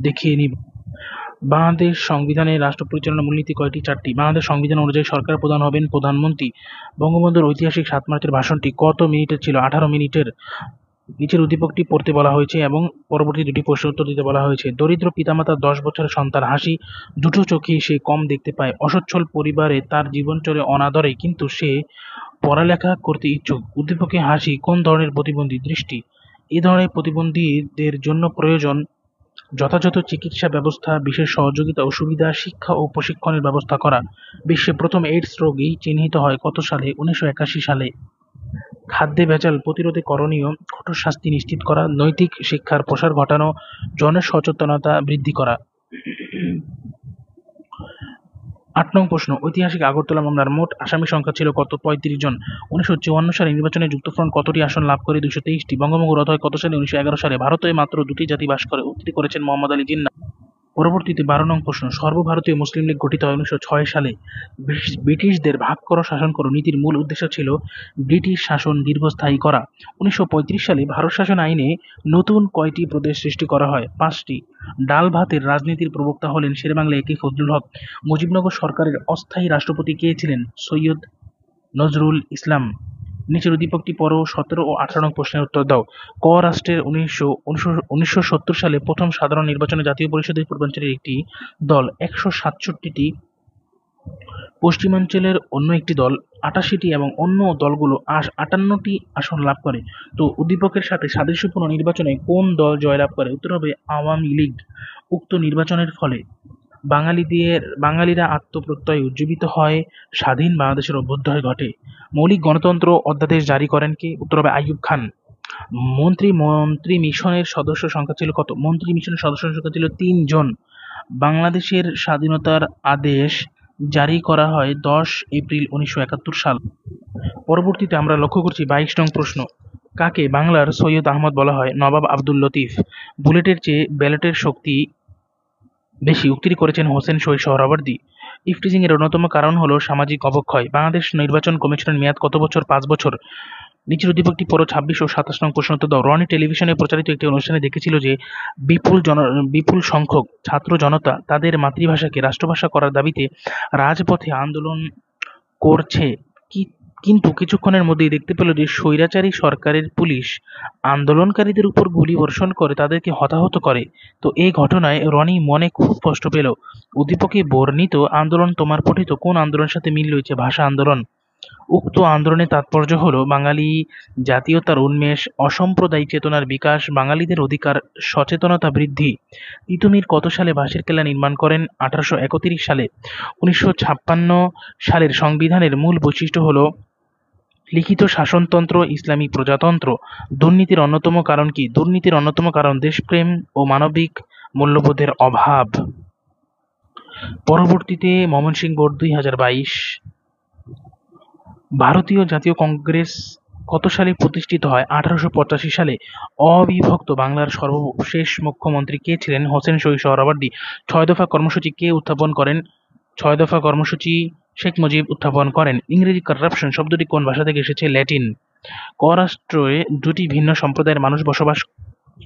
দেখিয়ে নিব। বাংলাদেশ সংবিধানের রাষ্ট্র পরিচালনা মূলনীতি কয়টি? 4টি। বাংলাদেশ সংবিধান অনুযায়ী সরকার প্রধান হবেন প্রধানমন্ত্রী। বঙ্গবন্ধুর ঐতিহাসিক 7 মার্চের ভাষণটি কত মিনিটের ছিল? 18 মিনিটের। নিচের উদ্দীপকটি পড়তে বলা হয়েছে এবং পরবর্তী দুটি প্রশ্নের উত্তর দিতে বলা হয়েছে। দরিদ্র পিতামাতার 10 বছরের সন্তান হাসি দুটো চোখে সে কম দেখতে পায়। অসচ্ছল পরিবারে তার জীবন চলে অনাদরে, কিন্তু সে পড়ালেখা করতে ইচ্ছুক। উদ্দীপকে হাসি কোন ধরনের প্রতিবন্ধী? দৃষ্টি। এ ধরনের প্রতিবন্ধীদের জন্য প্রয়োজন যথাযথ চিকিৎসা ব্যবস্থা, বিশেষ সহযোগিতা ও সুবিধা, শিক্ষা ও প্রশিক্ষণের ব্যবস্থা করা। বিশ্বে প্রথম এইডস রোগী চিহ্নিত হয় কত সালে? 1981 সালে। খাদ্যে ভেজাল প্রতিরোধে করণীয় কঠোর শাস্তি নিশ্চিত করা, নৈতিক শিক্ষার প্রসার ঘটানো, জনসচেতনতা বৃদ্ধি করা। 8 নং প্রশ্ন, ঐতিহাসিক আগরতলা মামলার মোট আসামি সংখ্যা ছিল কত? 35 জন। 1954 সালে নির্বাচনে যুক্তফ্রন্ট কতটি আসন লাভ করে? 223টি। বঙ্গভঙ্গ রদ হয় কত সালে? 1911 সালে। ভারতে মাত্র দুটি জাতি বাস করে। উক্তি করেছেন মোহাম্মদ আলী জিন্নাহ। পরবর্তীতে 12 নং প্রশ্ন, সর্বভারতীয় মুসলিম লীগ গঠিত হয় 1906 সালে। ব্রিটিশদের ভাগ করো শাসন করো নীতির মূল উদ্দেশ্য ছিল ব্রিটিশ শাসন দীর্ঘস্থায়ী করা। 1935 সালে ভারত শাসন আইনে নতুন কয়টি প্রদেশ সৃষ্টি করা হয়? 5টি। ডাল ভাতের রাজনীতির প্রবক্তা হলেন শেরেবাংলা এ কে ফজলুল হক। মুজিবনগর সরকারের অস্থায়ী রাষ্ট্রপতি কে ছিলেন? সৈয়দ নজরুল ইসলাম। নিচের উদ্দীপকটি পড়ো, 17 ও 18 নং প্রশ্নের উত্তর দাও। ক রাষ্ট্রের 1970 সালে প্রথম সাধারণ নির্বাচনে জাতীয় পরিষদের পূর্বাঞ্চলের একটি দল 167টি, পশ্চিমাঞ্চলের অন্য একটি দল 88টি এবং অন্য দলগুলো 58টি আসন লাভ করে। তো উদ্দীপকের সাথে সাদৃশ্যপূর্ণ নির্বাচনে কোন দল জয়লাভ করে? উত্তর হবে আওয়ামী লীগ। উক্ত নির্বাচনের ফলে বাঙালিরা আত্মপ্রত্যয় উজ্জীবিত হয়, স্বাধীন বাংলাদেশের অভ্যুদয় ঘটে। মৌলিক গণতন্ত্র অধ্যাদেশ জারি করেন কে? উত্তর হবে আইয়ুব খান। মন্ত্রী মিশনের সদস্য সংখ্যা ছিল কত? মন্ত্রী মিশনের সদস্য সংখ্যা ছিল 3 জন। বাংলাদেশের স্বাধীনতার আদেশ জারি করা হয় 10 এপ্রিল 1971 সাল। পরবর্তীতে আমরা লক্ষ্য করছি 22 নং প্রশ্ন। কাকে বাংলার সৈয়দ আহমদ বলা হয়? নবাব আব্দুল লতিফ। বুলেটের চেয়ে ব্যালটের শক্তি বেশি উক্তিটি করেছেন হোসেন শহীদ সোহরাওয়ার্দী। ইফটিজিং এর অন্যতম কারণ হলো সামাজিক অবক্ষয়। বাংলাদেশ নির্বাচন কমিশনের মেয়াদ কত বছর? 5 বছর। নিচের উদ্দীপকটি পড়ো, 26 ও 27 নং প্রশ্ন উত্তর দাও। রনি টেলিভিশনে প্রচারিত একটি অনুষ্ঠানে দেখেছিল যে বিপুল সংখ্যক ছাত্র জনতা তাদের মাতৃভাষাকে রাষ্ট্রভাষা করার দাবিতে রাজপথে আন্দোলন করছে, কিন্তু কিছুক্ষণের মধ্যেই দেখতে পেল যে স্বৈরাচারী সরকারের পুলিশ আন্দোলনকারীদের উপর গুলিবর্ষণ করে তাদেরকে হতাহত করে। তো এই ঘটনায় রনি মনে খুব কষ্ট পেল। উদ্দীপকে বর্ণিত আন্দোলন তোমার পঠিত কোন আন্দোলনের সাথে মিল রয়েছে? ভাষা আন্দোলন। উক্ত আন্দোলনের তাৎপর্য হল বাঙালি জাতীয়তার উন্মেষ, অসাম্প্রদায়িক চেতনার বিকাশ, বাঙালিদের অধিকার সচেতনতা বৃদ্ধি। তিতুমীর কত সালে বাঁশের কেল্লা নির্মাণ করেন? 1831 সালে। 1956 সালের সংবিধানের মূল বৈশিষ্ট্য হল লিখিত শাসনতন্ত্র, ইসলামী প্রজাতন্ত্র। দুর্নীতির অন্যতম কারণ কি? দুর্নীতির অন্যতম কারণ দেশপ্রেম ও মানবিক মূল্যবোধের অভাব। পরবর্তীতে ময়মনসিংহ বোর্ড 2022। ভারতীয় জাতীয় কংগ্রেস কত সালে প্রতিষ্ঠিত হয়? 1885 সালে। অবিভক্ত বাংলার সর্বশেষ মুখ্যমন্ত্রী কে ছিলেন? হোসেন শহীদ সোহরাওয়ার্দী। 6 দফা কর্মসূচি কে উত্থাপন করেন? 6 দফা কর্মসূচি শেখ মুজিব উত্থাপন করেন। ইংরেজি কারাপশন শব্দটি কোন ভাষা থেকে এসেছে? ল্যাটিন। ক রাষ্ট্রে দুটি ভিন্ন সম্প্রদায়ের মানুষ বসবাস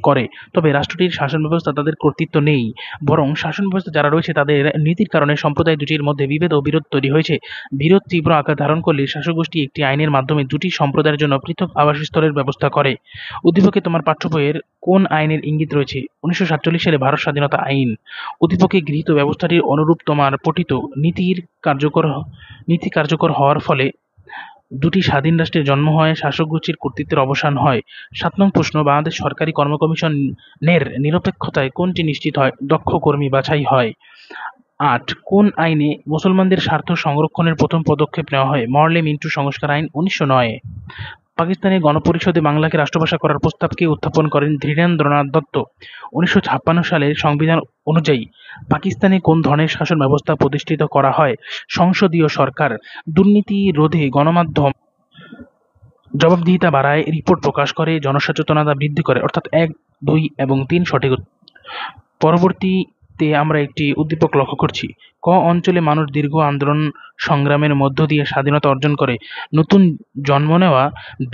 করে, তবে রাষ্ট্রটির শাসন ব্যবস্থা তাদের কর্তৃত্ব নেই, বরং শাসন ব্যবস্থা যারা রয়েছে তাদের নীতির কারণে সম্প্রদায় দুটির মধ্যে বিভেদ ও বিরোধ তৈরি হয়েছে। বিরোধ তীব্র আকার ধারণ করলে শাসক গোষ্ঠী একটি আইনের মাধ্যমে দুটি সম্প্রদায়ের জন্য পৃথক আবাসস্থলের ব্যবস্থা করে। উদ্দীপকে তোমার পাঠ্য বইয়ের কোন আইনের ইঙ্গিত রয়েছে? 1947 সালে ভারত স্বাধীনতা আইন। উদ্দীপকে গৃহীত ব্যবস্থাটির অনুরূপ তোমার পঠিত নীতি কার্যকর হওয়ার ফলে দুটি স্বাধীন রাষ্ট্রের জন্ম হয়, শাসক গোষ্ঠীর কর্তৃত্বের অবসান হয়। 7 নং প্রশ্ন। বাংলাদেশ সরকারি কর্ম কমিশনের নিরপেক্ষতায় কোনটি নিশ্চিত হয়? দক্ষ কর্মী বাছাই হয়। 8 কোন আইনে মুসলমানদের স্বার্থ সংরক্ষণের প্রথম পদক্ষেপ নেওয়া হয়? মরলে-মিন্টু সংস্কার আইন 1909। পাকিস্তানের গণপরিষদে বাংলাকে রাষ্ট্রভাষা করার প্রস্তাব কে উত্থাপন করেন? ধীরেন্দ্রনাথ দত্ত। 1956 সালের সংবিধান অনুযায়ী পাকিস্তানে কোন ধরনের শাসন ব্যবস্থা প্রতিষ্ঠিত করা হয়? সংসদীয় সরকার। দুর্নীতি রোধে গণমাধ্যম জবাবদিহিতা বাড়ায়, রিপোর্ট প্রকাশ করে, জনসচেতনতা বৃদ্ধি করে, অর্থাৎ 1, 2 এবং 3 সঠিক উত্তর। পরবর্তীতে আমরা একটি উদ্দীপক লক্ষ্য করছি। ক অঞ্চলে মানুষ দীর্ঘ আন্দোলন সংগ্রামের মধ্য দিয়ে স্বাধীনতা অর্জন করে। নতুন জন্ম নেওয়া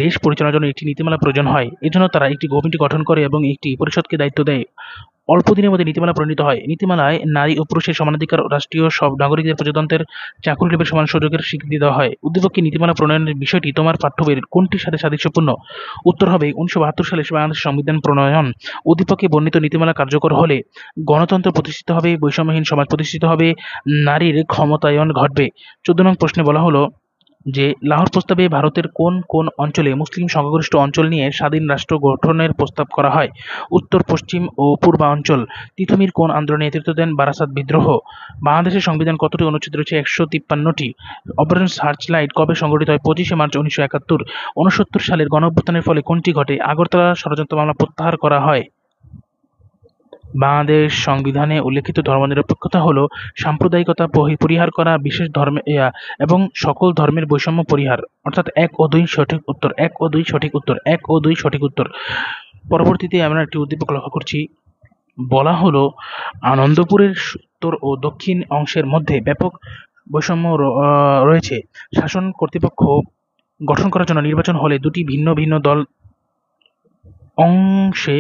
দেশ পরিচালনার জন্য একটি নীতিমালা প্রয়োজন হয়। এজন্য তারা একটি কমিটি গঠন করে এবং একটি পরিষদকে দায়িত্ব দেয়। অল্প দিনের মধ্যে নীতিমালা প্রণীত হয়। নীতিমালায় নারী ও পুরুষের সমানাধিকার ও রাষ্ট্রীয় সব নাগরিকদের প্রজাতন্ত্রের চাকুরির সমান সুযোগের স্বীকৃতি দেওয়া হয়। উদ্দীপকে নীতিমালা প্রণয়নের বিষয়টি তোমার পাঠ্য বইয়ের কোনটির সাথে সাদৃশ্যপূর্ণ? উত্তর হবে 1972 সালে বাংলাদেশ সংবিধান প্রণয়ন। উদ্দীপকে বর্ণিত নীতিমালা কার্যকর হলে গণতন্ত্র প্রতিষ্ঠিত হবে, বৈষম্যহীন সমাজ প্রতিষ্ঠিত হবে, নারীর ক্ষমতায়ন ঘটবে। 14 নং প্রশ্নে বলা হলো যে লাহোর প্রস্তাবে ভারতের কোন কোন অঞ্চলে মুসলিম সংখ্যাগরিষ্ঠ অঞ্চল নিয়ে স্বাধীন রাষ্ট্র গঠনের প্রস্তাব করা হয়? উত্তর, পশ্চিম ও পূর্বাঞ্চল। তিতুমীর কোন আন্দোলনে নেতৃত্ব দেন? বারাসাত বিদ্রোহ। বাংলাদেশের সংবিধান কতটি অনুচ্ছেদ রয়েছে? 153টি। অপারেশন সার্চলাইট কবে সংঘটিত হয়? 25শে মার্চ 1971। 69 সালের গণঅভ্যুত্থানের ফলে কোনটি ঘটে? আগরতলা ষড়যন্ত্র মামলা প্রত্যাহার করা হয়। বাংলাদেশ সংবিধানে উল্লেখিত ধর্মনিরপেক্ষতা হল সাম্প্রদায়িকতা পরিহার করা, বিশেষ ধর্মে এবং সকল ধর্মের বৈষম্য পরিহার, অর্থাৎ 1 ও 2 সঠিক উত্তর। 1 ও 2 সঠিক উত্তর। 1 ও 2 সঠিক উত্তর। পরবর্তীতে আমরা একটি উদ্দীপক লক্ষ্য করছি। বলা হলো আনন্দপুরের উত্তর ও দক্ষিণ অংশের মধ্যে ব্যাপক বৈষম্য রয়েছে। শাসন কর্তৃপক্ষ গঠন করার জন্য নির্বাচন হলে দুটি ভিন্ন ভিন্ন দল অংশে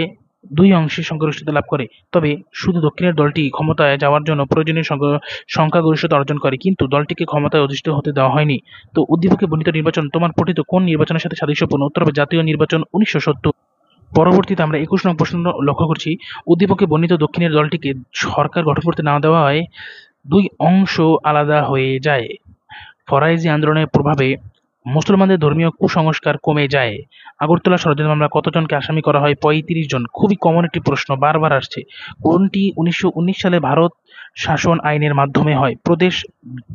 দুই অংশে সংখ্যাগরিষ্ঠতা লাভ করে, তবে শুধু দক্ষিণের দলটি ক্ষমতায় যাওয়ার জন্য প্রয়োজনীয় সংখ্যাগরিষ্ঠতা অর্জন করে, কিন্তু দলটিকে ক্ষমতায় অধিষ্ঠিত হতে দেওয়া হয়নি। তো উদ্দীপকে বর্ণিত নির্বাচন তোমার পঠিত কোন নির্বাচনের সাথে সাদৃশ্যপূর্ণ? উত্তর হবে জাতীয় নির্বাচন 1970। পরবর্তীতে আমরা 21 নং প্রশ্ন লক্ষ্য করছি। উদ্দীপকে বর্ণিত দক্ষিণের দলটিকে সরকার গঠন করতে না দেওয়ায় দুই অংশ আলাদা হয়ে যায়। ফরাইজি আন্দোলনের প্রভাবে মুসলমানদের ধর্মীয় কুসংস্কার কমে যায়। আগরতলা ষড়যন্ত্র মামলা কতজনকে আসামি করা হয়? 35 জন। খুবই কমন একটি প্রশ্ন, বারবার আসছে। কোনটি 1919 সালে ভারত শাসন আইনের মাধ্যমে হয়?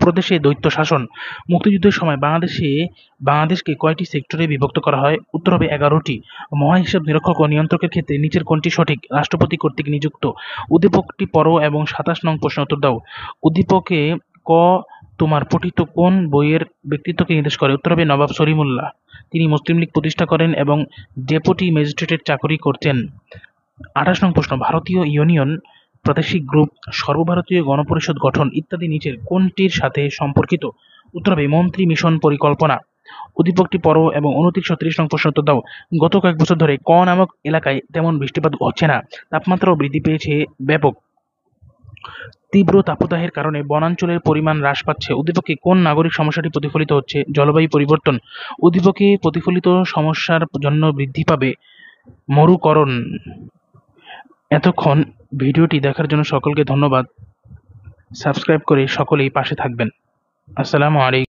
প্রদেশে দ্বৈত শাসন। মুক্তিযুদ্ধের সময় বাংলাদেশকে কয়টি সেক্টরে বিভক্ত করা হয়? উত্তর হবে 11টি। মহাহিসাব নিরীক্ষক ও নিয়ন্ত্রকের ক্ষেত্রে নিচের কোনটি সঠিক? রাষ্ট্রপতি কর্তৃক নিযুক্ত। উদ্দীপকটি পড়ো এবং 27 নং প্রশ্ন উত্তর দাও। উদ্দীপকে ক তোমার পঠিত কোন বইয়ের ব্যক্তিত্বকে নির্দেশ করে? উত্তর হবে নবাব সলিমুল্লাহ। তিনি মুসলিম লীগ প্রতিষ্ঠা করেন এবং ডেপুটি ম্যাজিস্ট্রেটের চাকরি করতেন। 28 নং প্রশ্ন, ভারতীয় ইউনিয়ন, প্রাদেশিক গ্রুপ, সর্বভারতীয় গণপরিষদ গঠন ইত্যাদি নিচের কোনটির সাথে সম্পর্কিত? উত্তর হবে মন্ত্রী মিশন পরিকল্পনা। উদ্দীপকটি পড়ো এবং 29-30 নং প্রশ্ন উত্তর দাও। গত কয়েক বছর ধরে ক নামক এলাকায় তেমন বৃষ্টিপাত হচ্ছে না, তাপমাত্রাও বৃদ্ধি পেয়েছে ব্যাপক। তীব্র তাপদাহের কারণে বনাঞ্চলের পরিমাণ হ্রাস পাচ্ছে। উদ্দীপকে কোন নাগরিক সমস্যাটি প্রতিফলিত হচ্ছে? জলবায়ু পরিবর্তন। উদ্দীপকে প্রতিফলিত সমস্যার জন্য বৃদ্ধি পাবে মরুকরণ। এতক্ষণ ভিডিওটি দেখার জন্য সকলকে ধন্যবাদ। সাবস্ক্রাইব করে সকলেই পাশে থাকবেন। আসসালামু আলাইকুম।